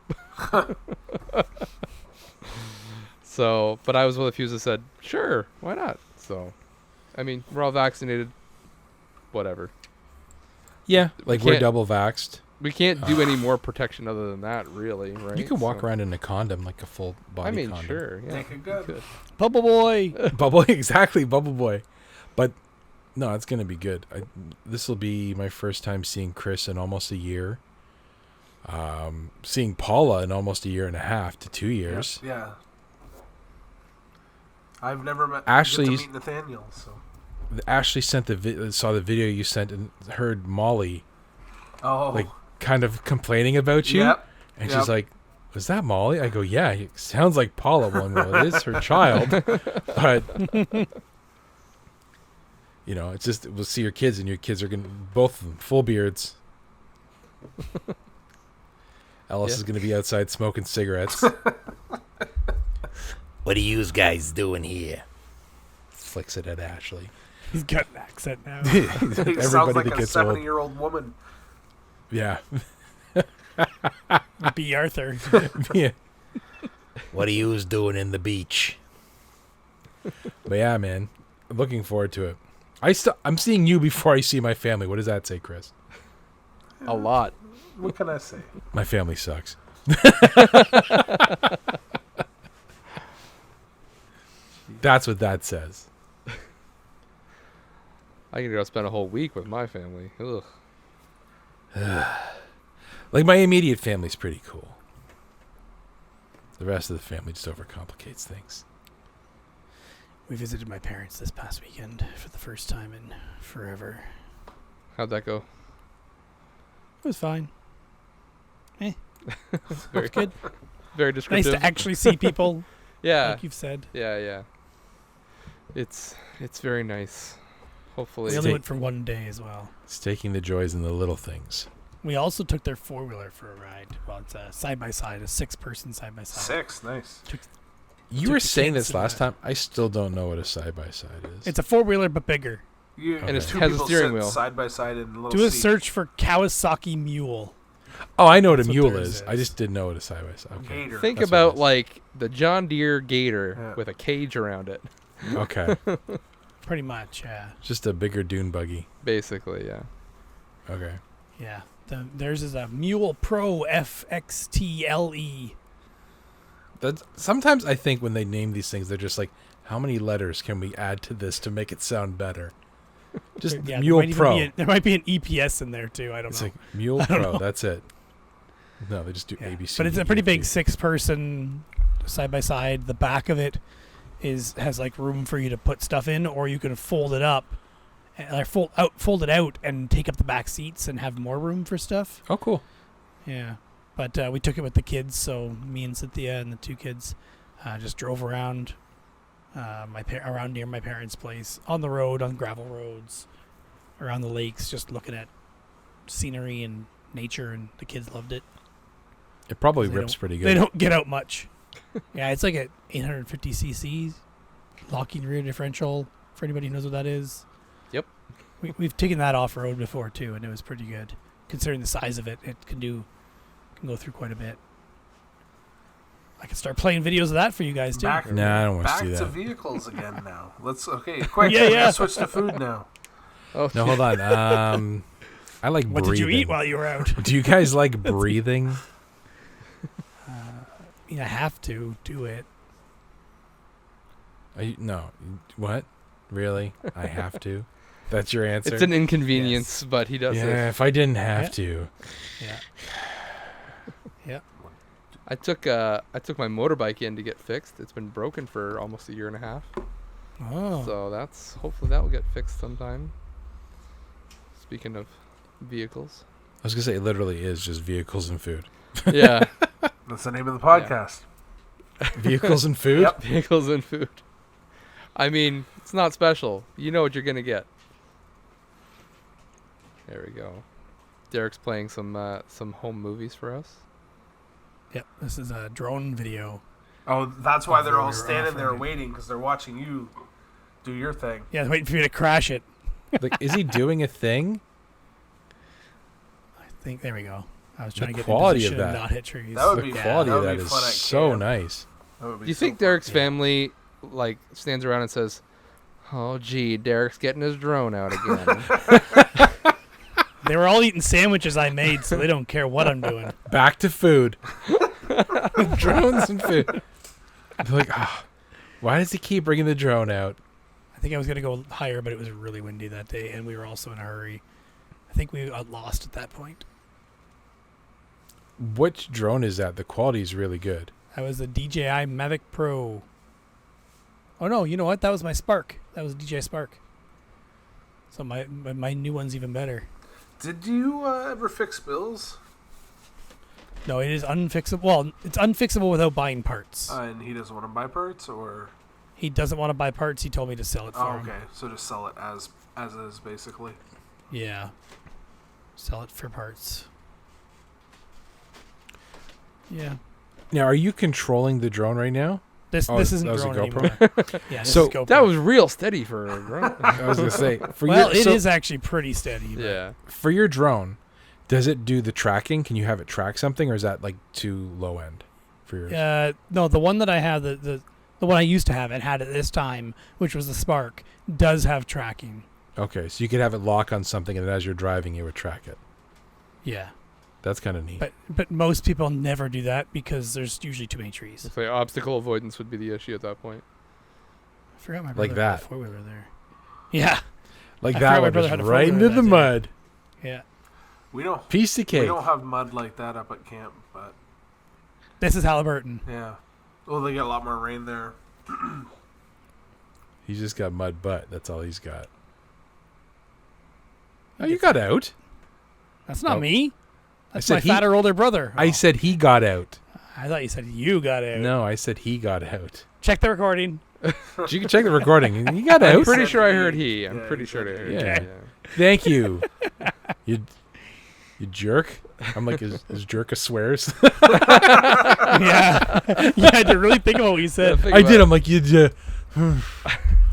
So, but I was one of the few that said, sure, why not? So, I mean, we're all vaccinated. Whatever. Yeah, like, we're can't- double vaxxed. We can't do any more protection other than that, really, right? You can walk So- around in a condom, like a full body I mean, condom. sure. Yeah. Make it good. Good. Bubble Boy. Bubble, exactly, Bubble Boy. But no, it's gonna be good. This will be my first time seeing Chris in almost a year. Seeing Paula in almost a year and a half to 2 years. Yeah. I've never met Ashley- get to meet Nathaniel, so. Ashley sent saw the video you sent and heard Molly Oh. like kind of complaining about you, Yep. and Yep. she's like, "Was that Molly?" I go, "Yeah, it sounds like Paula." Well, it is her child, but you know, it's just we'll see your kids, and your kids are gonna both of them full beards. Ellis is gonna be outside smoking cigarettes. What are you guys doing here? Flicks it at Ashley. He's got an accent now. He Everybody sounds like that a gets old. 70-year-old woman. Yeah. B. Arthur. Yeah. What are you doing in the beach? But yeah, man, I'm looking forward to it. I'm seeing you before I see my family. What does that say, Chris? A lot. What can I say? My family sucks. That's what that says. I gotta go spend a whole week with my family. Ugh. Like, my immediate family's pretty cool. The rest of the family just overcomplicates things. We visited my parents this past weekend for the first time in forever. How'd that go? It was fine. Very good. Very Nice descriptive. to actually see people, Yeah. like you've said. Yeah. It's very nice. Hopefully. We only went for one day as well. It's taking the joys in the little things. We also took their 4-wheeler for a ride. Well, it's a side-by-side, a 6-person side-by-side. 6, nice. You Took were the saying kids this to last that. time. I still don't know what a side-by-side is. It's a 4-wheeler, but bigger. You, And it two has a people steering sit wheel. side by side in a little Do a seat. search for Kawasaki Mule. Oh, I know what a That's what mule theirs is. I is. just didn't know what a side-by-side. Okay. Gator. Think That's what it about is. like the John Deere Gator Yeah. with a cage around it. Okay. Pretty much, yeah. Just a bigger dune buggy. Basically, yeah. Okay. Yeah. Theirs is a Mule Pro FXTLE. That's sometimes I think when they name these things, they're just like, how many letters can we add to this to make it sound better? Just Yeah, Mule there might even Pro. be there might be an EPS in there too. I don't It's know. like Mule I don't Pro. know. That's it. No, they just do Yeah. ABC. But it's a pretty big 6-person side-by-side. The back of it has like room for you to put stuff in, or you can fold it up, and fold it out, and take up the back seats and have more room for stuff. Oh, cool. Yeah, but we took it with the kids, so me and Cynthia and the 2 kids just drove around around near my parents' place, on the road, on gravel roads, around the lakes, just looking at scenery and nature, and the kids loved it. It probably They rips don't- pretty good. They don't get out much. Yeah, it's like a 850 cc locking rear differential, for anybody who knows what that is. Yep. We've taken that off road before too, and it was pretty good. Considering the size of it, it can go through quite a bit. I can start playing videos of that for you guys too. Back, Nah, I don't want to back see to that. vehicles again now. Quick. Yeah, yeah. Let's switch to food now. Oh, No, hold on. I like What breathing. did you eat while you were out? Do you guys like breathing? I have to do it. No. What? Really? I have to? That's your answer? It's an inconvenience, but he does it. Yeah, if I didn't have Yeah. to. Yeah. Yeah. I took my motorbike in to get fixed. It's been broken for almost a year and a half. Oh. So hopefully that will get fixed sometime. Speaking of vehicles. I was going to say, it literally is just vehicles and food. Yeah. That's the name of the podcast. Vehicles and food? Yep. Vehicles and food. I mean, it's not special. You know what you're going to get. There we go. Derek's playing some home movies for us. Yep. This is a drone video. Oh, that's why they're Before all we were standing there off-roading. waiting, because they're watching you do your thing. Yeah, waiting for you to crash it. Like, is he doing a thing? I think there we go. I was The trying to get quality in of position and that. not hit trees. That would The be quality that of would that be is fun at so camp. nice. That would be Do you so think fun. Derek's Yeah. family like stands around and says, "Oh, gee, Derek's getting his drone out again"? They were all eating sandwiches I made, so they don't care what I'm doing. Back to food. Drones and food. They're like, why does he keep bringing the drone out? I think I was going to go higher, but it was really windy that day, and we were also in a hurry. I think we got lost at that point. Which drone is that? The quality is really good. That was the DJI Mavic Pro. Oh, no, you know what? That was my Spark. That was DJI Spark. So my new one's even better. Did you ever fix Bill's? No, it is unfixable. Well, it's unfixable without buying parts. And he doesn't want to buy parts, or He doesn't want to buy parts. He told me to sell it for oh, him. okay, so just sell it as is, basically. Yeah. Sell it for parts. Yeah. Now, are you controlling the drone right now? This Oh, isn't that was a drone GoPro? anymore. Yeah, this So, is GoPro. That was real steady for a drone. I was gonna say for well, your, it is so actually pretty steady. but Yeah. for your drone. Does it do the tracking? Can you have it track something, or is that like too low end for yours? No, the one that I have, the one I used to have, and had at this time, which was the Spark, does have tracking. Okay, so you could have it lock on something, and then as you're driving, it would track it. Yeah, That's kind of neat. but most people never do that because there's usually too many trees. So obstacle avoidance would be the issue at that point. I forgot my Like brother had a that. four-wheeler there. Yeah, Like I that forgot my one, brother just had a photo right of into that the day. mud. Yeah. We don't. Piece of We cake. don't have mud like that up at camp, but This is Halliburton. yeah. Well, they get a lot more rain there. He's just got mud butt. That's all he's got. Oh, you got out. That's not Nope. me. That's said my he- fatter older brother. I Oh, said he got out. I thought you said you got out. No, I said he got out. Check the recording. You can check the recording. He got I'm out. pretty said sure I he. heard he. I'm Yeah, pretty he sure I said heard he. he. Yeah. Yeah. Thank you. You jerk. I'm like, is jerk a swears? Yeah. You had to really think about what you said. Think I about did. it. I'm like, you. This I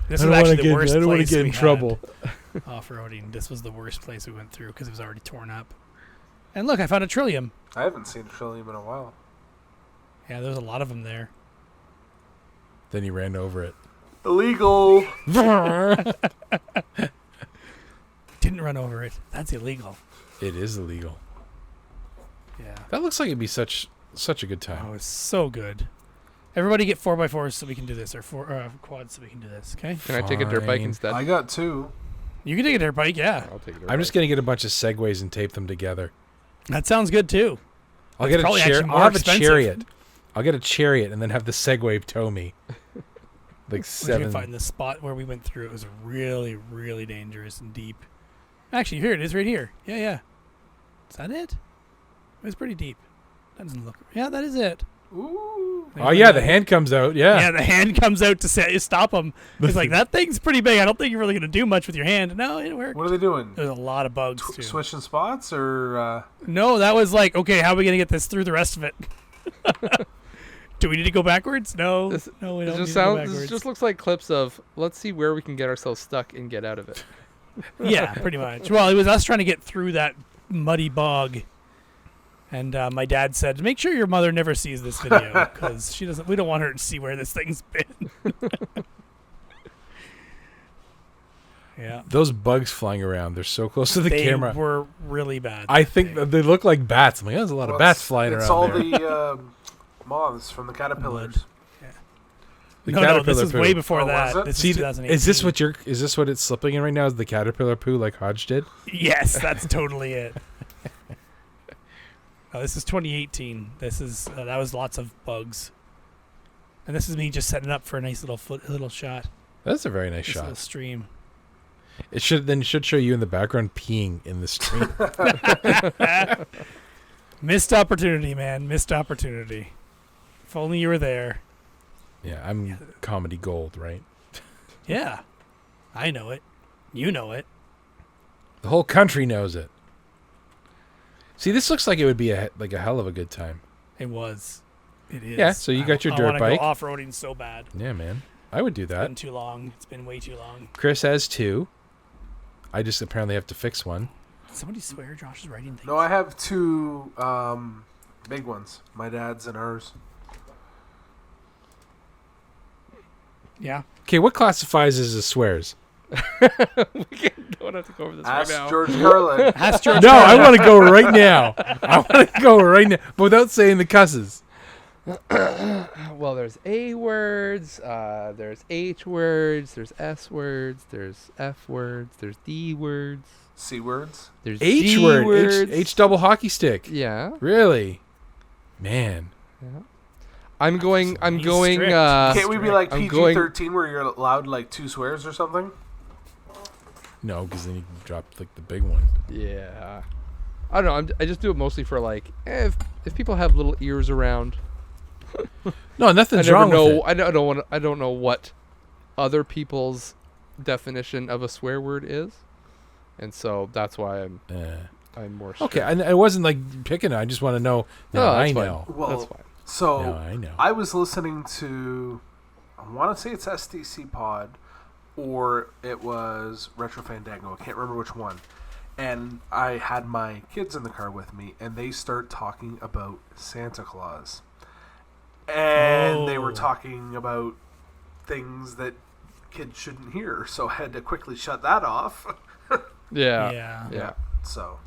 was don't want actually to the get. worst I don't want place to get we in had trouble. off-roading. This was the worst place we went through because it was already torn up. And look, I found a Trillium. I haven't seen a Trillium in a while. Yeah, there's a lot of them there. Then he ran over it. Illegal. Didn't run over it. That's illegal. It is illegal. Yeah. That looks like it'd be such a good time. Oh, it's so good. Everybody get 4x4s so we can do this, or quads so we can do this. Okay. Can I take a dirt bike Fine. instead? I got 2. You can take a dirt bike. Yeah, I'll take a dirt I'm just bike. gonna get a bunch of segways and tape them together. that sounds good too. I'll It's get a probably chariot. actually I'll more have expensive. a chariot. I'll get a chariot and then have the Segway tow me. Like We can 7. find the spot where we went through. It was really, really dangerous and deep. Actually, here it is, right here. Yeah, yeah. Is that it? It was pretty deep. That doesn't look. Yeah, that is it. Ooh. Oh yeah, the hand comes out. Yeah, Yeah. the hand comes out to stop him. It's like, that thing's pretty big. I don't think you're really going to do much with your hand. No, it worked. What are they doing? There's a lot of bugs, too. Switching spots or? No, that was like, okay, how are we going to get this through the rest of it? Do we need to go backwards? No. This- No, we It don't just need to go sounds. backwards. This just looks like clips of. Let's see where we can get ourselves stuck and get out of it. Yeah, pretty much. Well, it was us trying to get through that muddy bog. And my dad said, make sure your mother never sees this video because she doesn't. We don't want her to see where this thing's been. Yeah. Those bugs flying around, they're so close to the They camera. were really bad. I think that they look like bats. I'm like, oh, there's a lot of bats flying it's around all there. the moths from the caterpillars. The no, this caterpillar is poo. way before Oh, that. was it? This See, is 2018. is this what it's slipping in right now? Is the caterpillar poo like Hodge did? Yes, that's totally it. Oh, this is 2018. This is that was lots of bugs, and this is me just setting up for a nice little shot. That's a very nice This little shot. stream. It should show you in the background peeing in the stream. Missed opportunity, man. Missed opportunity. If only you were there. Yeah, I'm comedy gold, right? Yeah, I know it. You know it. The whole country knows it. See, this looks like it would be a hell of a good time. It was. It is. Yeah, so you got your I dirt wanna bike. go off-roading so bad. Yeah, man. I would do It's that. been too long. It's been way too long. Chris has 2. I just apparently have to fix one. Did somebody swear Josh is writing things? No, I have 2 big ones. My dad's and ours. Yeah. Okay, what classifies as a swears? We don't have to go over this Ask right now. George Carlin. Ask George. No, I Carlin. want to go right now. I want to go right now, but without saying the cusses. Well, there's A words, there's H words, there's S words, there's F words, there's D words, C words. there's H G word. words. H double hockey stick. Yeah. Really? Man. Yeah. I'm going. He's strict. Can't we be like I'm PG-13 where you're allowed like 2 swears or something? No, because then you can drop like the big one. Yeah. I don't know. I just do it mostly for like if people have little ears around. No, I nothing's never wrong know. with it. I don't know what other people's definition of a swear word is, and so that's why I'm more. Strict. Okay, I wasn't like picking it. I just want to know. No, Now I that's fine. know. Well, That's fine. so Now I know. I was listening to, I want to say it's SDC Pod, or it was Retro Fandango. I can't remember which one. And I had my kids in the car with me, and they start talking about Santa Claus. And they were Oh. talking about things that kids shouldn't hear, so I had to quickly shut that off. Yeah. Yeah. Yeah. So,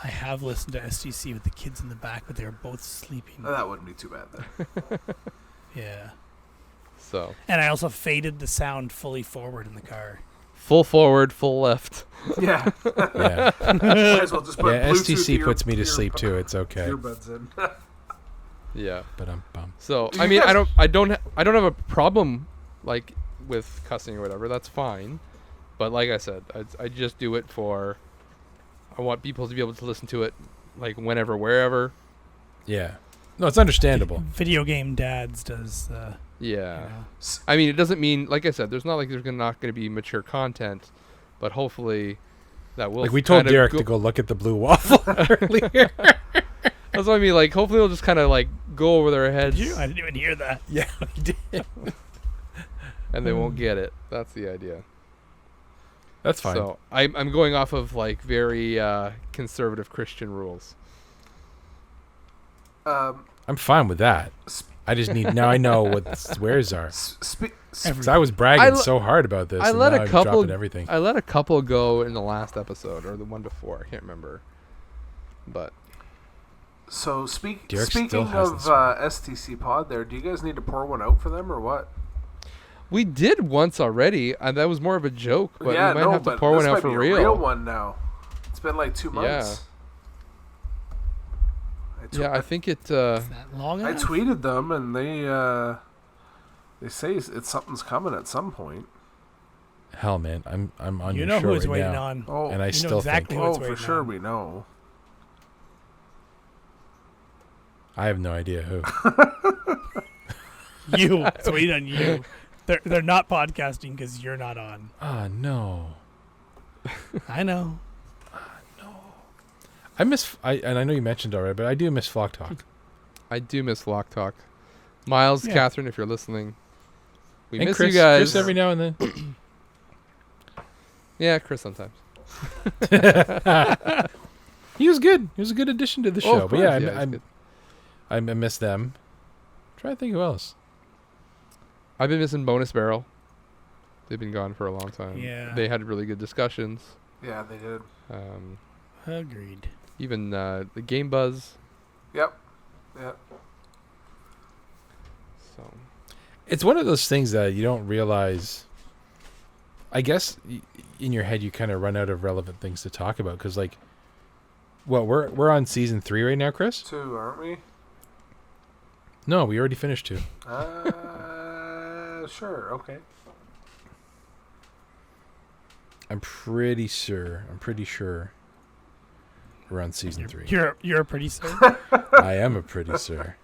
I have listened to SGC with the kids in the back, but they were both sleeping. that wouldn't be too bad then. Yeah. So And I also faded the sound fully forward in the car full forward, full left. Yeah. Yeah. Might as well just put Yeah, Bluetooth STC ear- puts me to ear- sleep too. It's okay. Earbuds in. Yeah. But I'm bummed. So Do I you mean, guys- I don't have a problem like with cussing or whatever. That's fine. But like I said, I just do it for. I want people to be able to listen to it, like whenever, wherever. Yeah. No, it's understandable. Video game dads does. Yeah. You know. I mean, it doesn't mean, like I said, there's not going to be mature content, but hopefully that will. Like we told kind of Derek to go look at the blue waffle earlier. That's what I mean. Like, hopefully it'll just kind of like go over their heads, I didn't even hear that. Yeah, we did. and they won't get it. That's the idea. That's fine. So I'm going off of like very conservative Christian rules. I'm fine with that. I just need now. I know what the swears are. Because I was bragging so hard about this. I and let now a I'm couple. dropping everything. I let a couple go in the last episode or the one before. I can't remember. But So Derek speaking still has of this one. STC Pod, there, do you guys need to pour one out for them or what? we did once already, and that was more of a joke. But yeah, we might no, have to but pour this one out might for be a real. real one now. It's been like 2 months. Yeah, I think it. Is that long I enough? tweeted them and they say it's something's coming at some point. Hell, man, I'm on You your know show who it's right waiting now. on. Oh, And I You know still exactly think what's for waiting sure on. we know. I have no idea who. You. It's waiting on you. They're not podcasting because you're not on. Ah, no. I know. I miss. And I know you mentioned already, but I do miss Flock Talk. I do miss Lock Talk. Miles, Yeah. Catherine, if you're listening, we And miss Chris, you guys. Chris every now and then. Yeah, Chris sometimes. He was good. He was a good addition to the show. Of But yeah, course, it's good. I miss them. Try to think who else. I've been missing Bonus Barrel. They've been gone for a long time. Yeah. They had really good discussions. Yeah, they did. Agreed. Even the Game Buzz. Yep. So It's one of those things that you don't realize. I guess in your head you kind of run out of relevant things to talk about because, like, well, we're on season 3 right now, Chris. 2, aren't we? No, we already finished 2. Sure. Okay. I'm pretty sure we're on season 3. You're a pretty sir. I am a pretty sir.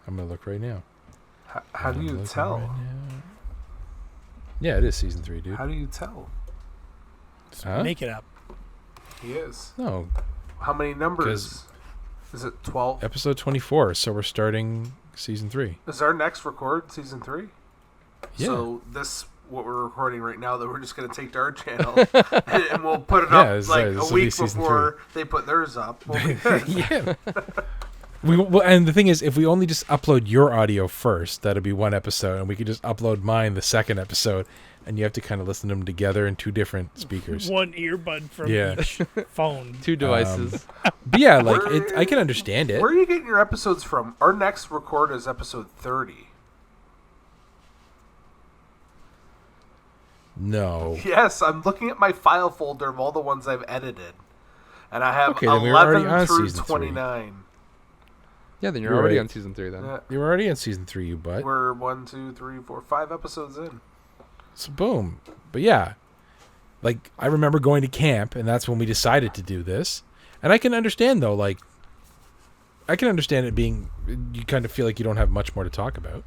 I'm gonna look right now. How do I'm you looking tell? right now. Yeah, it is season 3, dude. How do you tell? Just Huh? make it up. He is. No, How many numbers? Is it 12? episode 24. So we're starting season 3. Is our next record season 3? Yeah. So what we're recording right now, that we're just going to take to our channel and we'll put it Yeah, up it's like this a will be week season before they put theirs up. We'll be good. Yeah. Well, and the thing is, if we only just upload your audio first, that'll be one episode, and we could just upload mine the second episode, and you have to kind of listen to them together in 2 different speakers. One earbud from Yeah. each phone. 2 devices. But yeah, like I can understand it. Where are you getting your episodes from? Our next record is episode 30. No. Yes, I'm looking at my file folder of all the ones I've edited. And I have Okay, then we were already 11 on through season 29. Yeah, then you're You're already right. on season 3 then. Yeah. You were already in season 3, you butt. We're 1, 2, 3, 4, 5 episodes in. So boom. But yeah, like I remember going to camp, and that's when we decided to do this. And I can understand though, like I can understand it being you kind of feel like you don't have much more to talk about.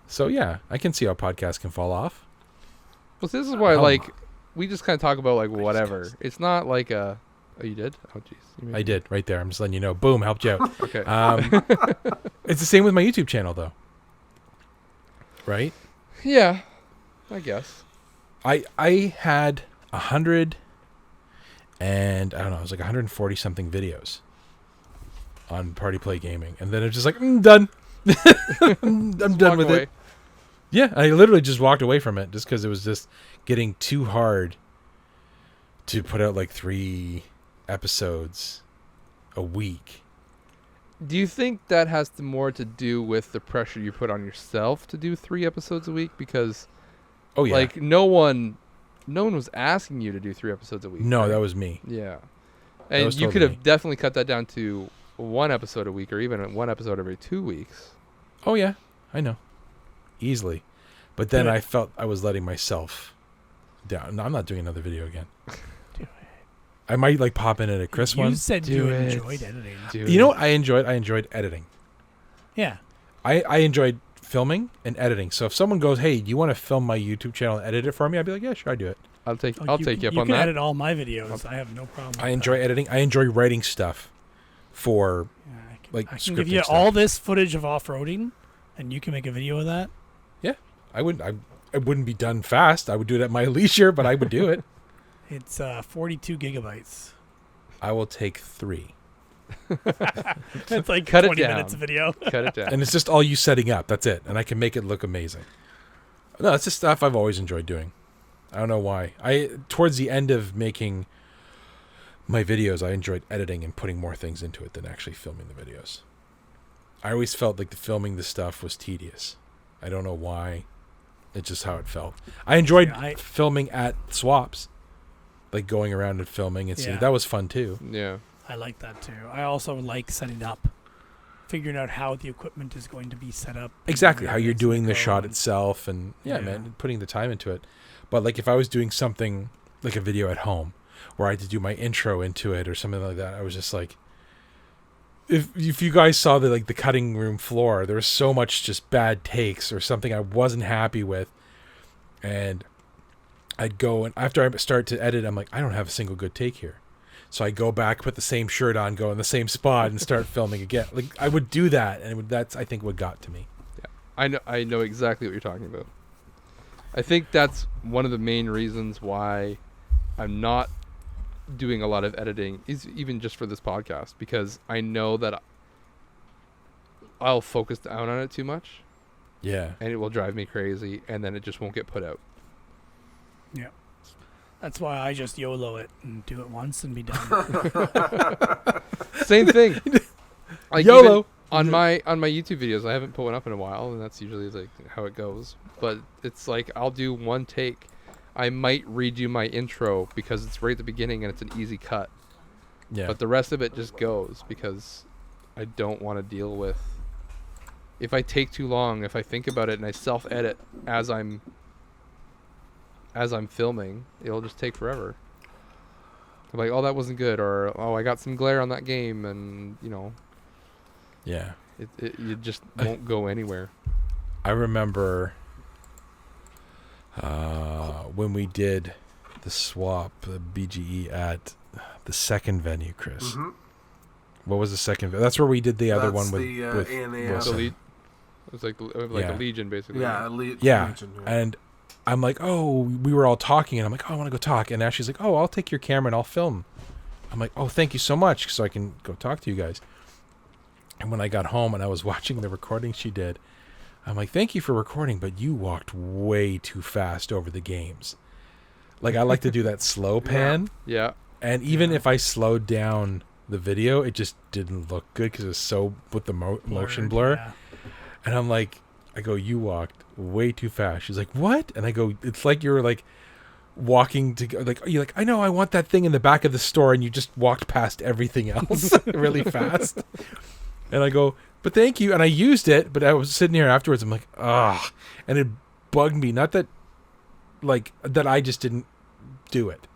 So yeah, I can see how podcasts can fall off. Well, see, this is why, Oh. like, we just kind of talk about, like, whatever. It's not like a... Oh, you did? Oh, jeez. I did right there. I'm just letting you know. Boom, helped you out. Okay. It's the same with my YouTube channel though. Right? Yeah, I guess. I had 100 and I don't know, it was like 140 something videos on Party Play Gaming, and then it's just like done. I'm done with it. Yeah, I literally just walked away from it just because it was just getting too hard to put out like 3 episodes a week. Do you think that has more to do with the pressure you put on yourself to do 3 episodes a week? Because, Oh yeah, like, no one no one was asking you to do 3 episodes a week. No, right? that was me. Yeah. That And was you totally could have me. definitely cut that down to 1 episode a week or even 1 episode every 2 weeks. Oh yeah, I know, easily. But then Do it. I felt I was letting myself down. No, I'm not doing another video again. Do it. I might like pop in at a Chris You one. said Do you it. enjoyed editing. You know what I enjoyed? I enjoyed editing. Yeah. I enjoyed filming and editing. So if someone goes, "Hey, do you want to film my YouTube channel and edit it for me?" I'd be like, "Yeah, sure, I do it." I'll take Oh, I'll take you up you on can that. edit all my videos. I have no problem. I with enjoy that. editing. I enjoy writing stuff for Yeah, like I can give you scripting stuff. all this footage of off-roading, and you can make a video of that. I wouldn't be done fast. I would do it at my leisure, but I would do it. It's 42 gigabytes. I will take 3. It's like Cut it 20 down. minutes of video. Cut it down. And it's just all you setting up. That's it. And I can make it look amazing. No, it's just stuff I've always enjoyed doing. I don't know why. Towards the end of making my videos, I enjoyed editing and putting more things into it than actually filming the videos. I always felt like the filming the stuff was tedious. I don't know why. It's just how it felt. I enjoyed Yeah, filming at swaps. Like going around and filming and seeing. Yeah. That was fun too. Yeah. I like that too. I also like setting up, figuring out how the equipment is going to be set up. Exactly. where How you're it's gonna doing the go shot and- itself and yeah, Yeah. man, putting the time into it. But like if I was doing something like a video at home where I had to do my intro into it or something like that, I was just like, if you guys saw the cutting room floor, there was so much just bad takes or something I wasn't happy with, and I'd go and after I start to edit, I'm like, I don't have a single good take here. So I go back, put the same shirt on, go in the same spot, and start filming again. Like I would do that, and that's I think what got to me. I know exactly what you're talking about. I think that's one of the main reasons why I'm not doing a lot of editing, is even just for this podcast, because I know that I'll focus down on it too much Yeah. and it will drive me crazy and then it just won't get put out. That's why I just YOLO it and do it once and be done. Same thing. Like YOLO. even on my YouTube videos, I haven't put one up in a while, and that's usually like how it goes. But it's like I'll do one take. I might redo my intro because it's right at the beginning and it's an easy cut. Yeah. But the rest of it just goes because I don't want to deal with. If I take too long, if I think about it and I self-edit as I'm filming, it'll just take forever. I'm like, oh, that wasn't good, or oh, I got some glare on that game, and yeah. you just won't go anywhere. I remember when we did the swap, the BGE at the second venue, Chris. Mhm. What was the second? That's where we did the other That's one with the, with ANA. Wilson. It was like Yeah. a Legion, basically. Yeah, Yeah, Legion, and I'm like, oh, we were all talking, and I'm like, oh, I want to go talk, and Ashley's like, oh, I'll take your camera and I'll film. I'm like, oh, thank you so much, so I can go talk to you guys. And when I got home and I was watching the recording she did, I'm like, thank you for recording, but you walked way too fast over the games. Like, I like to do that slow pan, Yeah. and even if I slowed down the video, it just didn't look good because it was so with the motion blur. Yeah. And I'm like, I go, you walked way too fast. She's like, what? And I go, it's like you were like walking to go, like, you're like, I know, I want that thing in the back of the store, and you just walked past everything else really fast. And I go, but thank you. And I used it, but I was sitting here afterwards. I'm like, ah, and it bugged me. Not that, like, that I just didn't do it.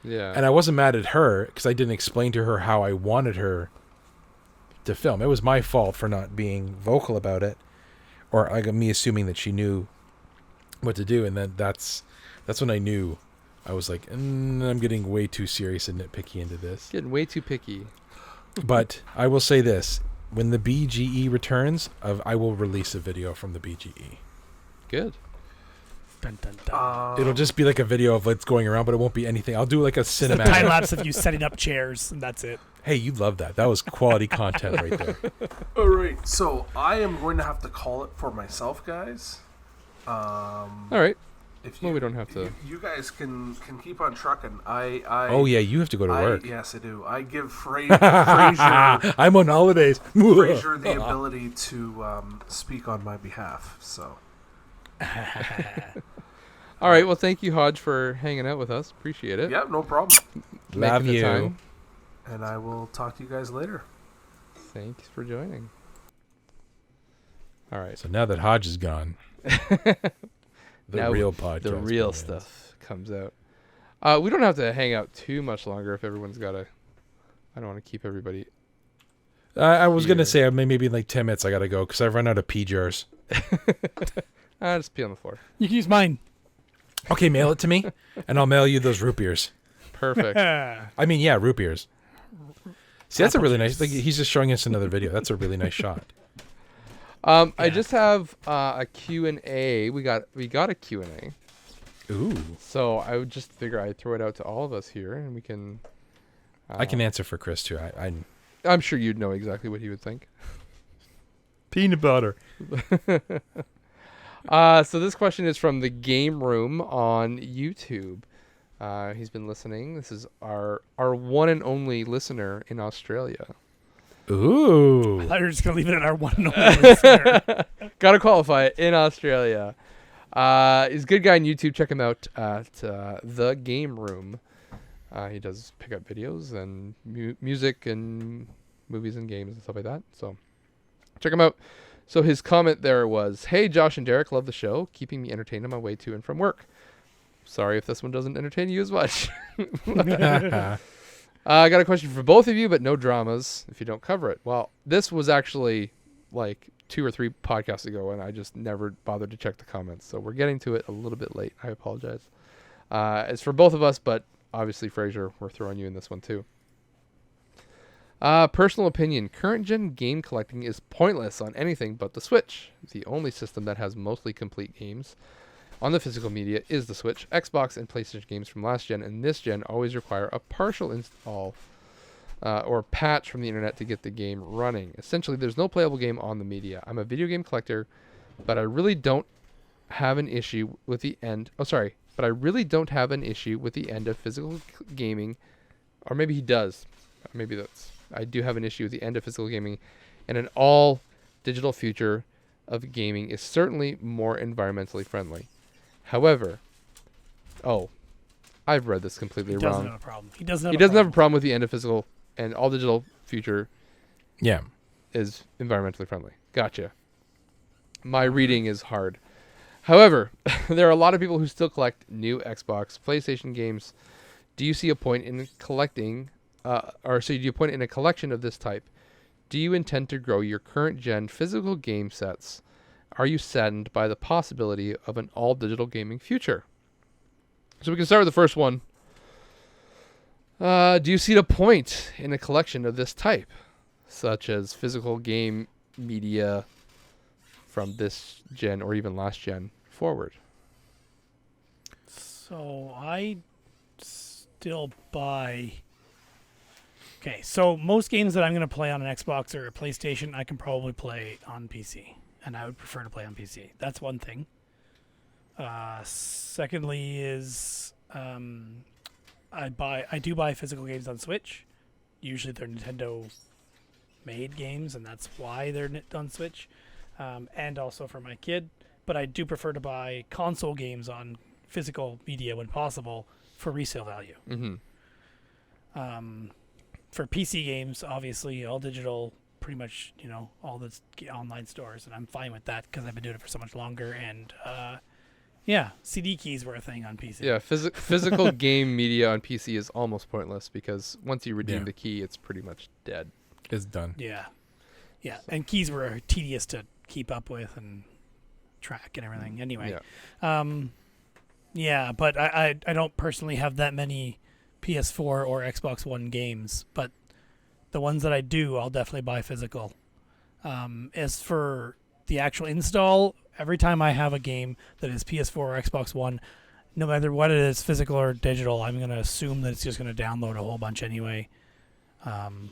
Yeah. And I wasn't mad at her because I didn't explain to her how I wanted her to film. It was my fault for not being vocal about it, or like me assuming that she knew what to do. And then that's when I knew. I was like, I'm getting way too serious and nitpicky into this. Getting way too picky. But I will say this: when the BGE returns, I will release a video from the BGE. Good. Dun, dun, dun. It'll just be like a video of what's going around, but it won't be anything. I'll do like a Time cinematic. lapse of you setting up chairs, and that's it. Hey, you'd love that. That was quality content right there. All right, so I am going to have to call it for myself, guys. All right. If Well, we don't have to. You guys can keep on trucking. Oh yeah, you have to go to work. Yes, I do. I give Fraser I'm on holidays. Fraser the ability to speak on my behalf. So All right. Well, thank you, Hodge, for hanging out with us. Appreciate it. Yeah, no problem. Love Making the you. time. And I will talk to you guys later. Thanks for joining. All right. So now that Hodge is gone, the Now real podcast. The real begins. stuff comes out. We don't have to hang out too much longer if everyone's got to. I don't want to keep everybody. I was going to Here. say maybe in like 10 minutes I got to go because I've run out of pee jars. Just pee on the floor. You can use mine. Okay, mail it to me, and I'll mail you those root beers. Perfect. I mean, yeah, root beers. See, that's a really nice. Like, he's just showing us another video. That's a really nice shot. I just have a Q&A. We got a Q&A. Ooh. So I would just figure I'd throw it out to all of us here, and we can. I can answer for Chris too. I'm sure you'd know exactly what he would think. Peanut butter. So this question is from the Game Room on YouTube. He's been listening. This is our one and only listener in Australia. Ooh. I thought you were just going to leave it at our one and only listener. Gotta qualify it, in Australia. He's a good guy on YouTube. Check him out at The Game Room. He does pick up videos and music and movies and games and stuff like that. So check him out. So his comment there was, "Hey, Josh and Derek, love the show. Keeping me entertained on my way to and from work. Sorry if this one doesn't entertain you as much." I got a question for both of you, but no dramas if you don't cover it. Well, this was actually like 2 or 3 podcasts ago, and I just never bothered to check the comments. So we're getting to it a little bit late. I apologize. It's for both of us, but obviously, Fraser, we're throwing you in this one too. Personal opinion. Current gen game collecting is pointless on anything but the Switch. The only system that has mostly complete games on the physical media is the Switch. Xbox and PlayStation games from last gen and this gen always require a partial install or patch from the internet to get the game running. Essentially, there's no playable game on the media. I'm a video game collector, but I really don't have an issue with the end. But I really don't have an issue with the end of physical gaming. Or maybe he does. Maybe that's... I do have an issue with the end of physical gaming, and an all digital future of gaming is certainly more environmentally friendly. However, I've read this completely He doesn't wrong. have a problem. He doesn't Have a problem with the end of physical and all digital future Yeah. is environmentally friendly. Gotcha. My reading is hard. However, there are a lot of people who still collect new Xbox, PlayStation games. Do you see a point in collecting, do you point in a collection of this type? Do you intend to grow your current gen physical game sets? Are you saddened by the possibility of an all-digital gaming future? So we can start with the first one. Do you see the point in a collection of this type, such as physical game media from this gen or even last gen forward? So I still buy... Okay, so most games that I'm going to play on an Xbox or a PlayStation, I can probably play on PC. And I would prefer to play on PC. That's one thing. Secondly is I do buy physical games on Switch. Usually they're Nintendo made games, and that's why they're on Switch. And also for my kid. But I do prefer to buy console games on physical media when possible for resale value. Mm-hmm. For PC games, obviously, all digital, pretty much, all the online stores, and I'm fine with that because I've been doing it for so much longer. And CD keys were a thing on PC. Yeah, physical game media on PC is almost pointless because once you redeem the key, it's pretty much dead. It's done. Yeah, and keys were tedious to keep up with and track and everything. Anyway, but I don't personally have that many PS4 or Xbox One games, but the ones that I do, I'll definitely buy physical. As for the actual install, every time I have a game that is PS4 or Xbox One, no matter what it is, physical or digital, I'm going to assume that it's just going to download a whole bunch anyway. And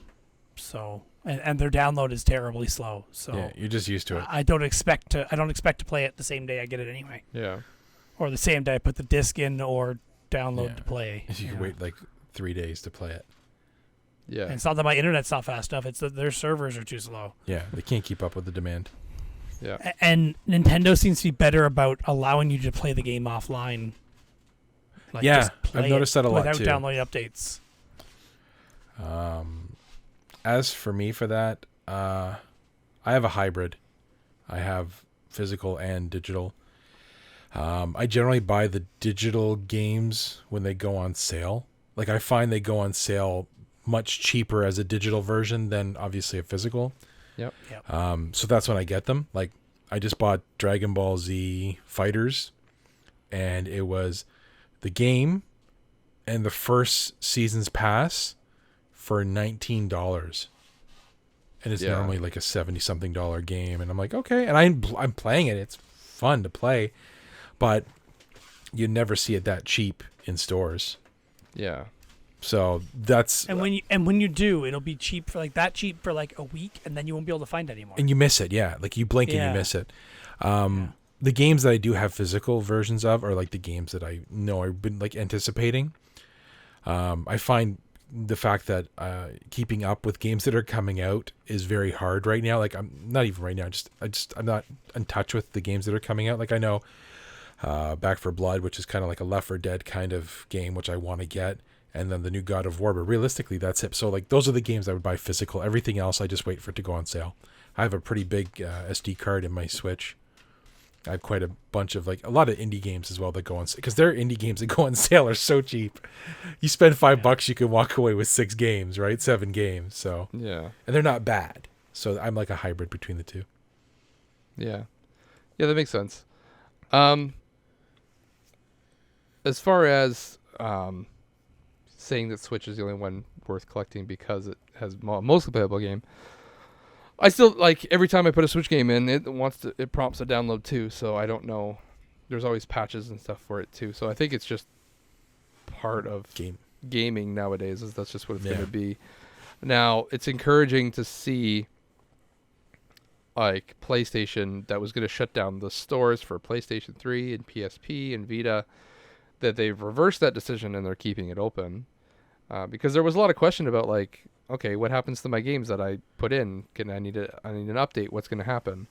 their download is terribly slow. So yeah, you're just used to it. I don't expect to play it the same day I get it anyway. Yeah. Or the same day I put the disc in or download to play. You can wait like 3 days to play it. Yeah. And it's not that my internet's not fast enough. It's that their servers are too slow. Yeah, they can't keep up with the demand. Yeah. And Nintendo seems to be better about allowing you to play the game offline Like Yeah, just play I've noticed it that a lot, without too. downloading updates. As for me for that, I have a hybrid. I have physical and digital. I generally buy the digital games when they go on sale. Like I find they go on sale much cheaper as a digital version than obviously a physical. Yep. So that's when I get them. Like I just bought Dragon Ball Z Fighters, and it was the game and the first season's pass for $19. And it's normally like a $70-something game. And I'm like, okay. And I'm playing it. It's fun to play. But you never see it that cheap in stores. Yeah. So that's... And when you do, it'll be cheap for like a week, and then you won't be able to find it anymore. And you miss it, yeah. Like you blink and you miss it. The games that I do have physical versions of are like the games that I know I've been like anticipating. I find the fact that keeping up with games that are coming out is very hard right now. Like I'm not even right now. I'm not in touch with the games that are coming out. Like I know Back for Blood, which is kind of like a Left 4 Dead kind of game, which I want to get, and then the new God of War. But realistically, that's it. So like those are the games I would buy physical. Everything else, I just wait for it to go on sale. I have a pretty big SD card in my Switch. I have quite a bunch of like a lot of indie games as well that go on, because their indie games that go on sale are so cheap. You spend $5, you can walk away with 6 games, right? 7 games. So Yeah. and they're not bad. So I'm like a hybrid between the two. Yeah. Yeah, that makes sense. As far as saying that Switch is the only one worth collecting because it has mostly playable game, I still like every time I put a Switch game in, it prompts a download too. So I don't know. There's always patches and stuff for it too. So I think it's just part of gaming nowadays. That's just what it's going to be. Now it's encouraging to see like PlayStation that was going to shut down the stores for PlayStation 3 and PSP and Vita, that they've reversed that decision and they're keeping it open. Because there was a lot of question about like, okay, what happens to my games that I put in? I need an update. What's going to happen?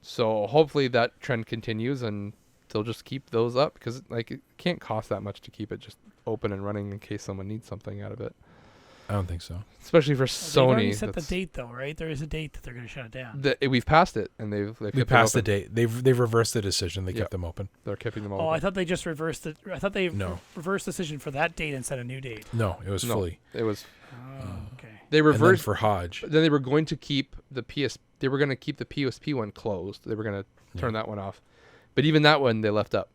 So hopefully that trend continues and they'll just keep those up, because like it can't cost that much to keep it just open and running in case someone needs something out of it. I don't think so. Especially for They've Sony. already set the date though, right? There is a date that they're going to shut it down. We've passed it, and We passed the date. They've reversed the decision. They kept them open. They're keeping them Oh, open. I thought they just reversed it. I thought they No. reversed decision for that date and set a new date. No, it was fully. It was. Oh, okay. They And then reversed for Hodge. Then they were going to keep the They were going to keep the PSP one closed. They were going to turn that one off, but even that one they left up.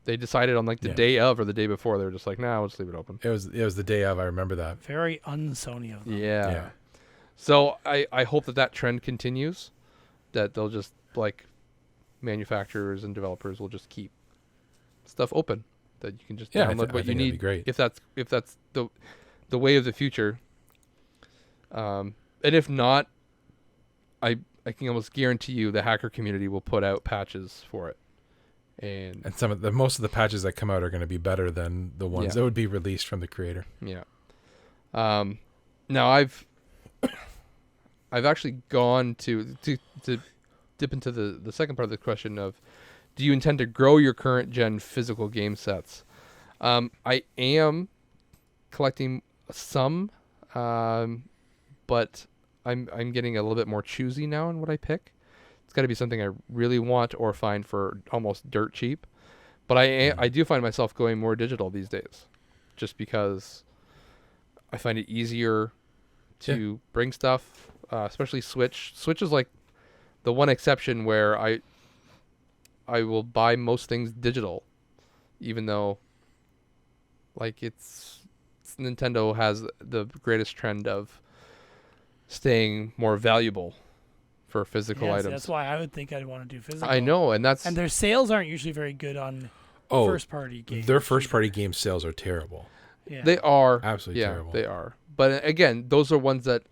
They decided on like the day of or the day before. They were just like, nah, we'll just leave it open. It was the day of. I remember that. Very un-Sony of them. Yeah. So I hope that trend continues, that they'll just like manufacturers and developers will just keep stuff open, that you can just download what you need. That'd be great. If that's the way of the future. And if not, I can almost guarantee you the hacker community will put out patches for it. And most of the patches that come out are going to be better than the ones that would be released from the creator. Yeah. Now I've actually gone to dip into the second part of the question of, do you intend to grow your current gen physical game sets? I am collecting some, but I'm getting a little bit more choosy now in what I pick. It's got to be something I really want or find for almost dirt cheap. But I do find myself going more digital these days, just because I find it easier to bring stuff, especially Switch. Switch is like the one exception where I will buy most things digital, even though like Nintendo has the greatest trend of staying more valuable for physical items. That's why I would think I'd want to do physical. I know, and their sales aren't usually very good on first-party games. Their first-party game sales are terrible. Yeah. They are absolutely terrible. They are. But again, those are ones that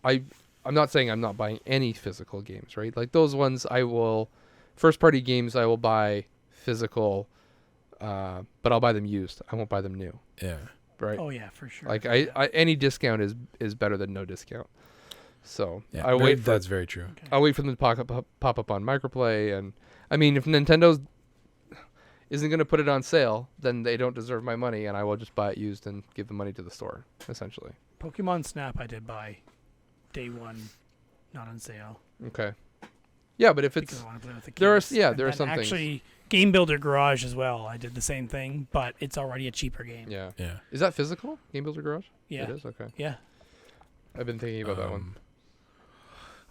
I'm not saying I'm not buying any physical games, right? Like those ones first-party games I will buy physical, but I'll buy them used. I won't buy them new. Yeah. Right. Oh yeah, for sure. Like any discount is better than no discount. So that's very true. Okay. I'll wait for them to pop up on Microplay, and I mean if Nintendo's, isn't going to put it on sale, then they don't deserve my money, and I will just buy it used and give the money to the store, essentially. Pokemon Snap I did buy day one, not on sale. Okay. Yeah, but if it's Because I want to play with the kids. there are And some actually, things. Game Builder Garage as well. I did the same thing, but it's already a cheaper game. Yeah. Yeah. Is that physical? Game Builder Garage? Yeah. It is. Okay. Yeah. I've been thinking about that one.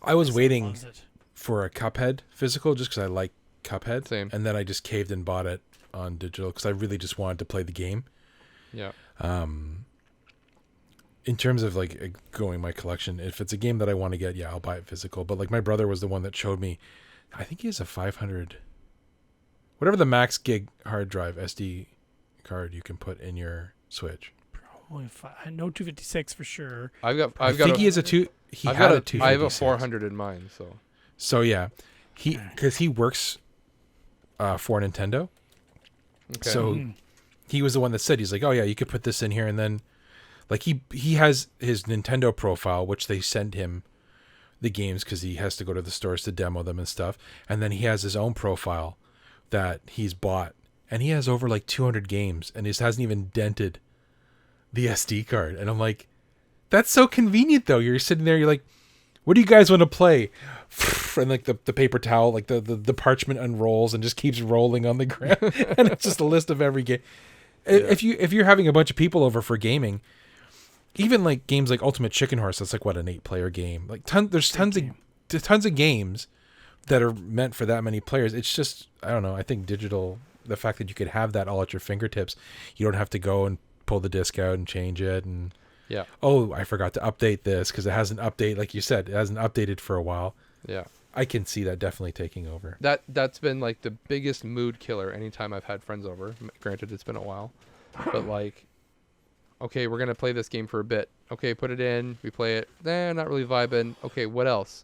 I was My son waiting loves it. for a Cuphead physical just because I like Cuphead. Same. And then I just caved and bought it on digital because I really just wanted to play the game. Yeah. In terms of like going my collection, if it's a game that I want to get, yeah, I'll buy it physical. But like my brother was the one that showed me. I think he has a 500, whatever the max gig hard drive SD card you can put in your Switch. Probably no 256 for sure. I've got I think he has a two. He had a 256. I have a 400 in mine, so. So yeah, because he works for Nintendo. Okay. So he was the one that said, he's like, oh yeah, you could put this in here, and then like he has his Nintendo profile, which they send him the games because he has to go to the stores to demo them and stuff, and then he has his own profile that he's bought, and he has over like 200 games, and he just hasn't even dented the SD card. And I'm like, that's so convenient though. You're sitting there, you're like, what do you guys want to play? And like the paper towel, like the parchment unrolls and just keeps rolling on the ground, and it's just a list of every game. Yeah. If you're having a bunch of people over for gaming, even like games like Ultimate Chicken Horse, that's like what, an 8-player game. Like there's tons of games that are meant for that many players. It's just, I don't know. I think digital, the fact that you could have that all at your fingertips, you don't have to go and pull the disc out and change it and. Yeah. Oh, I forgot to update this because it hasn't updated, like you said, it hasn't updated for a while. Yeah. I can see that definitely taking over. That's been like the biggest mood killer anytime I've had friends over. Granted, it's been a while, but like, okay, we're gonna play this game for a bit. Okay, put it in. We play it. Not really vibing. Okay, what else?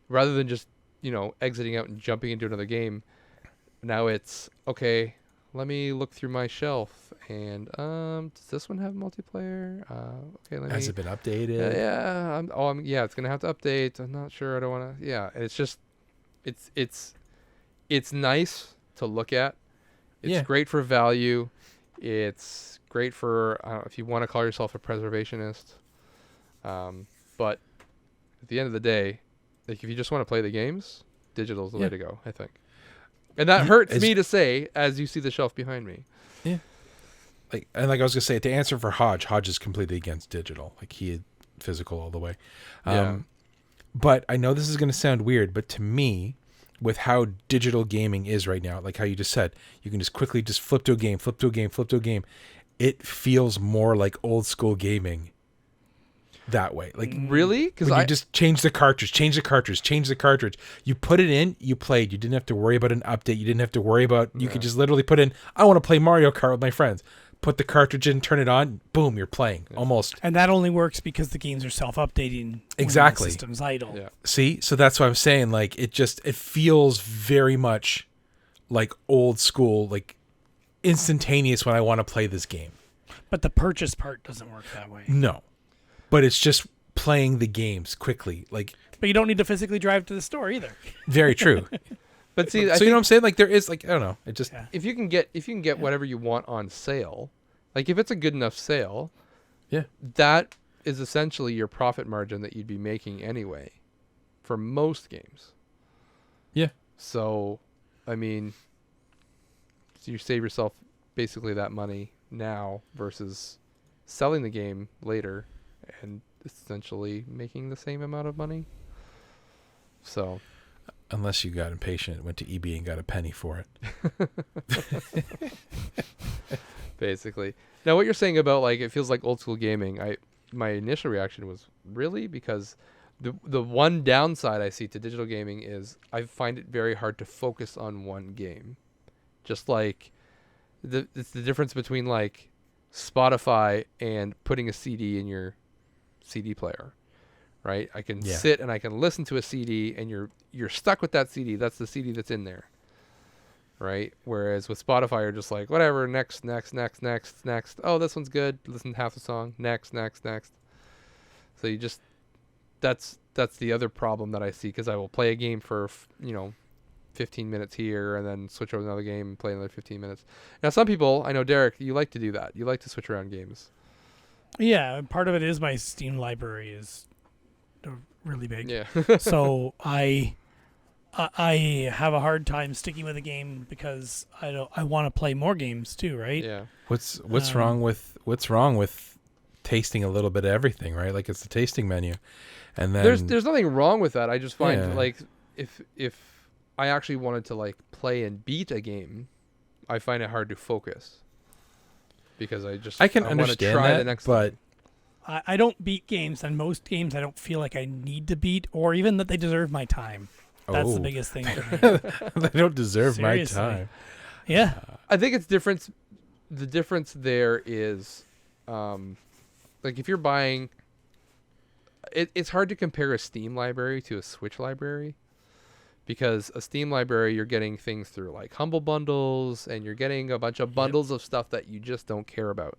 Rather than just exiting out and jumping into another game, now it's okay. Let me look through my shelf and does this one have multiplayer? Okay, Has it been updated? Yeah, it's gonna have to update. I'm not sure. I don't want to. Yeah, it's just, it's nice to look at. It's great for value. It's great for if you want to call yourself a preservationist. But at the end of the day, like if you just want to play the games, digital is the way to go, I think. And that hurts me to say as you see the shelf behind me. Yeah. Like I was gonna say, to answer for Hodge is completely against digital. Like he had physical all the way. But I know this is gonna sound weird, but to me, with how digital gaming is right now, like how you just said, you can just quickly just flip to a game. It feels more like old school gaming that way. Like really? Because you just change the cartridge. You put it in, you played. You didn't have to worry about an update. You didn't have to worry about. You could just literally put in, I want to play Mario Kart with my friends. Put the cartridge in, turn it on, boom, you're playing almost. And that only works because the games are self-updating. Exactly. When the system's idle. Yeah. See, so that's what I'm saying. Like it feels very much like old school, like instantaneous when I want to play this game. But the purchase part doesn't work that way. No. But it's just playing the games quickly. Like, but you don't need to physically drive to the store either. Very true. But see, so you know what I'm saying? Like there is like, I don't know. It just if you can get whatever you want on sale, like if it's a good enough sale, that is essentially your profit margin that you'd be making anyway for most games. Yeah. So, I mean, you save yourself basically that money now versus selling the game later and essentially making the same amount of money. So, unless you got impatient and went to eBay and got a penny for it. Basically. Now what you're saying about like it feels like old school gaming, my initial reaction was really because the one downside I see to digital gaming is I find it very hard to focus on one game. Just like it's the difference between like Spotify and putting a CD in your CD player, right? I can sit and I can listen to a CD and you're stuck with that CD. That's the CD that's in there, right? Whereas with Spotify, you're just like, whatever, next. Oh, this one's good. Listen to half the song. Next. So you just, that's the other problem that I see because I will play a game for, 15 minutes here and then switch over to another game and play another 15 minutes. Now, some people, I know, Derek, you like to do that. You like to switch around games. Yeah, part of it is my Steam library is really big. Yeah. So I have a hard time sticking with a game because I want to play more games too, right? Yeah. What's wrong with tasting a little bit of everything, right? Like it's the tasting menu, and then There's nothing wrong with that. I just find Yeah. like if I actually wanted to like play and beat a game, I find it hard to focus because I can wanna understand try that, the next but I don't beat games, and most games I don't feel like I need to beat, or even that they deserve my time. That's the biggest thing for me. they don't deserve Seriously. my time. Yeah. I think it's different. The difference there is, like if you're buying, it's hard to compare a Steam library to a Switch library, because a Steam library you're getting things through like Humble Bundles, and you're getting a bunch of bundles of stuff that you just don't care about,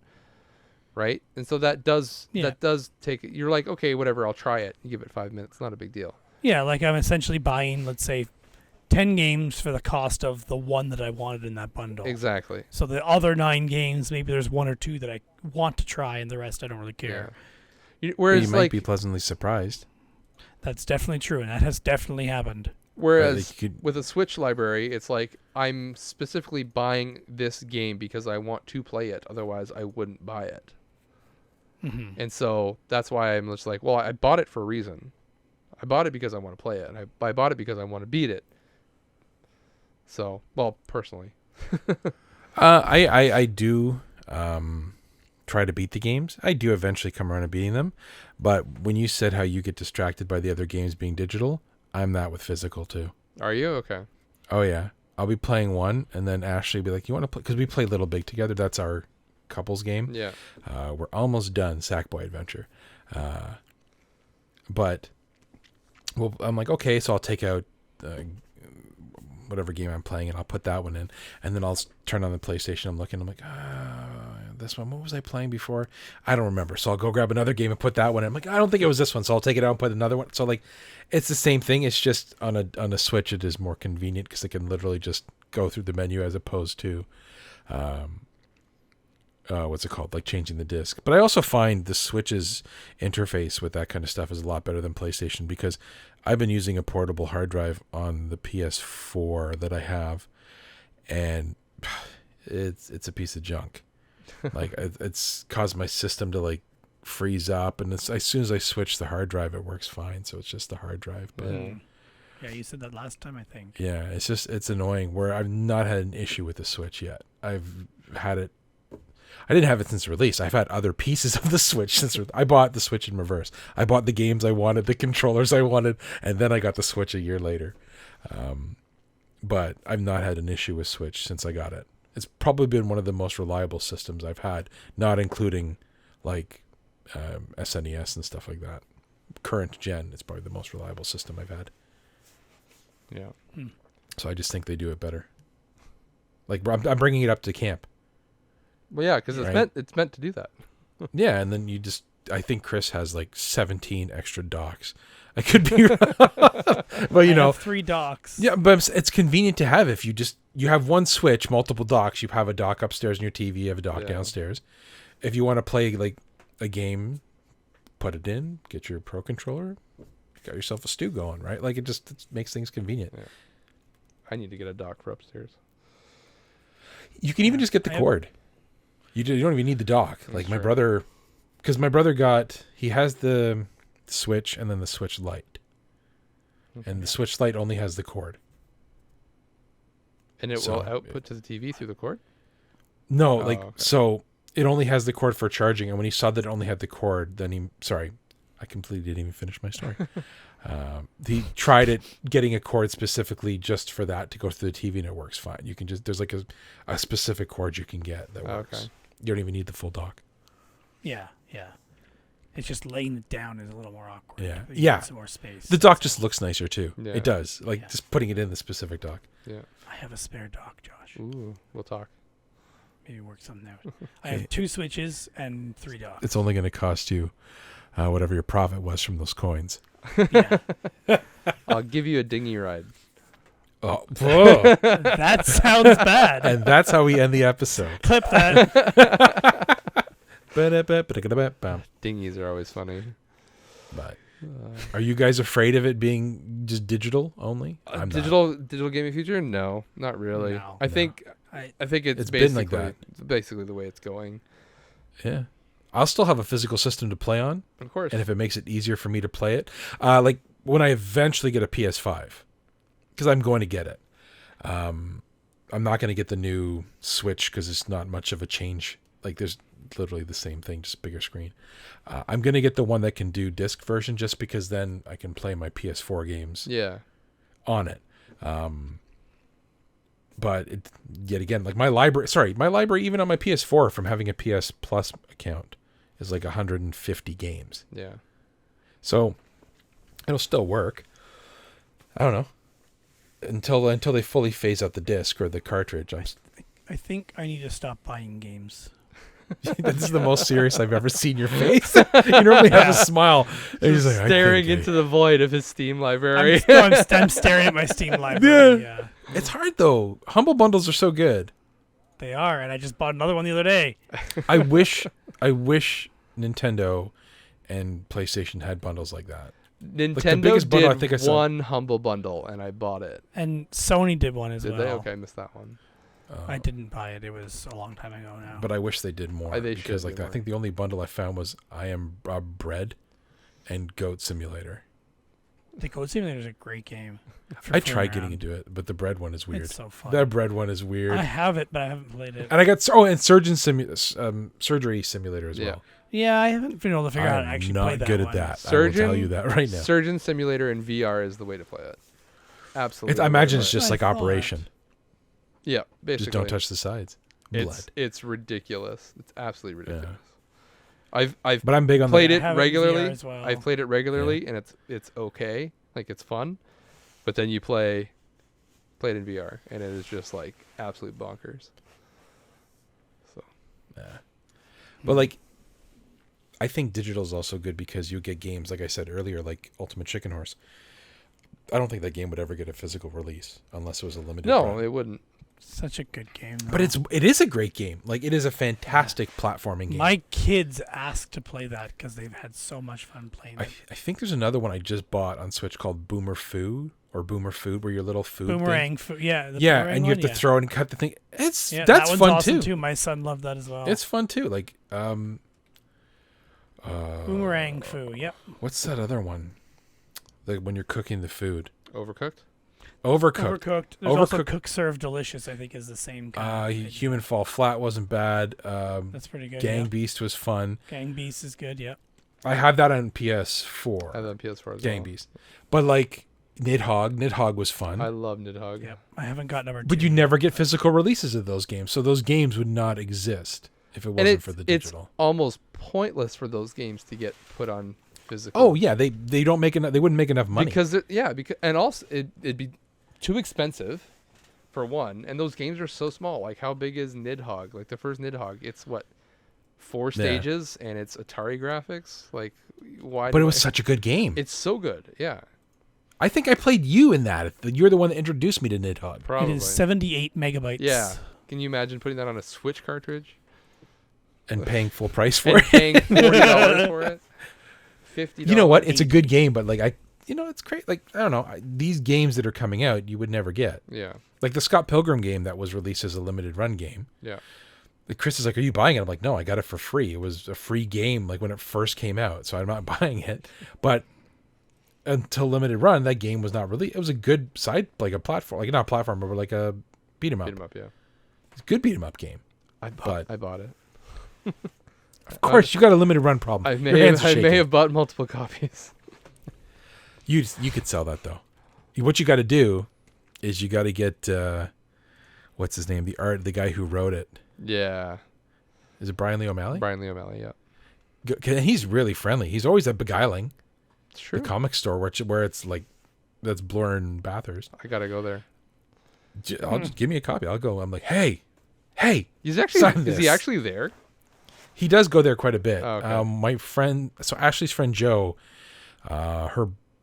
right? And so that does take. You're like, okay, whatever, I'll try it. You give it 5 minutes, not a big deal. Yeah, like I'm essentially buying, let's say, 10 games for the cost of the one that I wanted in that bundle. Exactly. So the other 9 games, maybe there's 1 or 2 that I want to try, and the rest I don't really care. Yeah. Whereas you might like be pleasantly surprised. That's definitely true, and that has definitely happened. Whereas Like you could- with a Switch library, it's like I'm specifically buying this game because I want to play it. Otherwise, I wouldn't buy it. Mm-hmm. And so that's why I'm just like, well, I bought it for a reason. I bought it because I want to play it, and I bought it because I want to beat it. So, well, personally. I do try to beat the games. I do eventually come around to beating them, but when you said how you get distracted by the other games being digital, I'm that with physical too. Are you? Okay. Oh yeah, I'll be playing one, and then Ashley will be like, "You want to play?" Because we play Little Big together. That's our couples game. Yeah. We're almost done Sackboy Adventure, but well, I'm like, okay, so I'll take out whatever game I'm playing, and I'll put that one in, and then I'll turn on the PlayStation. I'm looking, I'm like, this one. What was I playing before? I don't remember. So I'll go grab another game and put that one in. I'm like, I don't think it was this one, so I'll take it out and put another one. So like, it's the same thing. It's just on a Switch, it is more convenient because I can literally just go through the menu as opposed to what's it called, like changing the disc. But I also find the Switch's interface with that kind of stuff is a lot better than PlayStation, because I've been using a portable hard drive on the PS4 that I have, and it's a piece of junk. Like it's caused my system to like freeze up, and it's as soon as I switch the hard drive, it works fine. So it's just the hard drive. But Yeah, you said that last time, I think. yeah, it's annoying. Where I've not had an issue with the Switch yet. I've had it. I didn't have it since release. I've had other pieces of the Switch since I bought the Switch in reverse. I bought the games I wanted, the controllers I wanted, and then I got the Switch a year later. But I've not had an issue with Switch since I got it. It's probably been one of the most reliable systems I've had, not including like SNES and stuff like that. Current gen, it's probably the most reliable system I've had. Yeah. So I just think they do it better. Like I'm bringing it up to camp. Well, yeah, because it's meant to do that. Yeah, and then I think Chris has like 17 extra docks. I could be wrong. But I have 3 docks. Yeah, but it's convenient to have if you have one Switch, multiple docks. You have a dock upstairs in your TV, you have a dock downstairs. If you want to play like a game, put it in, get your Pro controller, you got yourself a stew going, right? Like it makes things convenient. Yeah. I need to get a dock for upstairs. You can even just get the cord. You don't even need the dock. Like my brother, because my brother he has the Switch and then the Switch Lite. Okay. And the Switch Lite only has the cord. And it will output to the TV through the cord? No, so it only has the cord for charging. And when he saw that it only had the cord, then I completely didn't even finish my story. He tried getting a cord specifically just for that to go through the TV, and it works fine. You can there's like a specific cord you can get that works. Okay. You don't even need the full dock. Yeah. It's just laying it down is a little more awkward. Yeah. You need some more space. The dock just looks nicer too. Yeah. It does. Like just putting it in the specific dock. Yeah. I have a spare dock, Josh. Ooh, we'll talk. Maybe work something out. I have 2 switches and 3 docks. It's only going to cost you whatever your profit was from those coins. Yeah. I'll give you a dinghy ride. Oh, whoa. That sounds bad. And that's how we end the episode. Clip that. Dingies are always funny. But are you guys afraid of it being just digital only? I'm not. Digital gaming future? No, not really. No. I think It's it's been like basically the way it's going. Yeah. I'll still have a physical system to play on. Of course. And if it makes it easier for me to play it, like when I eventually get a PS5, because I'm going to get it. I'm not going to get the new Switch because it's not much of a change. Like there's literally the same thing, just bigger screen. I'm going to get the one that can do disc version just because then I can play my PS4 games on it. But yet again, like my library, even on my PS4 from having a PS Plus account is like 150 games. Yeah. So it'll still work. I don't know. Until they fully phase out the disc or the cartridge. I think I need to stop buying games. This is the most serious I've ever seen your face. You normally have a smile. And he's like, Staring into the void of his Steam library. I'm staring at my Steam library. Yeah. It's hard though. Humble bundles are so good. They are, and I just bought another one the other day. I wish Nintendo and PlayStation had bundles like that. Nintendo biggest bundle I think I did saw- one Humble Bundle, and I bought it. And Sony did one as Did well. they? Okay, I missed that one. I didn't buy it. It was a long time ago now. But I wish they did more. They because should like do I think the only bundle I found was I Am Bread and Goat Simulator. The Goat Simulator is a great game. I tried getting into it, but the bread one is weird. It's so fun. That bread one is weird. I have it, but I haven't played it. And I got and surgery simulator as well. Yeah, I haven't been able to figure out how to I'm actually not play that good one. at that. Surgeon, I will tell you that right now. Surgeon Simulator in VR is the way to play it. Absolutely. I imagine it's the way just I like thought. Operation. Yeah, basically. Just don't touch the sides. Blood. It's ridiculous. It's absolutely ridiculous. Yeah. I've But I'm big on played the, it I have it in VR regularly. as well. I've played it regularly, and it's okay. Like it's fun, but then you play it in VR, and it is just like absolute bonkers. So But like, I think digital is also good because you get games, like I said earlier, like Ultimate Chicken Horse. I don't think that game would ever get a physical release unless it was a limited. no, run. it wouldn't. Such a good game. Though. But it is a great game. Like it is a fantastic platforming game. My kids asked to play that because they've had so much fun playing it. I think there's another one I just bought on Switch called Boomer Food, where your little food thing. Boomerang food. Yeah. The Yeah, boomerang and you have one, to throw it and cut the thing. That's that one's fun awesome too. My son loved that as well. It's fun too. Like Boomerang foo. Yep. what's that other one? Like when you're cooking the food. Overcooked. Overcooked. Overcooked. There's also Overcooked. Cook Serve Delicious. I think is the same kind. of Human Fall Flat wasn't bad. That's pretty good. Gang yeah. Beast was fun. Gang Beast is good. Yep. I have that on PS4. I have that on PS4 as Gang well. Beast. But like Nidhogg was fun. I love Nidhogg. Yep. I haven't got number 2. But you never get physical releases of those games, so those games would not exist if it wasn't for the digital. It's almost pointless for those games to get put on physical. Oh yeah, they don't make enough. They wouldn't make enough money because and also it'd be too expensive for one, and those games are so small. Like how big is Nidhogg? Like the first Nidhogg, it's what 4 stages and it's Atari graphics. Like why? But it was such a good game. It's so good. Yeah, I think I played you in that. You're the one that introduced me to Nidhogg. probably. It is 78 megabytes. Yeah. Can you imagine putting that on a Switch cartridge And paying full price for and it. paying $40 for it? $50. You know what? It's a good game, but like it's great. Like I don't know, these games that are coming out, you would never get. Yeah. Like the Scott Pilgrim game that was released as a limited run game. Yeah. Like Chris is like, "Are you buying it?" I'm like, "No, I got it for free. It was a free game, like when it first came out, so I'm not buying it." But until limited run, that game was not released. It was a good side, like a platform, like not a platform, but like a beat 'em up. Beat 'em up. Yeah. It's a good beat 'em up game. I But- bought it. Of course, you got a limited run problem. I Your hands are may shaking. have bought multiple copies. You could sell that though. What you got to do is you got to get what's his name? The guy who wrote it. Yeah. Is it Brian Lee O'Malley? Brian Lee O'Malley. Yeah. And he's really friendly. He's always at Beguiling, It's true. the comic store, where it's like that's Blur and Bathurst. I gotta go there. I'll just give me a copy. I'll go. I'm like, hey. He's actually Sign is he this. actually there? He does go there quite a bit. Oh, okay. My friend, so Ashley's friend Joe,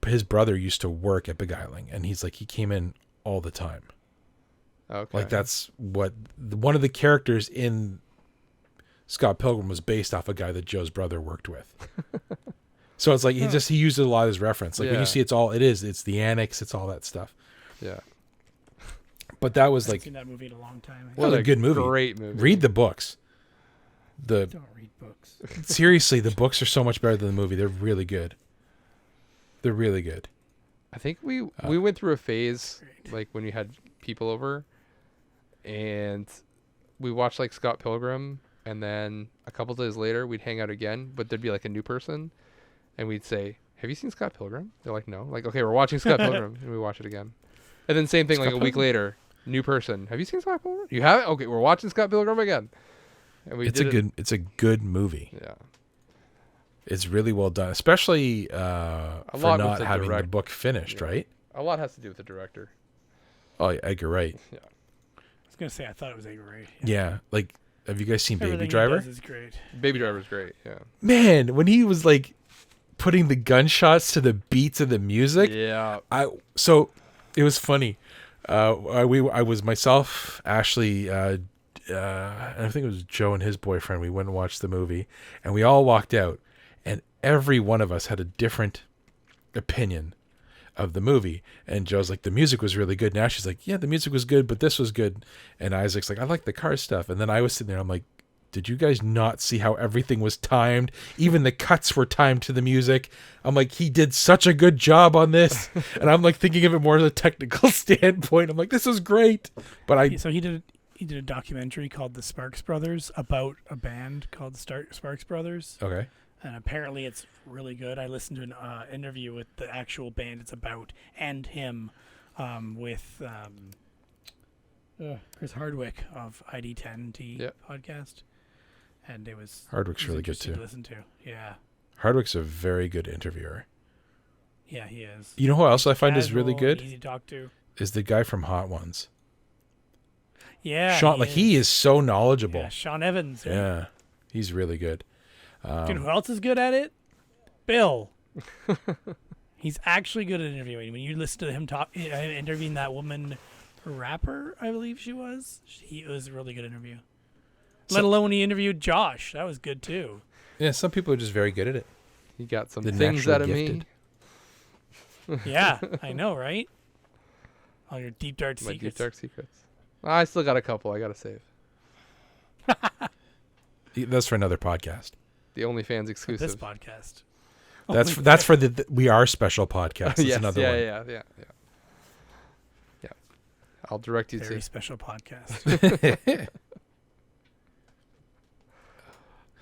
his brother used to work at Beguiling, and he's like he came in all the time. Okay. Like that's what one of the characters in Scott Pilgrim was based off a guy that Joe's brother worked with. So it's like he used it a lot as reference. Like when you see it's the annex, it's all that stuff. Yeah. But that was I haven't like seen that movie in a long time. what a good movie. Great movie. Read the books. Don't read books. Seriously, the books are so much better than the movie. They're really good. They're really good. I think we went through a phase like when we had people over, and we watched like Scott Pilgrim, and then a couple days later we'd hang out again, but there'd be like a new person, and we'd say, "Have you seen Scott Pilgrim?" They're like, "No." Like, okay, we're watching Scott Pilgrim, and we watch it again, and then same thing Scott like a week later, new person. Have you seen Scott Pilgrim? You haven't? Okay, we're watching Scott Pilgrim again. And It's a good movie. Yeah. It's really well done, especially for lot not with the having the book finished, Yeah. right? A lot has to do with the director. Oh, yeah, Edgar Wright. Yeah. I was gonna say I thought it was Edgar Wright. Yeah, like have you guys seen Everything Baby he Driver? does is great. Baby Driver's great. Yeah. Man, when he was like putting the gunshots to the beats of the music, Yeah. so it was funny. I was myself, Ashley, and I think it was Joe and his boyfriend. We went and watched the movie, and we all walked out, and every one of us had a different opinion of the movie. And Joe's like, the music was really good. And Ashley's like, yeah, the music was good, but this was good. And Isaac's like, I like the car stuff. And then I was sitting there, I'm like, did you guys not see how everything was timed? Even the cuts were timed to the music. I'm like, he did such a good job on this. And I'm like thinking of it more as a technical standpoint. I'm like, this is great. But So he did a documentary called The Sparks Brothers about a band called the Sparks Brothers. Okay. And apparently it's really good. I listened to an interview with the actual band it's about and him with Chris Hardwick of ID10T podcast. And it was Hardwick's really good interesting too. to listen to. Yeah. Hardwick's a very good interviewer. Yeah, he is. You know who else I find is really Casual, good? Easy to talk to. Is the guy from Hot Ones. Yeah. Sean, he is so knowledgeable. Yeah, Sean Evans. Right? Yeah, he's really good. Dude, who else is good at it? Bill. He's actually good at interviewing. When you listen to him interviewing that woman rapper, I believe she was, it was a really good interview. Let alone when he interviewed Josh. That was good too. Yeah, some people are just very good at it. You got some The things naturally out of gifted. me. Yeah, I know, right? All your deep dark My secrets. deep dark secrets. I still got a couple I gotta save. That's for another podcast. The OnlyFans For exclusive. this podcast. That's for the We Are Special podcast. That's yes, another yeah, one. yeah. I'll direct you Very to. special podcast.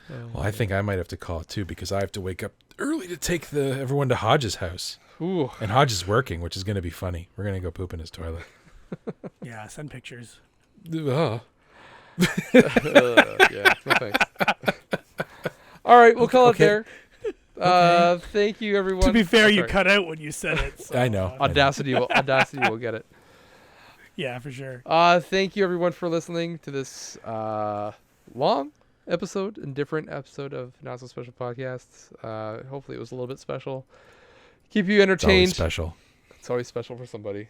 Well, I think I might have to call it too because I have to wake up early to take everyone to Hodge's house. Ooh. And Hodge is working, which is going to be funny. We're going to go poop in his toilet. Yeah, send pictures. Ugh. Yeah, no thanks. All right, we'll call it there. Thank you, everyone. To be fair, you sorry. cut out when you said it. So, I know. Audacity will get it. Yeah, for sure. Thank you, everyone, for listening to this long episode and different episode of Not So Special Podcasts. Hopefully, it was a little bit special. Keep you It's entertained. always special. It's always special for somebody.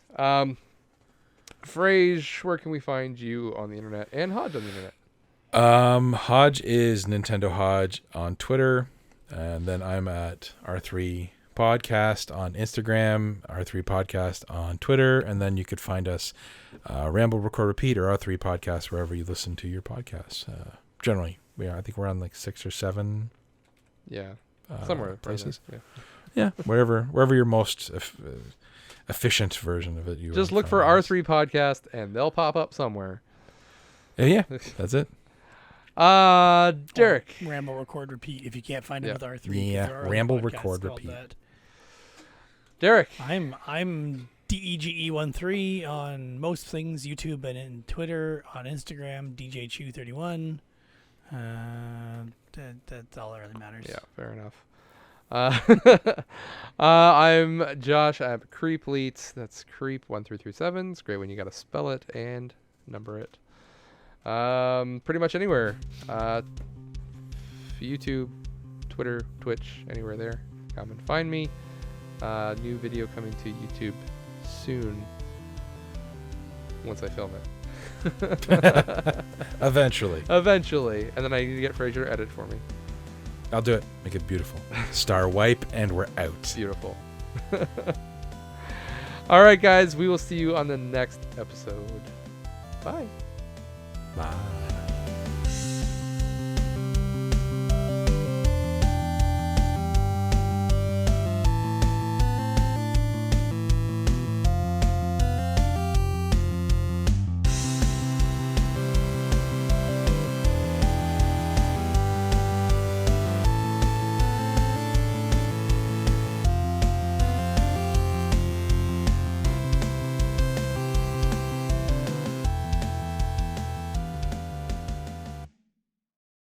Frage, where can we find you on the internet and Hodge on the internet? Hodge is Nintendo Hodge on Twitter, and then I'm at R3 Podcast on Instagram, R3 Podcast on Twitter, and then you could find us Ramble, Record, Repeat, or R3 Podcast wherever you listen to your podcasts. Generally, I think we're on like 6 or 7. Yeah, somewhere places. Yeah. Yeah, wherever your most efficient version of it. You Just look for R3 Podcast, and they'll pop up somewhere. Yeah, that's it. Derek. Ramble, record, repeat. If you can't find it Yeah. with R3. Yeah, there are other Ramble, podcasts record, called repeat. that. Derek. I'm DEGE13 on most things, YouTube and in Twitter, on Instagram, DJChew31. That's all that really matters. Yeah, fair enough. I'm Josh. I have Creepleets. That's Creep1337. It's great when you gotta spell it and number it. Pretty much anywhere. YouTube, Twitter, Twitch, anywhere there. Come and find me. New video coming to YouTube soon. once I film it. Eventually. Eventually. And then I need to get Fraser to edit for me. I'll do it. Make it beautiful. Star wipe, and we're out. Beautiful. All right, guys. We will see you on the next episode. Bye. Bye.